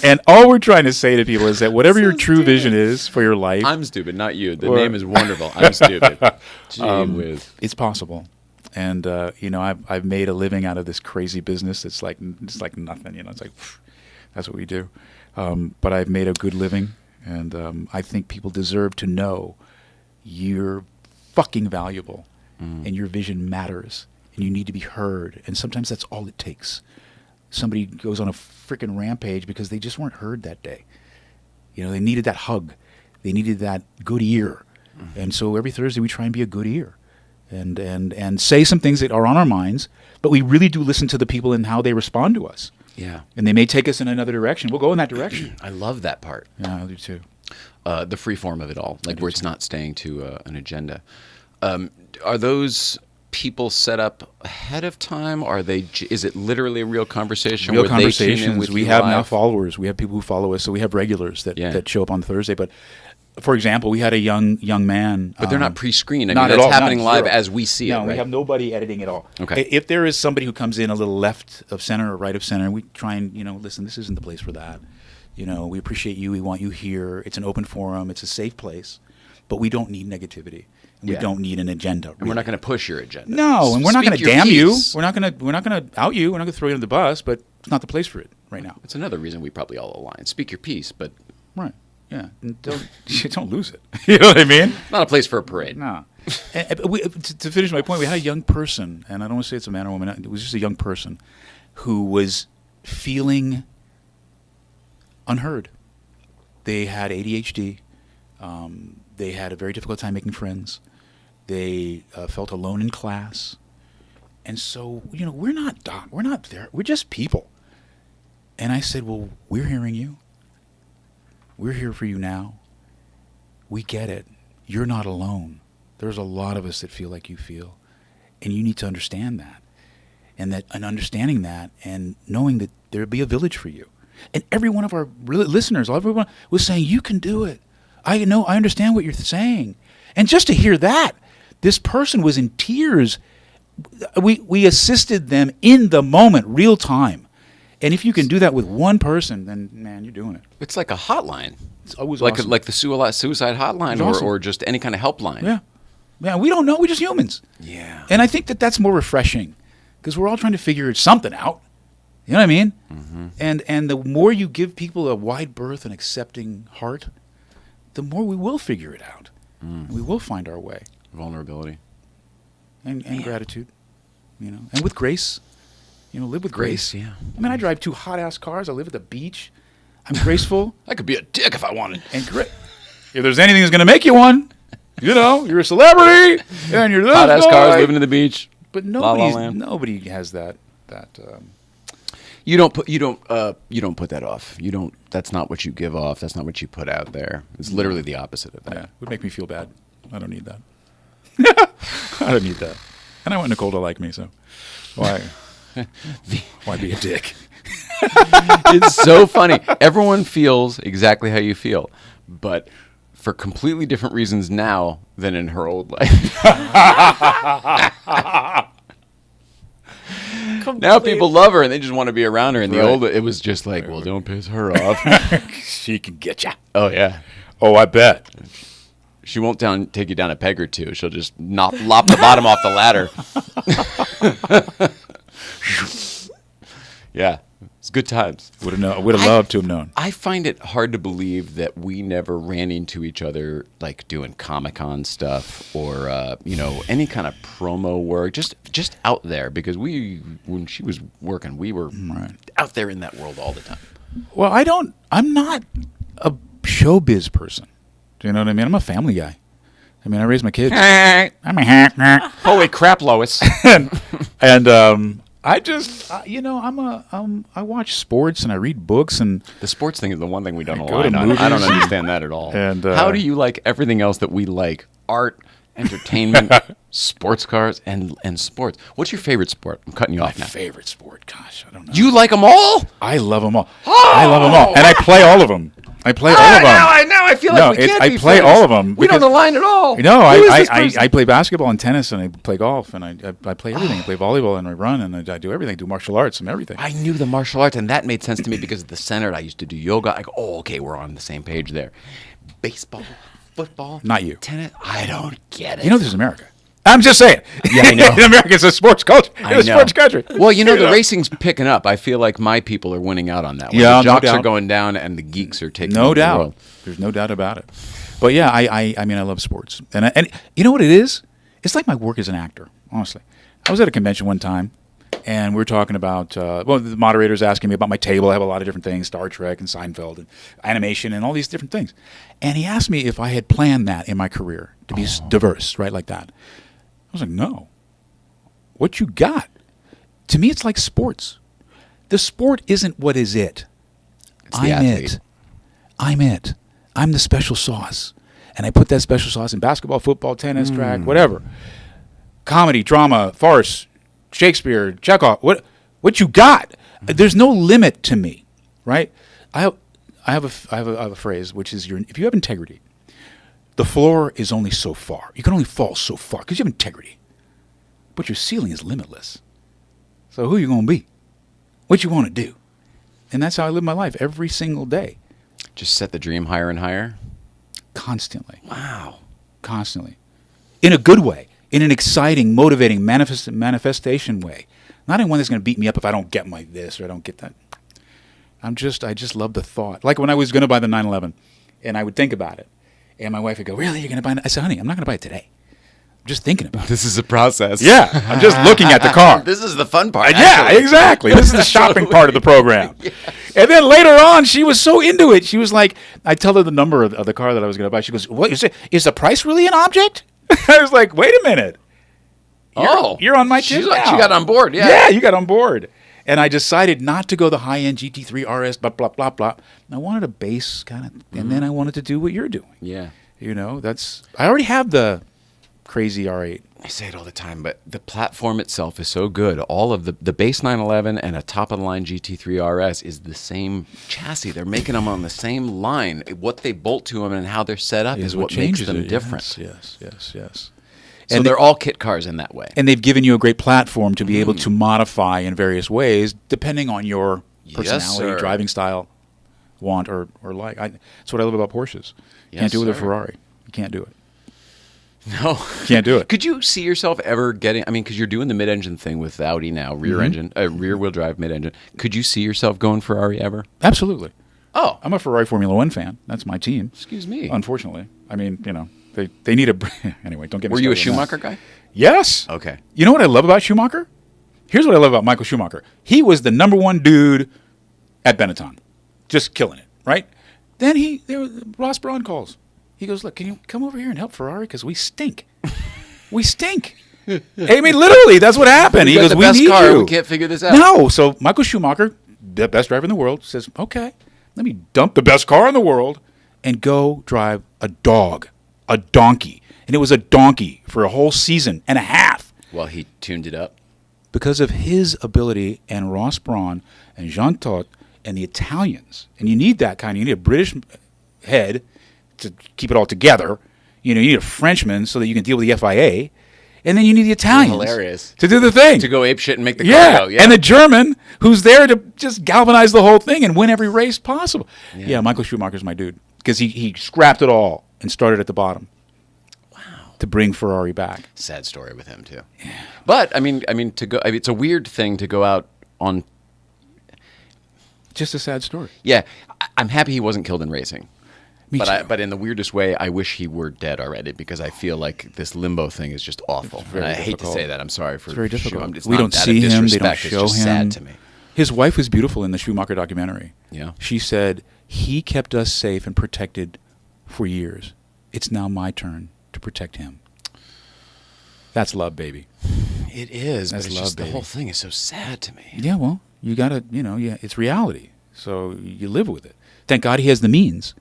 Speaker 2: And all we're trying to say to people is that whatever your true vision is for your life...
Speaker 1: I'm stupid, not you. The name is wonderful. I'm stupid. Gee whiz.
Speaker 2: It's possible. And, I've made a living out of this crazy business. It's like nothing, It's like, that's what we do. But I've made a good living. And I think people deserve to know you're fucking valuable. And your vision matters. And you need to be heard. And sometimes that's all it takes. Somebody goes on a freaking rampage because they just weren't heard that day. They needed that hug. They needed that good ear. And so every Thursday we try and be a good ear and say some things that are on our minds, but we really do listen to the people and how they respond to us.
Speaker 1: Yeah.
Speaker 2: And they may take us in another direction. We'll go in that direction.
Speaker 1: I love that part.
Speaker 2: Yeah, I do too.
Speaker 1: The free form of it all, like where it's not staying to an agenda. Are those people set up ahead of time? Is it literally a real conversation?
Speaker 2: Real
Speaker 1: where they tune in
Speaker 2: conversations.
Speaker 1: with
Speaker 2: We
Speaker 1: you
Speaker 2: have
Speaker 1: live?
Speaker 2: now followers. We have people who follow us. So we have regulars that show up on Thursday. But for example, we had a young man.
Speaker 1: But they're not pre-screened. I
Speaker 2: not
Speaker 1: mean,
Speaker 2: at
Speaker 1: that's
Speaker 2: all.
Speaker 1: happening
Speaker 2: Not
Speaker 1: live
Speaker 2: zero.
Speaker 1: as we see it,
Speaker 2: No,
Speaker 1: right?
Speaker 2: we have nobody editing at all.
Speaker 1: Okay.
Speaker 2: If there is somebody who comes in a little left of center or right of center, we try and, listen, this isn't the place for that. We appreciate you. We want you here. It's an open forum. It's a safe place. But we don't need negativity. And we don't need an agenda.
Speaker 1: And we're not going to push your agenda.
Speaker 2: No, and we're not going to
Speaker 1: Speak your
Speaker 2: damn you.
Speaker 1: piece.
Speaker 2: We're not going to out you. We're not going to throw you under the bus, but it's not the place for it right now.
Speaker 1: It's another reason we probably all align. Speak your piece, but
Speaker 2: Right. Yeah. And don't lose it. You know what I mean?
Speaker 1: not a place for a parade.
Speaker 2: No. To finish my point, we had a young person, and I don't want to say it's a man or woman. It was just a young person who was feeling unheard. They had ADHD. They had a very difficult time making friends. They felt alone in class. And so, we're not there. We're just people. And I said, well, we're hearing you. We're here for you now. We get it. You're not alone. There's a lot of us that feel like you feel. And you need to understand that. And understanding that and knowing that there'll be a village for you. And every one of our listeners, everyone was saying, you can do it. I understand what you're saying. And just to hear that, this person was in tears. We assisted them in the moment, real time. And if you can do that with one person, then, man, you're doing it.
Speaker 1: It's like a hotline.
Speaker 2: It's always
Speaker 1: like
Speaker 2: awesome.
Speaker 1: like the suicide hotline
Speaker 2: Awesome.
Speaker 1: or just any kind of helpline.
Speaker 2: Yeah. Yeah, we don't know. We're just humans.
Speaker 1: Yeah.
Speaker 2: And I think that's more refreshing because we're all trying to figure something out. You know what I mean? Mm-hmm. And the more you give people a wide berth and accepting heart, the more we will figure it out. And we will find our way.
Speaker 1: Vulnerability.
Speaker 2: And gratitude. And with grace. Live with grace.
Speaker 1: Yeah.
Speaker 2: I mean, I drive 2 hot-ass cars. I live at the beach. I'm graceful.
Speaker 1: I could be a dick if I wanted.
Speaker 2: And great. If there's anything that's going to make you one, you're a celebrity, and you're this
Speaker 1: Hot-ass
Speaker 2: guy.
Speaker 1: cars living in the beach.
Speaker 2: But
Speaker 1: La La Land.
Speaker 2: nobody has that.
Speaker 1: You don't put that off. That's not what you give off. That's not what you put out there. It's literally the opposite of that.
Speaker 2: Yeah, it would make me feel bad. I don't need that. I don't need that. And I want Nicole to like me, so why be a dick?
Speaker 1: It's so funny. Everyone feels exactly how you feel, but for completely different reasons now than in her old life. Now people love her and they just want to be around her. In the old, it was just like, well, don't piss her off.
Speaker 2: She can get ya.
Speaker 1: Oh yeah.
Speaker 2: Oh, I bet.
Speaker 1: She won't take you down a peg or two. She'll just lop the bottom off the ladder. Yeah, it's good times.
Speaker 2: Would have loved to have known.
Speaker 1: I find it hard to believe that we never ran into each other like doing Comic-Con stuff or any kind of promo work, just out there, because when she was working, we were out there in that world all the time.
Speaker 2: Well, I'm not a showbiz person. Do you know what I mean? I'm a family guy. I mean, I raise my kids.
Speaker 1: Holy crap, Lois.
Speaker 2: and I just, I watch sports and I read books and
Speaker 1: The sports thing is the one thing we don't
Speaker 2: go to
Speaker 1: align on.
Speaker 2: movies.
Speaker 1: I don't understand that at all.
Speaker 2: And,
Speaker 1: how do you like everything else that we like? Art, entertainment, sports cars, and sports. What's your favorite sport? I'm cutting you
Speaker 2: my
Speaker 1: off now.
Speaker 2: favorite sport. Gosh, I don't know.
Speaker 1: You like them all?
Speaker 2: I love them all. I love them all, and I play all of them. I play all of them.
Speaker 1: Now I feel like
Speaker 2: No,
Speaker 1: we can't
Speaker 2: I
Speaker 1: be
Speaker 2: play
Speaker 1: friends.
Speaker 2: all of them
Speaker 1: We don't
Speaker 2: because-
Speaker 1: align at all.
Speaker 2: No,
Speaker 1: Who is this person?
Speaker 2: I play basketball and tennis, and I play golf, and I play everything. I play volleyball, and I run, and I do everything. I do martial arts and everything.
Speaker 1: I knew the martial arts, and that made sense to me because at the Senate, I used to do yoga. I go, oh, okay, we're on the same page there. Baseball, football,
Speaker 2: Not you.
Speaker 1: tennis. I don't get it.
Speaker 2: You know, this is America. I'm just saying.
Speaker 1: Yeah, I know.
Speaker 2: America's a sports culture.
Speaker 1: I
Speaker 2: It's a sports country.
Speaker 1: Well, the racing's picking up. I feel like my people are winning out on that one.
Speaker 2: Yeah,
Speaker 1: the
Speaker 2: no
Speaker 1: jocks are
Speaker 2: doubt.
Speaker 1: going down, and the geeks are taking
Speaker 2: No
Speaker 1: over the
Speaker 2: doubt.
Speaker 1: world.
Speaker 2: There's no doubt about it. But yeah, I mean, I love sports, and you know what it is? It's like my work as an actor. Honestly, I was at a convention one time, and we were talking about the moderator's asking me about my table. I have a lot of different things: Star Trek and Seinfeld and animation and all these different things. And he asked me if I had planned that in my career to be diverse, right, like that. I was like, no. What you got? To me, it's like sports. The sport isn't what is it.
Speaker 1: It's the
Speaker 2: I'm
Speaker 1: athlete.
Speaker 2: it. I'm it. I'm the special sauce. And I put that special sauce in basketball, football, tennis, track, whatever. Comedy, drama, farce, Shakespeare, Chekhov, what you got? There's no limit to me, right? I have a phrase, which is if you have integrity, the floor is only so far. You can only fall so far because you have integrity. But your ceiling is limitless. So who are you going to be? What you want to do? And that's how I live my life every single day.
Speaker 1: Just set the dream higher and higher.
Speaker 2: Constantly.
Speaker 1: Wow.
Speaker 2: Constantly. In a good way. In an exciting, motivating, manifestation way. Not in one that's going to beat me up if I don't get my this or I don't get that. I just love the thought. Like when I was going to buy the 911 and I would think about it. And my wife would go, really, you're going to buy it? I said, honey, I'm not going to buy it today. I'm just thinking about it.
Speaker 1: This is a process.
Speaker 2: Yeah, I'm just looking at the car.
Speaker 1: This is the fun part.
Speaker 2: Yeah,
Speaker 1: actually.
Speaker 2: exactly. This is the shopping part of the program. Yeah. And then later on, she was so into it. She was like, I tell her the number of the car that I was going to buy. She goes, "What is the price really an object?" I was like, "Wait a minute. You're on my tip now."
Speaker 1: She got on board. Yeah.
Speaker 2: Yeah, you got on board. And I decided not to go the high-end GT3 RS, blah, blah, blah, blah. And I wanted a base kind of, and then I wanted to do what you're doing.
Speaker 1: Yeah.
Speaker 2: You know, I already have the crazy R8.
Speaker 1: I say it all the time, but the platform itself is so good. All of the base 911 and a top-of-the-line GT3 RS is the same chassis. They're making them on the same line. What they bolt to them and how they're set up is what makes
Speaker 2: changes
Speaker 1: them
Speaker 2: it.
Speaker 1: different.
Speaker 2: Yes.
Speaker 1: So they're all kit cars in that way.
Speaker 2: And they've given you a great platform to be able to modify in various ways, depending on your personality,
Speaker 1: sir.
Speaker 2: driving style, want or like. That's what I love about Porsches. You
Speaker 1: Yes,
Speaker 2: can't do it with a
Speaker 1: sir.
Speaker 2: Ferrari. You can't do it.
Speaker 1: No.
Speaker 2: Can't do it.
Speaker 1: Could you see yourself ever getting, because you're doing the mid-engine thing with Audi now, rear-wheel drive mid-engine. Could you see yourself going Ferrari ever?
Speaker 2: Absolutely.
Speaker 1: Oh.
Speaker 2: I'm a Ferrari Formula One fan. That's my team.
Speaker 1: Excuse me.
Speaker 2: Unfortunately. I mean, they need a... Anyway, don't get me
Speaker 1: Were you a
Speaker 2: started on that.
Speaker 1: Schumacher guy?
Speaker 2: Yes.
Speaker 1: Okay.
Speaker 2: You know what I love about Schumacher? Here's what I love about Michael Schumacher. He was the number one dude at Benetton. Just killing it, right? Then Ross Braun calls. He goes, look, can you come over here and help Ferrari? Because we stink. We stink. I mean, literally, that's what happened. He
Speaker 1: got
Speaker 2: goes,
Speaker 1: the
Speaker 2: we
Speaker 1: best
Speaker 2: need
Speaker 1: car.
Speaker 2: you.
Speaker 1: We can't figure this out.
Speaker 2: No. So Michael Schumacher, the best driver in the world, says, okay, let me dump the best car in the world and go drive a donkey. And it was a donkey for a whole season and a half.
Speaker 1: Well, he tuned it up.
Speaker 2: Because of his ability and Ross Braun and Jean Todt and the Italians. And you need that kind. You need a British head to keep it all together. You need a Frenchman so that you can deal with the FIA. And then you need the Italians
Speaker 1: Hilarious.
Speaker 2: to do the thing.
Speaker 1: To go ape shit and make the car
Speaker 2: Yeah.
Speaker 1: go. Yeah.
Speaker 2: And the German who's there to just galvanize the whole thing and win every race possible. Yeah, Michael Schumacher's my dude. Because he scrapped it all and started at the bottom. To bring Ferrari back.
Speaker 1: Sad story with him too. Yeah. But it's a weird thing to go out on.
Speaker 2: Just a sad story.
Speaker 1: Yeah, I'm happy he wasn't killed in racing.
Speaker 2: Me too.
Speaker 1: But in the weirdest way, I wish he were dead already because I feel like this limbo thing is just awful. And I hate to
Speaker 2: difficult.
Speaker 1: say that. I'm sorry for.
Speaker 2: It's very difficult.
Speaker 1: It's
Speaker 2: We
Speaker 1: not
Speaker 2: don't
Speaker 1: that
Speaker 2: see
Speaker 1: a
Speaker 2: him. They don't
Speaker 1: disrespect,
Speaker 2: show
Speaker 1: it's just
Speaker 2: him.
Speaker 1: sad to me.
Speaker 2: His wife was beautiful in the Schumacher documentary.
Speaker 1: Yeah.
Speaker 2: She said he kept us safe and protected for years. it's now my turn to protect him. That's love, baby.
Speaker 1: It is.
Speaker 2: That's
Speaker 1: But it's
Speaker 2: love,
Speaker 1: just the
Speaker 2: baby.
Speaker 1: whole thing is so sad to me.
Speaker 2: Yeah, well, you got to, it's reality. So you live with it. Thank God he has the means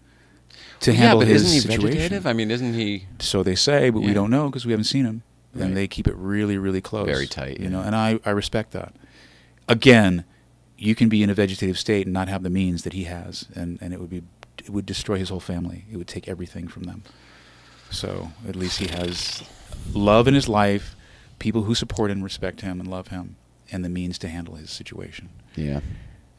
Speaker 2: to handle
Speaker 1: but
Speaker 2: his
Speaker 1: isn't he
Speaker 2: situation.
Speaker 1: vegetative? I mean, isn't he?
Speaker 2: So they say, but we
Speaker 1: Yeah.
Speaker 2: don't know because we haven't seen him.
Speaker 1: Right.
Speaker 2: And they keep it really, really close.
Speaker 1: Very tight,
Speaker 2: You know,
Speaker 1: yeah.
Speaker 2: and I respect that. Again, you can be in a vegetative state and not have the means that he has, and it would destroy his whole family. It would take everything from them. So at least he has love in his life, people who support and respect him and love him, and the means to handle his situation,
Speaker 1: Yeah.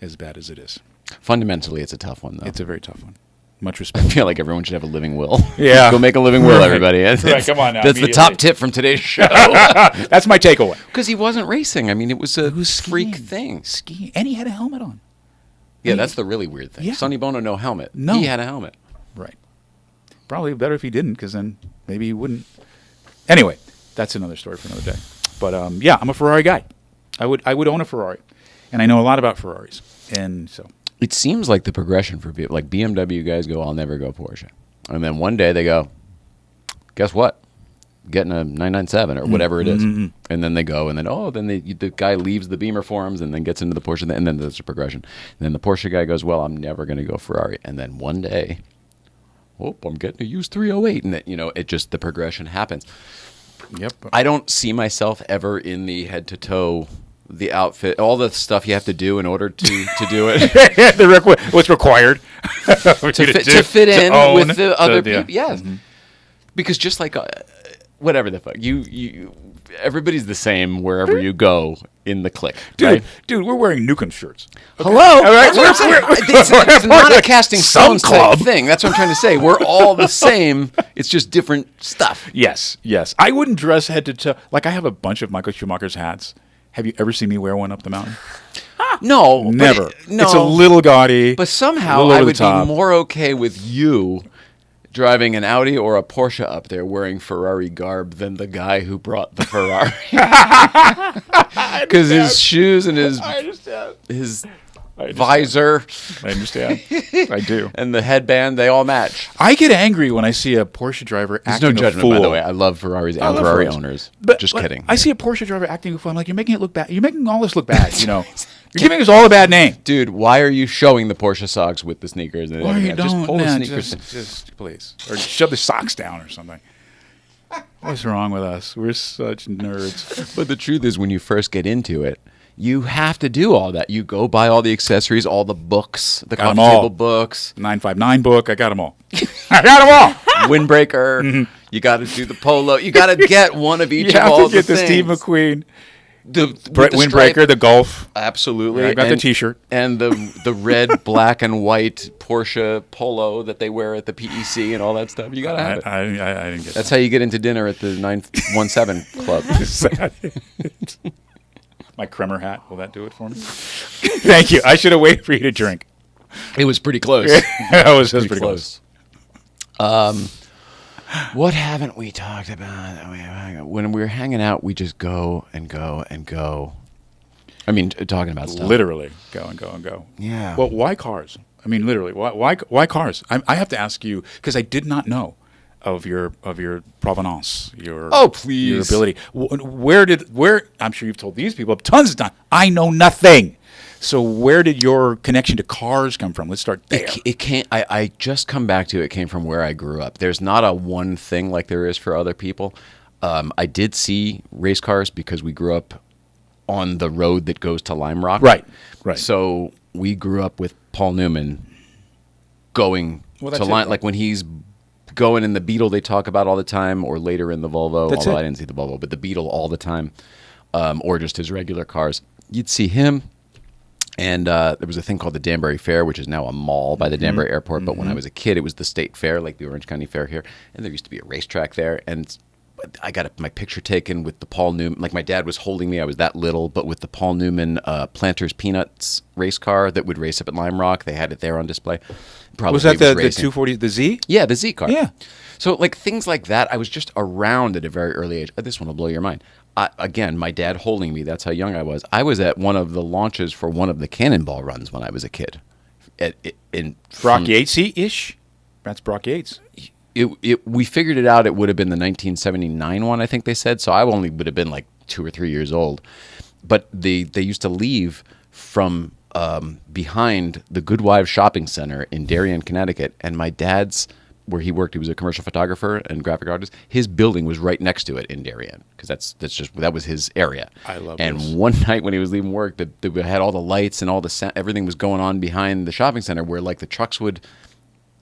Speaker 2: as bad as it is.
Speaker 1: Fundamentally, it's a tough one, though.
Speaker 2: It's a very tough one. Much
Speaker 1: I
Speaker 2: respect.
Speaker 1: feel like everyone should have a living will.
Speaker 2: Yeah.
Speaker 1: Go make a living will,
Speaker 2: Right.
Speaker 1: everybody.
Speaker 2: Right, come on now,
Speaker 1: That's the top
Speaker 2: immediately.
Speaker 1: tip from today's show.
Speaker 2: That's my takeaway.
Speaker 1: Because he wasn't racing. I mean, it was a
Speaker 2: was
Speaker 1: freak
Speaker 2: skiing.
Speaker 1: thing.
Speaker 2: Skiing, and he had a helmet on.
Speaker 1: Yeah, that's the really weird thing.
Speaker 2: Yeah.
Speaker 1: Sonny Bono, no helmet.
Speaker 2: No.
Speaker 1: He had a helmet.
Speaker 2: Right. Probably better if he didn't, because then maybe he wouldn't. Anyway, that's another story for another day. But yeah, I'm a Ferrari guy. I would own a Ferrari, and I know a lot about Ferraris, and so
Speaker 1: It seems like the progression for people, like BMW guys go, I'll never go Porsche. And then one day they go, guess what? Getting a 997 or whatever it is. And then they go, and then, the guy leaves the Beamer forums and then gets into the Porsche, and then there's a progression. And then the Porsche guy goes, well, I'm never going to go Ferrari. And then one day, I'm getting a used 308. And that, it just, the progression happens.
Speaker 2: yep.
Speaker 1: I don't see myself ever in the head-to-toe, the outfit, all the stuff you have to do in order to do it.
Speaker 2: What's required
Speaker 1: to fit in
Speaker 2: own
Speaker 1: with the other
Speaker 2: yeah.
Speaker 1: people. Yes. Because just like whatever the fuck, you everybody's the same wherever you go in the clique. Right?
Speaker 2: Dude, we're wearing Newcomb shirts.
Speaker 1: Hello.
Speaker 2: right,
Speaker 1: That's what I'm saying. It's not a casting stones type thing. That's what I'm trying to say. We're all the same. It's just different stuff.
Speaker 2: Yes. I wouldn't dress head to toe. Like, I have a bunch of Michael Schumacher's hats. Have you ever seen me wear one up the mountain?
Speaker 1: No, but
Speaker 2: Never.
Speaker 1: no,
Speaker 2: It's a little gaudy.
Speaker 1: But
Speaker 2: a
Speaker 1: somehow
Speaker 2: little
Speaker 1: I
Speaker 2: over
Speaker 1: would
Speaker 2: the top.
Speaker 1: be more okay with you driving an Audi or a Porsche up there wearing Ferrari garb than the guy who brought the Ferrari. Because his shoes and his visor
Speaker 2: I understand. I do.
Speaker 1: and the headband, they all match.
Speaker 2: I get angry when I see a Porsche driver
Speaker 1: There's
Speaker 2: acting
Speaker 1: no judgment,
Speaker 2: a fool.
Speaker 1: by the way. I love Ferraris and
Speaker 2: love
Speaker 1: Ferrari
Speaker 2: Ferraris.
Speaker 1: owners.
Speaker 2: But
Speaker 1: Just kidding.
Speaker 2: I see a Porsche driver acting a fool. I'm like, you're making it look bad. You're making all this look bad. You're giving us all a bad name.
Speaker 1: Dude, why are you showing the Porsche socks with the sneakers? And
Speaker 2: Or you
Speaker 1: everything? Just
Speaker 2: don't.
Speaker 1: pull the
Speaker 2: Nah,
Speaker 1: sneakers.
Speaker 2: just please, or shove the socks down or something. What's wrong with us? We're such nerds.
Speaker 1: But the truth is, when you first get into it, you have to do all that. You go buy all the accessories, all the books, the
Speaker 2: Got 'em
Speaker 1: coffee
Speaker 2: all.
Speaker 1: table books,
Speaker 2: 959 book. I got them all. I got them all.
Speaker 1: windbreaker. You got to do the polo. You got to get one of each
Speaker 2: You
Speaker 1: of
Speaker 2: have
Speaker 1: all
Speaker 2: to get the
Speaker 1: things.
Speaker 2: Steve McQueen,
Speaker 1: The
Speaker 2: windbreaker,
Speaker 1: stripe.
Speaker 2: the Golf.
Speaker 1: Absolutely.
Speaker 2: I got the
Speaker 1: And-
Speaker 2: T-shirt.
Speaker 1: and the red, black, and white Porsche polo that they wear at the PEC and all that stuff. You gotta have it.
Speaker 2: I didn't get
Speaker 1: That's how you get into dinner at the 917 Club.
Speaker 2: that. My Kremer hat. Will that do it for me? Thank you. I should have waited for you to drink.
Speaker 1: It was pretty close.
Speaker 2: that was pretty close.
Speaker 1: What haven't we talked about? When we're hanging out, we just go and go and go. I mean, talking about stuff.
Speaker 2: Literally, go and go and go.
Speaker 1: Yeah.
Speaker 2: Well, why cars? I mean, literally, why cars? I have to ask you because I did not know of your provenance, your
Speaker 1: Please.
Speaker 2: your ability. Where? I'm sure you've told these people tons of times. I know nothing. So where did your connection to cars come from? Let's start there.
Speaker 1: It can't. I just come back to it. Came from where I grew up. There's not a one thing like there is for other people. I did see race cars because we grew up on the road that goes to Lime Rock.
Speaker 2: Right.
Speaker 1: So we grew up with Paul Newman going
Speaker 2: Well,
Speaker 1: to
Speaker 2: that's
Speaker 1: Lime,
Speaker 2: it.
Speaker 1: like when he's going in the Beetle they talk about all the time, or later in the Volvo.
Speaker 2: That's
Speaker 1: although
Speaker 2: it.
Speaker 1: I didn't see the Volvo, but the Beetle all the time, or just his regular cars. You'd see him. And there was a thing called the Danbury Fair, which is now a mall by the Danbury Airport. But when I was a kid, it was the state fair, like the Orange County Fair here. And there used to be a racetrack there. And I got my picture taken with the Paul Newman. Like my dad was holding me. I was that little. But with the Paul Newman Planters Peanuts race car that would race up at Lime Rock. They had it there on display. Probably
Speaker 2: Was that the
Speaker 1: racing.
Speaker 2: 240, the Z?
Speaker 1: Yeah, the Z car.
Speaker 2: Yeah.
Speaker 1: So like things like that, I was just around at a very early age. This one will blow your mind. Again, my dad holding me. That's how young I was. I was at one of the launches for one of the Cannonball runs when I was a kid. In
Speaker 2: Brock Yatesy-ish? That's Brock Yates.
Speaker 1: we figured it out. It would have been the 1979 one, I think they said. So I only would have been like 2 or 3 years old. But they used to leave from behind the Good Wives Shopping Center in Darien, Connecticut, and my dad's, where he worked, he was a commercial photographer and graphic artist. His building was right next to it in Darien because that was his area.
Speaker 2: I love
Speaker 1: And
Speaker 2: this.
Speaker 1: one night when he was leaving work, they had all the lights and all the everything was going on behind the shopping center, where like the trucks would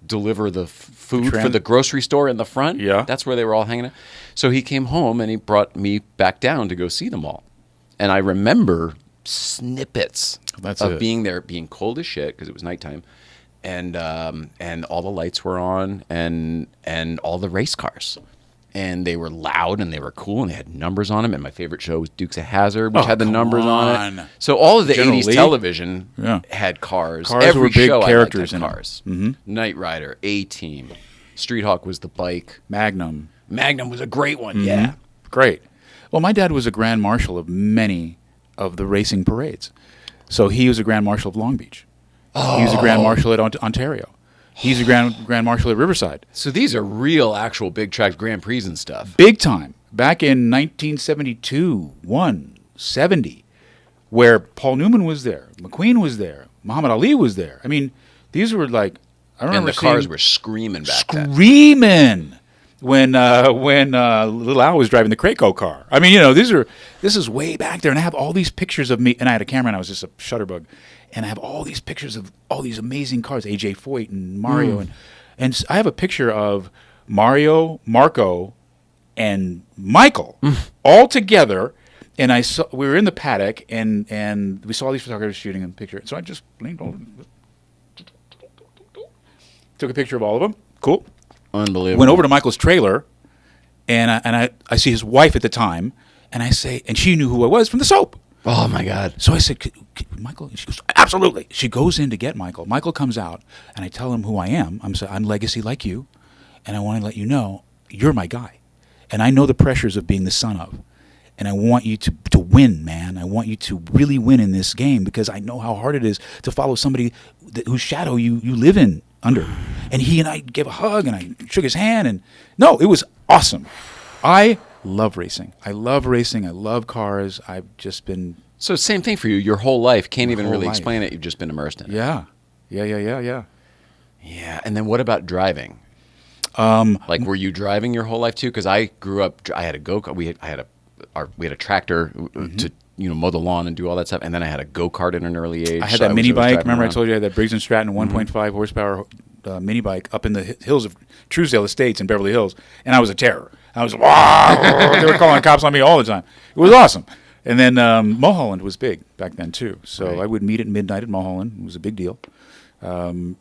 Speaker 1: deliver the food for the grocery store in the front.
Speaker 2: Yeah.
Speaker 1: That's where they were all hanging out. So he came home and he brought me back down to go see them all. And I remember snippets of being there, being cold as shit because it was nighttime, and all the lights were on, and all the race cars, and they were loud and they were cool and they had numbers on them. And my favorite show was Dukes of Hazzard, which had the numbers on it. So all of the
Speaker 2: General
Speaker 1: 80s
Speaker 2: Lee?
Speaker 1: television had cars.
Speaker 2: Cars
Speaker 1: Every
Speaker 2: were big
Speaker 1: show
Speaker 2: characters
Speaker 1: I
Speaker 2: in
Speaker 1: liked
Speaker 2: them.
Speaker 1: had cars. Knight Rider, A-Team, Street Hawk was the bike.
Speaker 2: Magnum.
Speaker 1: Magnum was a great one. Yeah.
Speaker 2: Great. Well, my dad was a grand marshal of many of the racing parades. So he was a grand marshal of Long Beach. He was a grand marshal at Ontario. He's a grand marshal at Riverside.
Speaker 1: So these are real, actual big track Grand Prix and stuff.
Speaker 2: Big time. Back in 1972, 70, where Paul Newman was there, McQueen was there, Muhammad Ali was there. I mean, these were like, I remember
Speaker 1: And the cars
Speaker 2: seeing-
Speaker 1: were screaming back then.
Speaker 2: screaming when Little Al was driving the Krakow car. I mean, this is way back there, and I have all these pictures of me, and I had a camera, and I was just a shutterbug, and I have all these pictures of all these amazing cars, AJ Foyt and Mario, and I have a picture of Mario, Marco, and Michael all together. And we were in the paddock, and we saw these photographers shooting a picture. So I just leaned over, took a picture of all of them. Cool.
Speaker 1: Unbelievable.
Speaker 2: Went over to Michael's trailer, and I see his wife at the time, and I say, and she knew who I was from the soap.
Speaker 1: Oh, my God.
Speaker 2: So I said, Michael? And she goes, absolutely. She goes in to get Michael. Michael comes out, and I tell him who I am. I'm legacy like you, and I want to let you know you're my guy. And I know the pressures of being the son of. And I want you to win, man. I want you to really win in this game because I know how hard it is to follow somebody whose shadow you live in under. And he and I gave a hug, and I shook his hand. And no, it was awesome. I love racing. I love cars. I've just been...
Speaker 1: So same thing for you. Your whole life. Can't even
Speaker 2: whole
Speaker 1: really
Speaker 2: life.
Speaker 1: explain it. You've just been immersed in it.
Speaker 2: Yeah.
Speaker 1: Yeah. And then what about driving? Like, were you driving your whole life too? Because I grew up. I had a go-kart. We had a tractor to mow the lawn and do all that stuff. And then I had a go-kart at an early age.
Speaker 2: I had
Speaker 1: so
Speaker 2: that mini
Speaker 1: was
Speaker 2: bike.
Speaker 1: driving
Speaker 2: Remember
Speaker 1: around.
Speaker 2: I told you I had that Briggs & Stratton 1.5 horsepower mini bike up in the hills of Truesdale Estates in Beverly Hills. And I was a terror. I was, wow! They were calling cops on me all the time. It was awesome. And then Mulholland was big back then too. So
Speaker 1: Right.
Speaker 2: I would meet at midnight at Mulholland. It was a big deal. And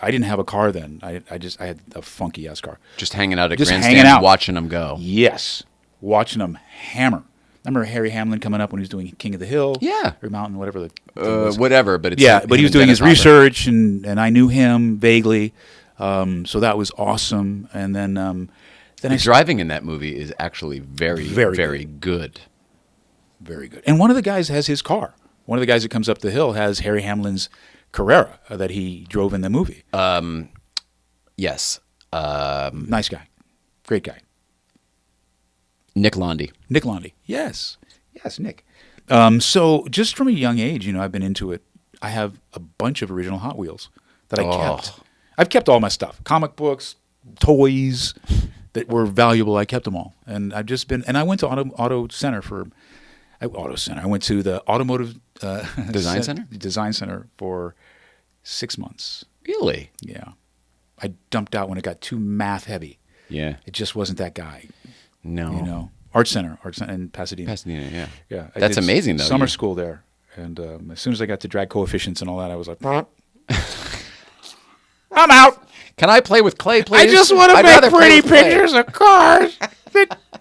Speaker 2: I didn't have a car then. I had a funky ass car.
Speaker 1: Just hanging out at
Speaker 2: Just
Speaker 1: grandstands,
Speaker 2: hanging out.
Speaker 1: watching them go.
Speaker 2: Yes, watching them hammer. I remember Harry Hamlin coming up when he was doing King of the Hill.
Speaker 1: Yeah.
Speaker 2: or Mountain, whatever the thing was.
Speaker 1: Whatever, but it's
Speaker 2: Yeah, but he was doing his
Speaker 1: Dennis Hopper.
Speaker 2: research, and I knew him vaguely, so that was awesome. And then
Speaker 1: The driving in that movie is actually very,
Speaker 2: Very
Speaker 1: very good.
Speaker 2: very good. And one of the guys has his car. One of the guys that comes up the hill has Harry Hamlin's Carrera that he drove in the movie.
Speaker 1: Yes.
Speaker 2: Nice guy, great guy.
Speaker 1: Nick Londy.
Speaker 2: Nick Londy. Yes, Nick. So just from a young age, I've been into it. I have a bunch of original Hot Wheels that I kept. I've kept all my stuff, comic books, toys that were valuable. I kept them all, and I've just been. And I went to Auto Center. I went to the automotive
Speaker 1: Design Center?
Speaker 2: Design Center for 6 months.
Speaker 1: Really?
Speaker 2: Yeah, I dumped out when it got too math heavy.
Speaker 1: Yeah.
Speaker 2: It just wasn't that guy.
Speaker 1: No.
Speaker 2: Art Center in Pasadena.
Speaker 1: Pasadena, yeah.
Speaker 2: Yeah, I
Speaker 1: That's
Speaker 2: did
Speaker 1: amazing, though.
Speaker 2: Summer
Speaker 1: You-
Speaker 2: school there, and as soon as I got to drag coefficients and all that, I was like, I'm out.
Speaker 1: Can I play with clay, please?
Speaker 2: I just want to
Speaker 1: I'd
Speaker 2: make
Speaker 1: rather play
Speaker 2: pretty
Speaker 1: with clay.
Speaker 2: pictures of cars,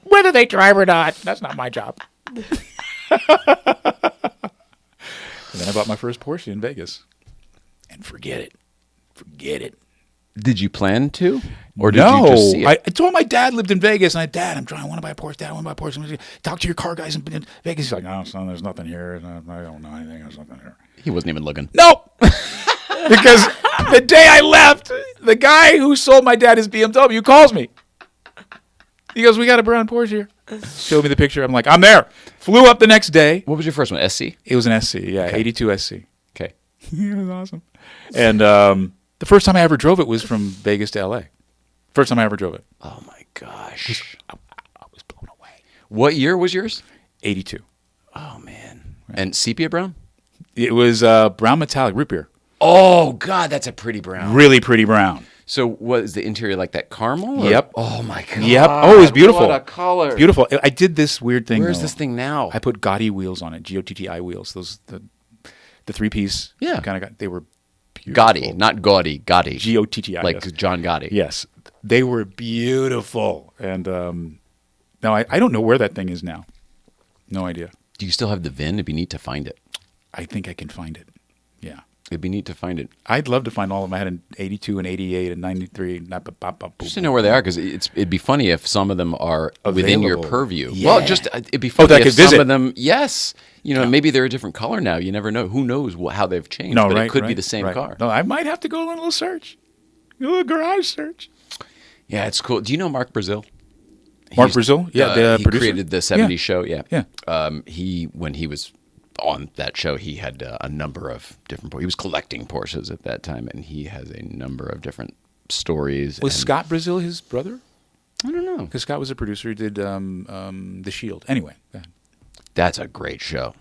Speaker 2: whether they drive or not. That's not my job. And then I bought my first Porsche in Vegas, and forget it.
Speaker 1: Did you plan to? Or did
Speaker 2: No,
Speaker 1: you just see it?
Speaker 2: I told my dad lived in Vegas, and I want to buy a Porsche. Dad, I want to buy a Porsche. I'm gonna talk to your car guys in Vegas. He's like, no, son, there's nothing here. I don't know anything. There's nothing here.
Speaker 1: He wasn't even looking.
Speaker 2: Nope. The day I left, the guy who sold my dad his BMW calls me. He goes, "We got a brown Porsche here." Showed me the picture. I'm like, "I'm there." Flew up the next day.
Speaker 1: What was your first one? SC?
Speaker 2: It was an SC, yeah,
Speaker 1: Okay.
Speaker 2: 82 SC.
Speaker 1: Okay.
Speaker 2: It was awesome. And the first time I ever drove it was from Vegas to L.A. First time I ever drove it.
Speaker 1: Oh my gosh.
Speaker 2: I was blown away.
Speaker 1: What year was yours?
Speaker 2: 82.
Speaker 1: Oh man. And sepia brown?
Speaker 2: It was brown metallic root beer.
Speaker 1: Oh god, that's a pretty brown.
Speaker 2: Really pretty brown.
Speaker 1: So what is the interior like that caramel? or-
Speaker 2: Yep.
Speaker 1: Oh my god.
Speaker 2: Yep. Oh, it was beautiful.
Speaker 1: What a color.
Speaker 2: Beautiful. I did this weird thing.
Speaker 1: Where's
Speaker 2: though.
Speaker 1: this thing now?
Speaker 2: I put Gotti wheels on it. GOTTI wheels. Those the 3-piece.
Speaker 1: Yeah.
Speaker 2: Kind of they were beautiful.
Speaker 1: Gotti, not gaudy. Gotti.
Speaker 2: GOTTI.
Speaker 1: Like
Speaker 2: yes.
Speaker 1: John Gotti.
Speaker 2: Yes. They were beautiful. And now I don't know where that thing is now. No idea.
Speaker 1: Do you still have the VIN? It'd be neat to find it.
Speaker 2: I think I can find it. Yeah.
Speaker 1: It'd be neat to find it.
Speaker 2: I'd love to find all of them. I had an 82 and 88 and 93.
Speaker 1: Just to know where they are, because it'd be funny if some of them are within your
Speaker 2: Available.
Speaker 1: purview.
Speaker 2: Yeah.
Speaker 1: Well, just it'd be funny
Speaker 2: that I
Speaker 1: if
Speaker 2: could
Speaker 1: some
Speaker 2: visit.
Speaker 1: of them, yes, maybe they're a different color now. You never know. Who knows how they've changed?
Speaker 2: No,
Speaker 1: but
Speaker 2: right.
Speaker 1: it could be
Speaker 2: right,
Speaker 1: the same
Speaker 2: right.
Speaker 1: car.
Speaker 2: No, I might have to go on a little search. A little garage search.
Speaker 1: Yeah, it's cool. Do you know Mark Brazil?
Speaker 2: Mark Brazil? Yeah, the
Speaker 1: he
Speaker 2: producer?
Speaker 1: created the '70s
Speaker 2: Yeah.
Speaker 1: show. Yeah,
Speaker 2: Yeah.
Speaker 1: When he was on that show, he had a number of different. He was collecting Porsches at that time, and he has a number of different stories.
Speaker 2: Was
Speaker 1: and-
Speaker 2: Scott Brazil his brother?
Speaker 1: I don't know.
Speaker 2: Because Scott was a producer. He did The Shield. Anyway. Go ahead.
Speaker 1: That's a great show.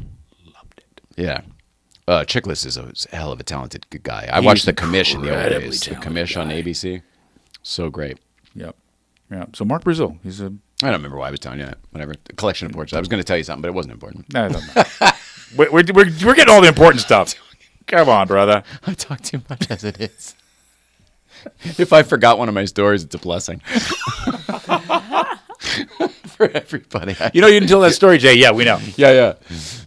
Speaker 2: Loved it.
Speaker 1: Yeah. Chiles is a hell of a talented good guy. I watched The Commish in the old
Speaker 2: incredibly
Speaker 1: days. The
Speaker 2: talented
Speaker 1: Commish on
Speaker 2: guy.
Speaker 1: ABC. So great.
Speaker 2: Yep. Yeah. So Mark Brazil. He's a...
Speaker 1: I don't remember why I was telling you that. Whatever. A collection of Porsches. I was going to tell you something, but it wasn't important.
Speaker 2: No, it doesn't matter. we're getting all the important stuff. Come on, brother.
Speaker 1: I talk too much as it is. If I forgot one of my stories, it's a blessing. For everybody.
Speaker 2: You know you didn't tell that story, Jay. Yeah, we know.
Speaker 1: Yeah.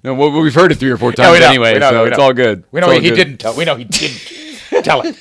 Speaker 1: No, well, we've heard it 3 or 4
Speaker 2: Yeah,
Speaker 1: times
Speaker 2: we know,
Speaker 1: anyway,
Speaker 2: we know,
Speaker 1: so
Speaker 2: we
Speaker 1: it's
Speaker 2: know.
Speaker 1: all good.
Speaker 2: We know
Speaker 1: It's all
Speaker 2: he
Speaker 1: good.
Speaker 2: didn't tell. We know he didn't tell it.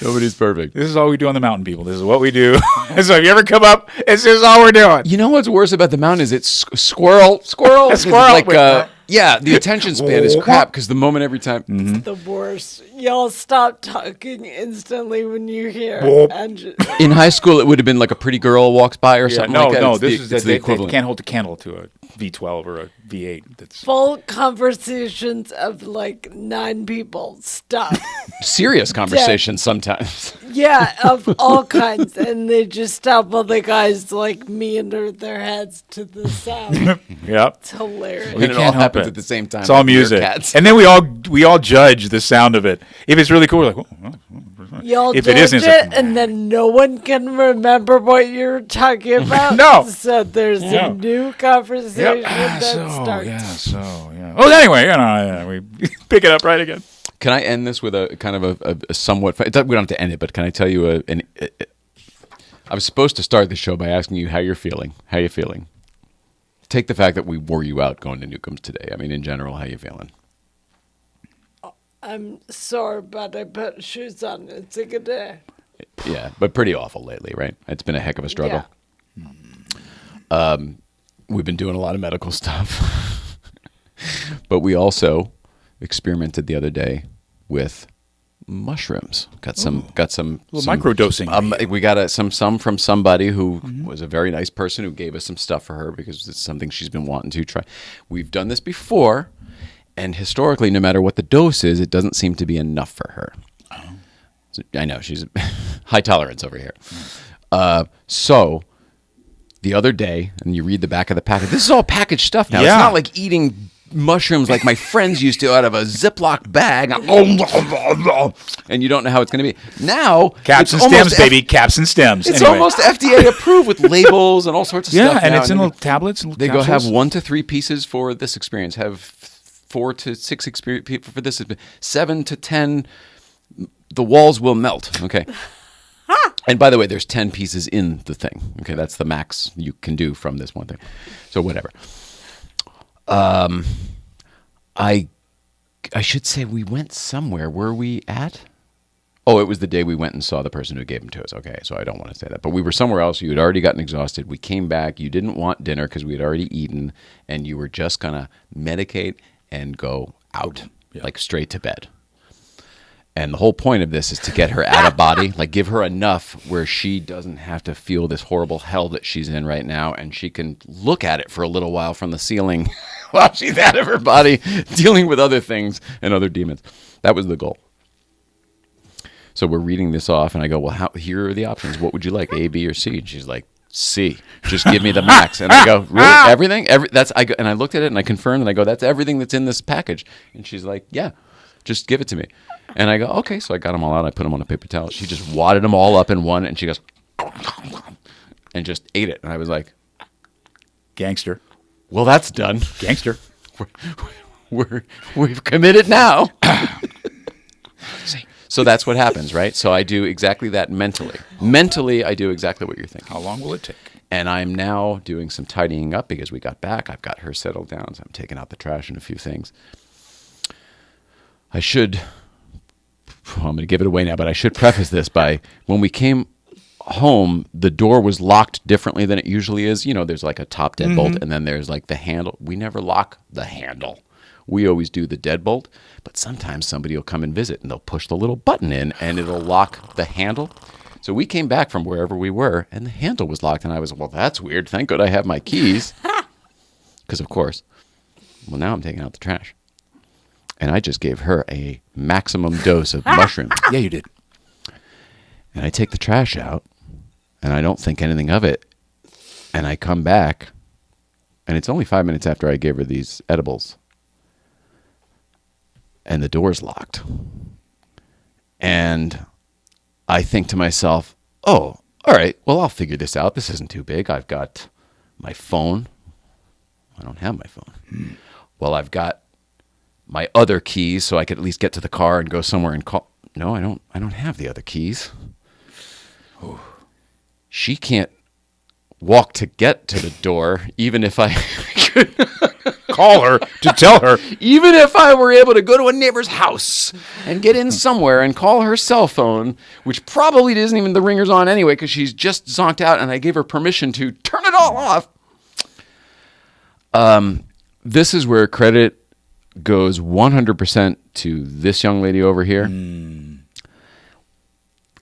Speaker 1: Nobody's perfect.
Speaker 2: This is all we do on the mountain, people. This is what we do. So if you ever come up, this is all we're doing.
Speaker 1: You know what's worse about the mountain is it's squirrel. Squirrel.
Speaker 2: Squirrel.
Speaker 1: Yeah, the attention span is crap because the moment every time.
Speaker 4: The worst. Y'all stop talking instantly when you hear.
Speaker 2: Whoop.
Speaker 4: And just,
Speaker 1: In high school, it would have been like a pretty girl walks by or something like that.
Speaker 2: No,
Speaker 1: It's
Speaker 2: this
Speaker 1: the,
Speaker 2: is
Speaker 1: it's
Speaker 2: that
Speaker 1: the
Speaker 2: they
Speaker 1: equivalent.
Speaker 2: can't hold a candle to a V12 or a V8. That's
Speaker 4: full conversations of like 9 people. Stop.
Speaker 1: Serious conversations sometimes.
Speaker 4: Yeah, of all kinds. And they just stop while the guys like meander their heads to the sound.
Speaker 2: yep.
Speaker 4: It's hilarious.
Speaker 1: And it all
Speaker 2: can't help
Speaker 1: happens
Speaker 2: it.
Speaker 1: at the same time.
Speaker 2: It's all
Speaker 1: like
Speaker 2: music,
Speaker 1: meerkats.
Speaker 2: and then we all judge the sound of it. If it's really cool, we're like,
Speaker 4: Y'all
Speaker 2: if
Speaker 4: judge
Speaker 2: it isn't, it's like,
Speaker 4: and then no one can remember what you're talking about.
Speaker 2: No.
Speaker 4: So there's a new conversation that starts.
Speaker 2: Well, anyway, we pick it up right again.
Speaker 1: Can I end this with a kind of a somewhat? We don't have to end it, but can I tell you I was supposed to start the show by asking you how you're feeling. How you feeling? Take the fact that we wore you out going to Newcomb's today. I mean, in general, how you feeling?
Speaker 4: I'm sore, but I put shoes on. It's a good day.
Speaker 1: Yeah, but pretty awful lately, right? It's been a heck of a struggle. We've been doing a lot of medical stuff, but we also experimented the other day with mushrooms. Got some
Speaker 2: microdosing.
Speaker 1: We got some from somebody who was a very nice person who gave us some stuff for her because it's something she's been wanting to try. We've done this before, and historically, no matter what the dose is, it doesn't seem to be enough for her. So, I know she's high tolerance over here. So the other day, and you read the back of the package. This is all packaged stuff now.
Speaker 2: Yeah.
Speaker 1: It's not like eating mushrooms like my friends used to out of a Ziploc bag. And you don't know how it's going to be. Now,
Speaker 2: Caps and stems, baby. Caps and stems.
Speaker 1: It's
Speaker 2: Anyway.
Speaker 1: almost FDA approved with labels and all sorts of stuff.
Speaker 2: Yeah, and
Speaker 1: now.
Speaker 2: it's in little tablets. And
Speaker 1: They
Speaker 2: little
Speaker 1: go have
Speaker 2: capsules.
Speaker 1: 1 to 3 pieces for this experience. Have 4 to 6 people for this. 7 to 10. The walls will melt. Okay. And by the way, there's 10 pieces in the thing. Okay, that's the max you can do from this one thing. So whatever. I should say we went somewhere. Were we at? Oh, it was the day we went and saw the person who gave them to us. Okay, so I don't want to say that. But we were somewhere else. You had already gotten exhausted. We came back. You didn't want dinner because we had already eaten. And you were just going to medicate and go out. like straight to bed. And the whole point of this is to get her out of body, like give her enough where she doesn't have to feel this horrible hell that she's in right now, and she can look at it for a little while from the ceiling while she's out of her body, dealing with other things and other demons. That was the goal. So we're reading this off, and I go, well, here are the options. What would you like, A, B, or C? And she's like, C. Just give me the max. And I go, really? Everything? And I looked at it, and I confirmed, and I go, that's everything that's in this package. And she's like, yeah, just give it to me. And I go, okay. So I got them all out. I put them on a paper towel. She just wadded them all up in one, and she goes, and just ate it. And I was like,
Speaker 2: Gangster.
Speaker 1: well, that's done.
Speaker 2: Gangster.
Speaker 1: We've committed now. So that's what happens, right? So I do exactly that mentally. Mentally, I do exactly what you're thinking.
Speaker 2: How long will it take?
Speaker 1: And I'm now doing some tidying up because we got back. I've got her settled down, so I'm taking out the trash and a few things. I'm going to give it away now, but I should preface this by when we came home, the door was locked differently than it usually is. You know, there's like a top deadbolt, and then there's like the handle. We never lock the handle. We always do the deadbolt, but sometimes somebody will come and visit, and they'll push the little button in, and it'll lock the handle. So we came back from wherever we were, and the handle was locked, and I was, well, that's weird. Thank God I have my keys. Because, of course, well, now I'm taking out the trash. And I just gave her a maximum dose of mushrooms.
Speaker 2: Yeah, you did.
Speaker 1: And I take the trash out, and I don't think anything of it. And I come back, and it's only 5 minutes after I gave her these edibles. And the door's locked. And I think to myself, oh, all right, well, I'll figure this out. This isn't too big. I've got my phone. I don't have my phone. Well, I've got my other keys, so I could at least get to the car and go somewhere and call. No, I don't have the other keys. Ooh. She can't walk to get to the door, even if I could
Speaker 2: Call her to tell her.
Speaker 1: even if I were able to go to a neighbor's house and get in somewhere and call her cell phone, which probably isn't even the ringer's on anyway because she's just zonked out, and I gave her permission to turn it all off. This is where credit goes 100% to this young lady over here.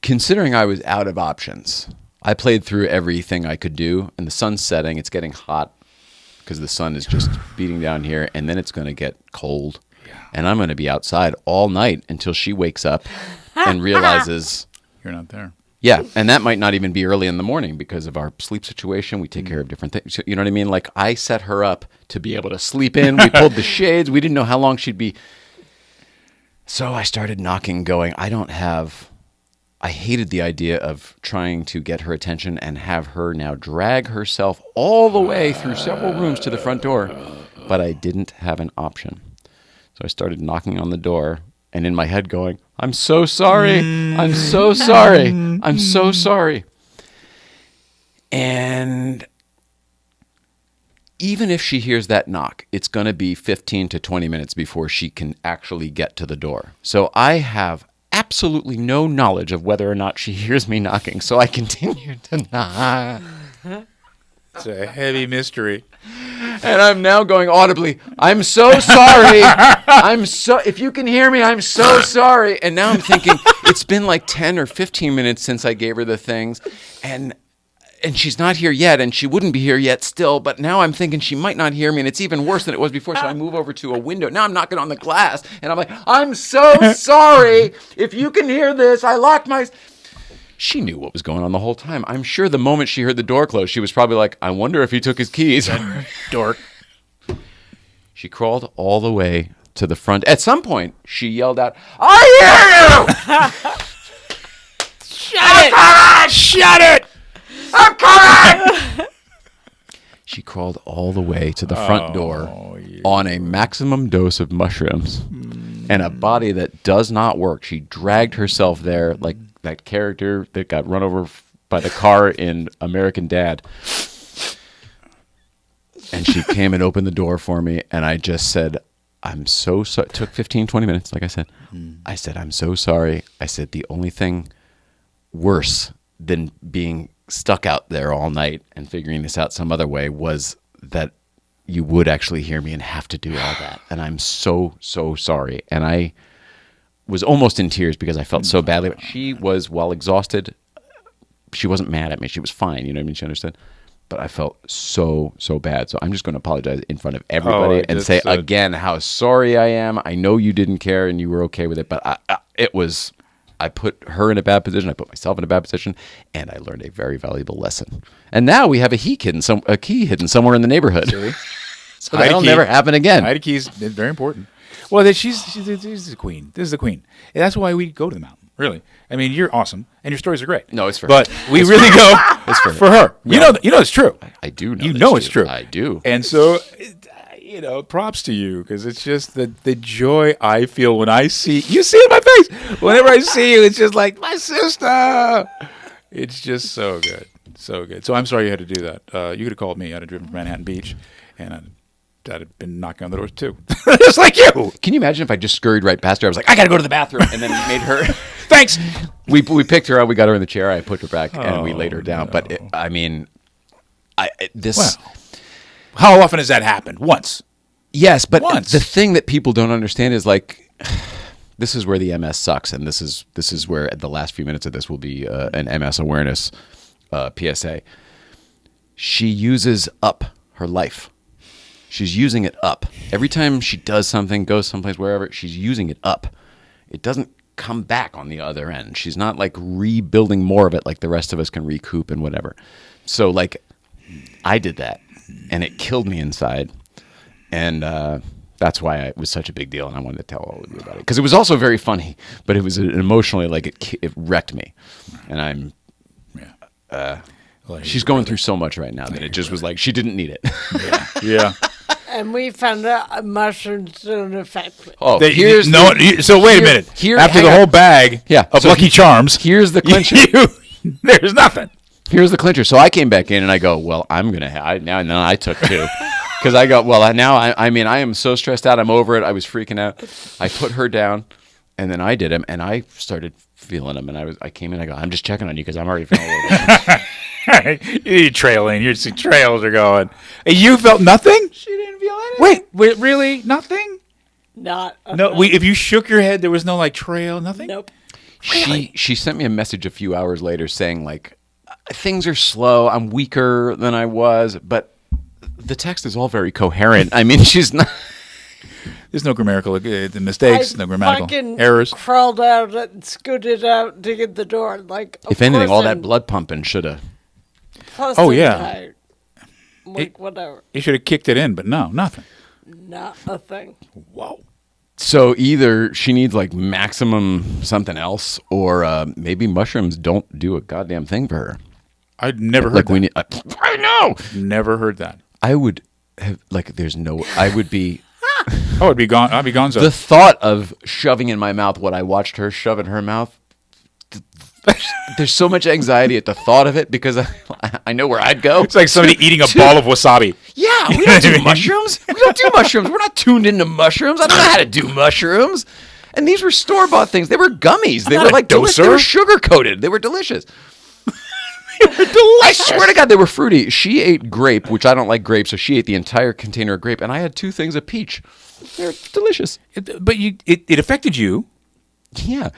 Speaker 1: Considering I was out of options, I played through everything I could do, and the sun's setting. It's getting hot because the sun is just beating down here, and then it's going to get cold. And I'm going to be outside all night until she wakes up and realizes
Speaker 2: You're not there.
Speaker 1: Yeah, and that might not even be early in the morning because of our sleep situation. We take care of different things. You know what I mean? Like, I set her up to be able to sleep in. We pulled the shades. We didn't know how long she'd be. So I started knocking, going, I hated the idea of trying to get her attention and have her now drag herself all the way through several rooms to the front door. But I didn't have an option. So I started knocking on the door. And in my head going, I'm so sorry. I'm so sorry. I'm so sorry. And even if she hears that knock, it's going to be 15 to 20 minutes before she can actually get to the door. So I have absolutely no knowledge of whether or not she hears me knocking. So I continue to knock.
Speaker 2: It's a heavy mystery.
Speaker 1: And I'm now going audibly, I'm so sorry. If you can hear me, I'm so sorry. And now I'm thinking, it's been like 10 or 15 minutes since I gave her the things. And she's not here yet, and she wouldn't be here yet still. But now I'm thinking she might not hear me, and it's even worse than it was before. So I move over to a window. Now I'm knocking on the glass, and I'm like, I'm so sorry. If you can hear this, I locked my... She knew what was going on the whole time. I'm sure the moment she heard the door close, she was probably like, I wonder if he took his keys.
Speaker 2: Dork.
Speaker 1: She crawled all the way to the front. At some point, she yelled out, I hear you!
Speaker 2: Shut it!
Speaker 1: I'm coming! She crawled all the way to the front door on a maximum dose of mushrooms and a body that does not work. She dragged herself there like that character that got run over by the car in American Dad. And she came and opened the door for me, and I just said, I'm so sorry. It took 15, 20 minutes, like I said. I said, I'm so sorry. I said, the only thing worse than being stuck out there all night and figuring this out some other way was that you would actually hear me and have to do all that. And I'm so sorry. And I was almost in tears because I felt so badly. She was, while exhausted, she wasn't mad at me. She was fine. You know what I mean? She understood. But I felt so bad. So I'm just going to apologize in front of everybody and say again how sorry I am. I know you didn't care and you were okay with it, but I put her in a bad position. I put myself in a bad position, and I learned a very valuable lesson. And now we have a key hidden somewhere in the neighborhood. So that'll never happen again.
Speaker 2: Hide a key is very important. Well, she's the queen. This is the queen. And that's why we go to the mountain. Really, I mean, you're awesome, and your stories are great.
Speaker 1: No, it's for
Speaker 2: but
Speaker 1: her.
Speaker 2: we really go for her.
Speaker 1: Yeah.
Speaker 2: You know it's true.
Speaker 1: I do know.
Speaker 2: You know it's true.
Speaker 1: I do.
Speaker 2: And so, props to you because it's just the joy I feel when I see you. See it in my face. Whenever I see you, it's just like my sister. It's just so good, so good. So I'm sorry you had to do that. You could have called me. I'd have driven from Manhattan Beach, and I'd have been knocking on the doors too, just like you.
Speaker 1: Can you imagine if I just scurried right past her? I was like, I got to go to the bathroom, and then made her. Thanks. We picked her up. We got her in the chair. I put her back, and we laid her down. No. But this.
Speaker 2: Well, how often has that happened? Once.
Speaker 1: Yes, but
Speaker 2: Once.
Speaker 1: The thing that people don't understand is like, this is where the MS sucks, and this is where the last few minutes of this will be an MS awareness PSA. She uses up her life. She's using it up. Every time she does something, goes someplace, wherever, she's using it up. It doesn't come back on the other end. She's not like rebuilding more of it like the rest of us can recoup and whatever. So like I did that and it killed me inside. And that's why it was such a big deal. And I wanted to tell all of you about it because it was also very funny, but it was emotionally like it wrecked me. And I'm, she's going through so much right now that it just was like, she didn't need it.
Speaker 2: Yeah.
Speaker 4: And we found out mushrooms don't affect me.
Speaker 1: Oh,
Speaker 2: So wait a minute. After the whole bag of Lucky Charms,
Speaker 1: here's the clincher.
Speaker 2: There's nothing.
Speaker 1: Here's the clincher. So I came back in and I go, well, I'm gonna now. And then I took two because I go, well, now I mean I am so stressed out. I'm over it. I was freaking out. I put her down, and then I did him, and I started feeling him. And I came in. I go, I'm just checking on you because I'm already feeling a little bit.
Speaker 2: You're trailing. You see trails are going. And you felt nothing? She didn't feel anything. Wait, really? Nothing?
Speaker 4: Not
Speaker 2: No. If you shook your head, there was no like trail. Nothing.
Speaker 4: Nope.
Speaker 1: Really? She sent me a message a few hours later saying like, things are slow. I'm weaker than I was, but the text is all very coherent. I mean, she's not.
Speaker 2: There's no grammatical mistakes, no grammatical errors.
Speaker 4: Crawled out and scooted out to get the door. Like,
Speaker 1: if anything, all that blood pumping should have.
Speaker 2: Oh yeah.
Speaker 4: Like whatever.
Speaker 2: You should have kicked it in, but no, nothing.
Speaker 4: Not a thing.
Speaker 2: Whoa.
Speaker 1: So either she needs like maximum something else, or maybe mushrooms don't do a goddamn thing for her.
Speaker 2: I'd never heard that.
Speaker 1: I know.
Speaker 2: Never heard that.
Speaker 1: I would have like. There's no. I would be.
Speaker 2: I would be gone. I'd be gone.
Speaker 1: The thought of shoving in my mouth what I watched her shove in her mouth. There's so much anxiety at the thought of it because I know where I'd go.
Speaker 2: It's like somebody eating a ball of wasabi.
Speaker 1: Yeah, we don't do mushrooms. We don't do mushrooms. We're not tuned into mushrooms. I don't know how to do mushrooms. And these were store-bought things. They were gummies. They were like delicious. They were sugar-coated. They were delicious. I swear to God, they were fruity. She ate grape, which I don't like grape, so she ate the entire container of grape, and I had 2 things of peach. They're delicious.
Speaker 2: But it affected you.
Speaker 1: Yeah.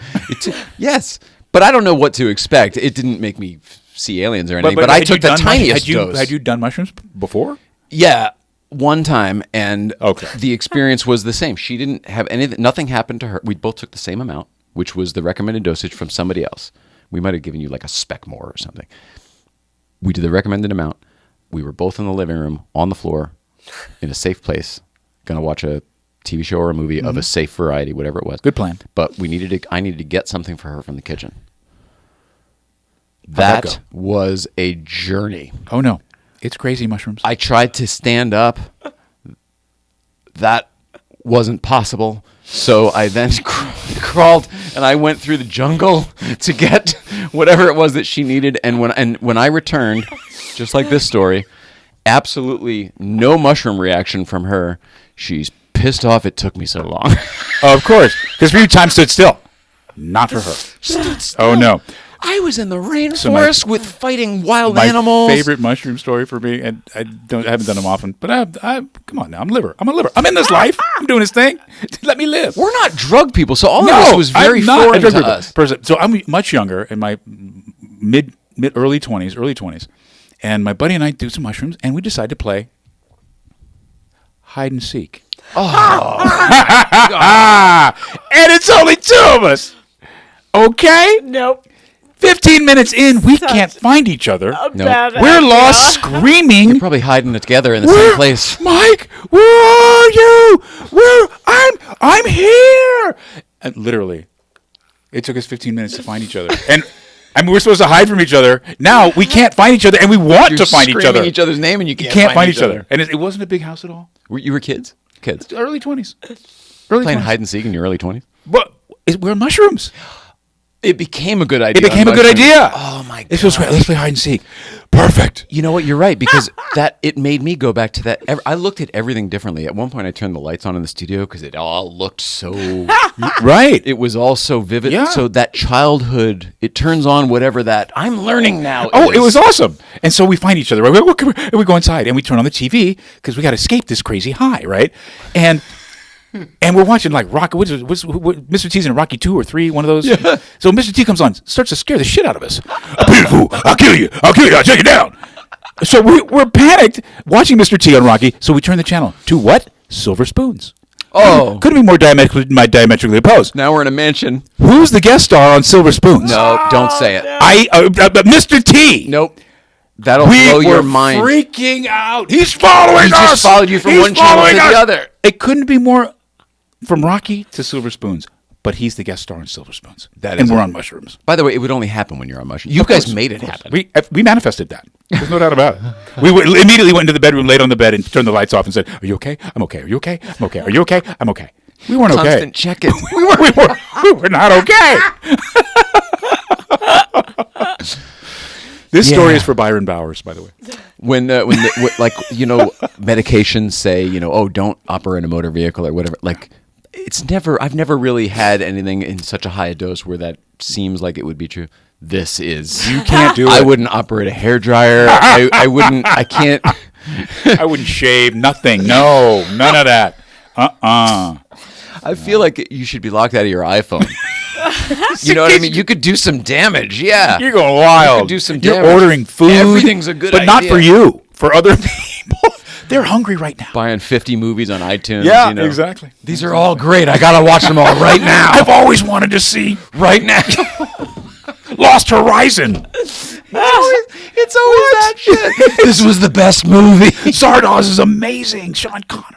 Speaker 1: Yes. But I don't know what to expect. It didn't make me see aliens or anything, but I took the tiniest dose.
Speaker 2: Had you done mushrooms before?
Speaker 1: Yeah, one time, and
Speaker 2: okay.
Speaker 1: The experience was the same. She didn't have anything. Nothing happened to her. We both took the same amount, which was the recommended dosage from somebody else. We might have given you like a speck more or something. We did the recommended amount. We were both in the living room, on the floor, in a safe place, going to watch a TV show or a movie of a safe variety, whatever it was.
Speaker 2: Good plan.
Speaker 1: But I needed to get something for her from the kitchen. That was a journey.
Speaker 2: Oh no. It's crazy mushrooms.
Speaker 1: I tried to stand up. That wasn't possible. So I then crawled and I went through the jungle to get whatever it was that she needed. And when I returned, just like this story, absolutely no mushroom reaction from her. She's pissed off it took me so long.
Speaker 2: Of course. Because for you, time stood still. Not for her.
Speaker 1: Stood still.
Speaker 2: Oh, no.
Speaker 1: I was in the rainforest with fighting wild
Speaker 2: My
Speaker 1: animals.
Speaker 2: favorite mushroom story for me, and I haven't done them often, but I come on now, I'm a liver. I'm in this life. I'm doing this thing. Let me live.
Speaker 1: We're not drug people, so all of this was very
Speaker 2: I'm not
Speaker 1: foreign
Speaker 2: a drug
Speaker 1: to
Speaker 2: people.
Speaker 1: us.
Speaker 2: So I'm much younger, in my early 20s, and my buddy and I do some mushrooms, and we decide to play hide and seek. Oh, and it's only 2 of us. Okay?
Speaker 4: Nope.
Speaker 2: 15 minutes in, we can't find each other.
Speaker 1: No.
Speaker 2: We're lost, screaming.
Speaker 1: Probably hiding it together in the same place.
Speaker 2: Mike, where are you? I'm here. And literally, it took us 15 minutes to find each other. And I mean, we're supposed to hide from each other. Now we can't find each other, and we want to find each other.
Speaker 1: Screaming each other's name, and you
Speaker 2: can't find each other. And it wasn't a big house at all.
Speaker 1: You were kids? Kids.
Speaker 2: Early 20s.
Speaker 1: Playing hide and seek in your early 20s?
Speaker 2: But we're
Speaker 1: It
Speaker 2: mushrooms.
Speaker 1: became a good idea.
Speaker 2: It became a good idea.
Speaker 1: Oh my god!
Speaker 2: This was great. Let's play hide and seek. Perfect.
Speaker 1: You know what? You're right, because it made me go back to that. I looked at everything differently. At one point, I turned the lights on in the studio because it all looked so
Speaker 2: Right.
Speaker 1: It was all so vivid.
Speaker 2: Yeah.
Speaker 1: So that childhood, it turns on whatever that I'm learning now.
Speaker 2: Oh, it was awesome. And so we find each other. Right? We go inside and we turn on the TV because we got to escape this crazy high, right? And we're watching like Rocky. What's Mr. T's in Rocky 2 or 3? One of those. Yeah. So Mr. T comes on, starts to scare the shit out of us. Beautiful. I'll kill you. I'll take you down. So we're panicked watching Mr. T on Rocky. So we turn the channel to what? Silver Spoons.
Speaker 1: Oh,
Speaker 2: Couldn't be more diametrically opposed.
Speaker 1: now we're in a mansion.
Speaker 2: Who's the guest star on Silver Spoons?
Speaker 1: No, don't say it.
Speaker 2: Mr. T.
Speaker 1: Nope. That'll
Speaker 2: We
Speaker 1: blow
Speaker 2: were
Speaker 1: your mind.
Speaker 2: freaking out. He's following
Speaker 1: He
Speaker 2: us.
Speaker 1: just followed you from
Speaker 2: He's
Speaker 1: one channel to
Speaker 2: following
Speaker 1: the
Speaker 2: us.
Speaker 1: other.
Speaker 2: It couldn't be more from Rocky to Silver Spoons, but he's the guest star on Silver Spoons.
Speaker 1: That
Speaker 2: and
Speaker 1: is
Speaker 2: we're
Speaker 1: it.
Speaker 2: on mushrooms.
Speaker 1: By the way, it would only happen when you're on mushrooms. You
Speaker 2: Of
Speaker 1: guys
Speaker 2: course,
Speaker 1: made
Speaker 2: of
Speaker 1: it
Speaker 2: course.
Speaker 1: happen.
Speaker 2: We manifested that. There's no doubt about it. We immediately went into the bedroom, laid on the bed, and turned the lights off and said, "Are you okay? I'm okay. Are you okay? I'm okay. Are you okay? I'm okay." We weren't okay.
Speaker 1: Constant check-ins.
Speaker 2: we were not okay. This story is for Byron Bowers, by the way.
Speaker 1: when medications say, oh, don't operate a motor vehicle or whatever. Like, I've never really had anything in such a high dose where that seems like it would be true. This is.
Speaker 2: You can't do it.
Speaker 1: I wouldn't operate a hairdryer. I can't.
Speaker 2: I wouldn't shave. Nothing. No, none of that.
Speaker 1: I feel like you should be locked out of your iPhone. You know what I mean? You could do some damage. Yeah.
Speaker 2: You're going wild.
Speaker 1: You could do some
Speaker 2: You're
Speaker 1: damage.
Speaker 2: ordering food.
Speaker 1: Everything's a good
Speaker 2: but
Speaker 1: idea.
Speaker 2: not for you. For other people. They're hungry right now.
Speaker 1: Buying 50 movies on iTunes.
Speaker 2: Yeah, exactly.
Speaker 1: These are all great. I got to watch them all right now.
Speaker 2: I've always wanted to see
Speaker 1: right now.
Speaker 2: Lost Horizon.
Speaker 1: It's always that shit. This was the best movie.
Speaker 2: Zardoz is amazing. Sean Connery.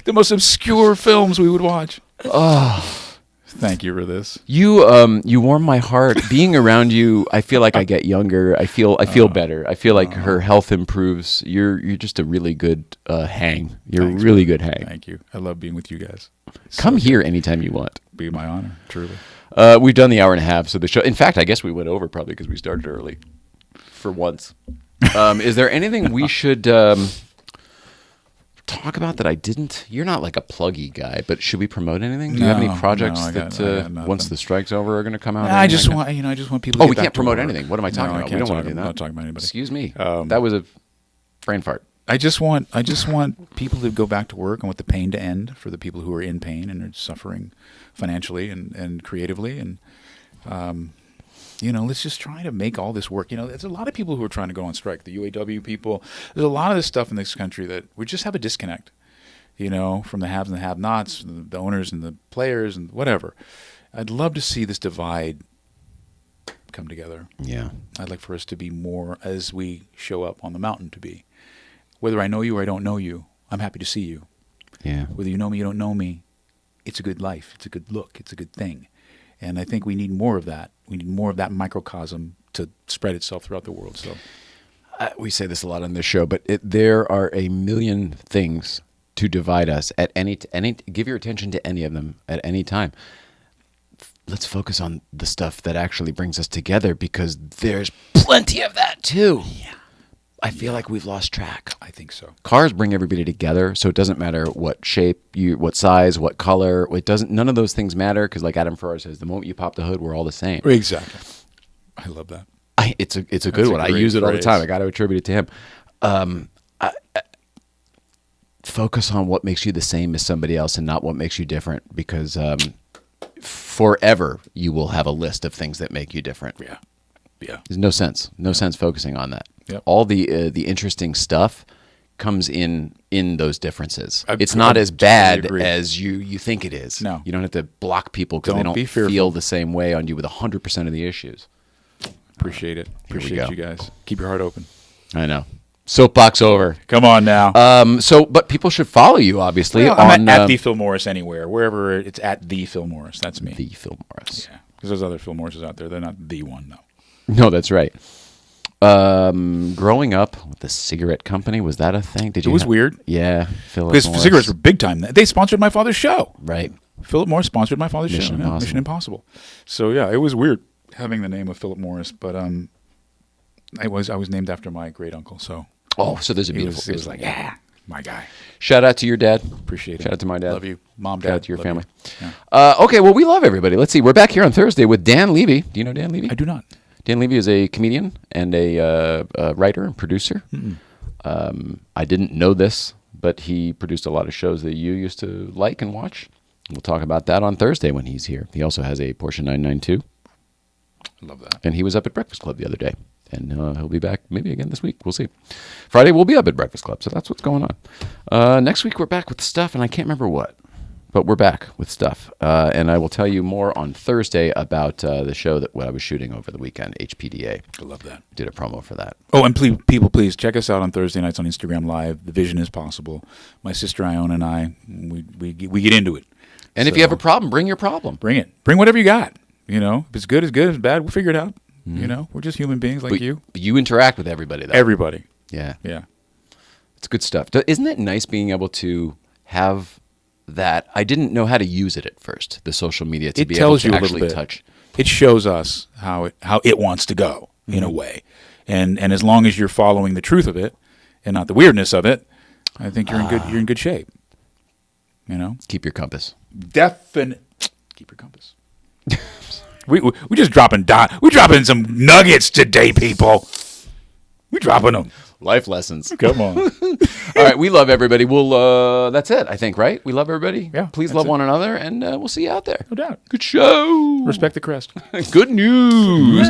Speaker 2: The most obscure films we would watch. Oh, thank you for this.
Speaker 1: You warm my heart. Being around you, I feel like I get younger. I feel better. I feel like her health improves. You're just a really good hang. You're a really good hang.
Speaker 2: Thank you. I love being with you guys.
Speaker 1: Come here anytime you want.
Speaker 2: Be my honor, truly.
Speaker 1: We've done the hour and a half, so the show. In fact, I guess we went over probably because we started early, for once. Is there anything we should talk about that I didn't? You're not like a pluggy guy, but should we promote anything? Do you have any projects
Speaker 2: I
Speaker 1: that
Speaker 2: got
Speaker 1: once the strike's over are going to come out?
Speaker 2: I just want people. To
Speaker 1: Oh,
Speaker 2: get
Speaker 1: we
Speaker 2: back
Speaker 1: can't
Speaker 2: to
Speaker 1: promote
Speaker 2: work.
Speaker 1: anything. What am I talking
Speaker 2: No,
Speaker 1: about?
Speaker 2: I
Speaker 1: We
Speaker 2: can't
Speaker 1: don't want to do
Speaker 2: I'm
Speaker 1: that.
Speaker 2: not talking about anybody.
Speaker 1: Excuse me. That was a brain fart.
Speaker 2: I just want people to go back to work. I want the pain to end for the people who are in pain and are suffering financially and creatively. And, let's just try to make all this work. There's a lot of people who are trying to go on strike. The UAW people. There's a lot of this stuff in this country that we just have a disconnect, from the haves and the have-nots, the owners and the players and whatever. I'd love to see this divide come together.
Speaker 1: Yeah.
Speaker 2: I'd like for us to be more as we show up on the mountain to be. Whether I know you or I don't know you, I'm happy to see you.
Speaker 1: Yeah.
Speaker 2: Whether you know me, you don't know me, it's a good life. It's a good look. It's a good thing. And I think we need more of that. We need more of that microcosm to spread itself throughout the world. So
Speaker 1: we say this a lot on this show, but there are a million things to divide us at any. Give your attention to any of them at any time. Let's focus on the stuff that actually brings us together, because there's plenty of that too. Yeah. I feel like we've lost track.
Speaker 2: I think so.
Speaker 1: Cars bring everybody together, so it doesn't matter what shape, what size, what color. It doesn't. None of those things matter because, like Adam Ferrara says, the moment you pop the hood, we're all the same.
Speaker 2: Exactly. I love that.
Speaker 1: It's a good one. I use it all the time. I got to attribute it to him. Focus on what makes you the same as somebody else and not what makes you different, because forever you will have a list of things that make you different.
Speaker 2: Yeah. Yeah.
Speaker 1: There's no sense. No sense focusing on that.
Speaker 2: Yep.
Speaker 1: All the interesting stuff comes in those differences. It's
Speaker 2: I
Speaker 1: not as
Speaker 2: totally
Speaker 1: bad
Speaker 2: agree.
Speaker 1: as you think it is.
Speaker 2: No.
Speaker 1: You don't have to block people because they
Speaker 2: Don't
Speaker 1: don't
Speaker 2: be fearful.
Speaker 1: feel the same way on you with 100% of the issues.
Speaker 2: Appreciate it.
Speaker 1: we
Speaker 2: Appreciate
Speaker 1: go.
Speaker 2: you guys. Keep your heart open.
Speaker 1: I know. Soapbox over.
Speaker 2: Come on now.
Speaker 1: But people should follow you, obviously.
Speaker 2: Well, I'm
Speaker 1: on
Speaker 2: at the Phil Morris anywhere. Wherever it's at the Phil Morris. That's me.
Speaker 1: the Phil Morris.
Speaker 2: Yeah. Because there's other Phil Morrises out there. They're not the one, though.
Speaker 1: No, that's right. Growing up with the cigarette company, was that a thing? Did you?
Speaker 2: It was
Speaker 1: have-
Speaker 2: weird.
Speaker 1: Yeah, Philip
Speaker 2: Because
Speaker 1: Morris.
Speaker 2: cigarettes were big time. They sponsored my father's show.
Speaker 1: Right.
Speaker 2: Philip Morris sponsored my father's
Speaker 1: Mission
Speaker 2: show.
Speaker 1: Impossible.
Speaker 2: Mission Impossible. So yeah, it was weird having the name of Philip Morris, but I was named after my great uncle. So
Speaker 1: Oh, so there's a
Speaker 2: it
Speaker 1: beautiful.
Speaker 2: was, it was like, yeah, my guy.
Speaker 1: Shout out to your dad.
Speaker 2: Appreciate it.
Speaker 1: Shout out to my dad.
Speaker 2: Love you, mom, dad.
Speaker 1: Shout out to your
Speaker 2: love
Speaker 1: family.
Speaker 2: you. Yeah.
Speaker 1: Okay, well, we love everybody. Let's see. We're back here on Thursday with Dan Levy. Do you know Dan Levy?
Speaker 2: I do not.
Speaker 1: Dan Levy is a comedian and a writer and producer. I didn't know this, but he produced a lot of shows that you used to like and watch. We'll talk about that on Thursday when he's here. He also has a Porsche 992,
Speaker 2: I love that.
Speaker 1: and he was up at Breakfast Club the other day. And he'll be back maybe again this week. We'll see. Friday, we'll be up at Breakfast Club, so that's what's going on. Next week, we're back with stuff, and I can't remember what. But we're back with stuff. And I will tell you more on Thursday about the show that I was shooting over the weekend, HPDA.
Speaker 2: I love that.
Speaker 1: Did a promo for that.
Speaker 2: Oh, and please check us out on Thursday nights on Instagram Live. The Vision is Possible. My sister Ione and I, we get into it.
Speaker 1: And if you have a problem, bring your problem.
Speaker 2: Bring it. Bring whatever you got. You know, if it's good, it's good. If it's bad, we'll figure it out. You know, we're just human beings like
Speaker 1: But
Speaker 2: you.
Speaker 1: you interact with everybody, though.
Speaker 2: Everybody.
Speaker 1: Yeah.
Speaker 2: Yeah.
Speaker 1: It's good stuff. Isn't it nice being able to have that? I didn't know how to use it at first, the social media, to
Speaker 2: It
Speaker 1: be
Speaker 2: tells
Speaker 1: able
Speaker 2: you
Speaker 1: to
Speaker 2: a little
Speaker 1: actually
Speaker 2: bit.
Speaker 1: touch.
Speaker 2: It shows us how it wants to go in a way, and as long as you're following the truth of it and not the weirdness of it, I think you're in good shape. You know,
Speaker 1: Keep your compass.
Speaker 2: keep your compass. we just dropping we're dropping some nuggets today, people. We dropping them.
Speaker 1: Life lessons.
Speaker 2: Come on.
Speaker 1: All right, we love everybody. We'll that's it, I think, right? We love everybody.
Speaker 2: Yeah,
Speaker 1: Please
Speaker 2: that's
Speaker 1: love
Speaker 2: it.
Speaker 1: one another, and we'll see you out there.
Speaker 2: No doubt.
Speaker 1: Good show.
Speaker 2: Respect the crest.
Speaker 1: Good news.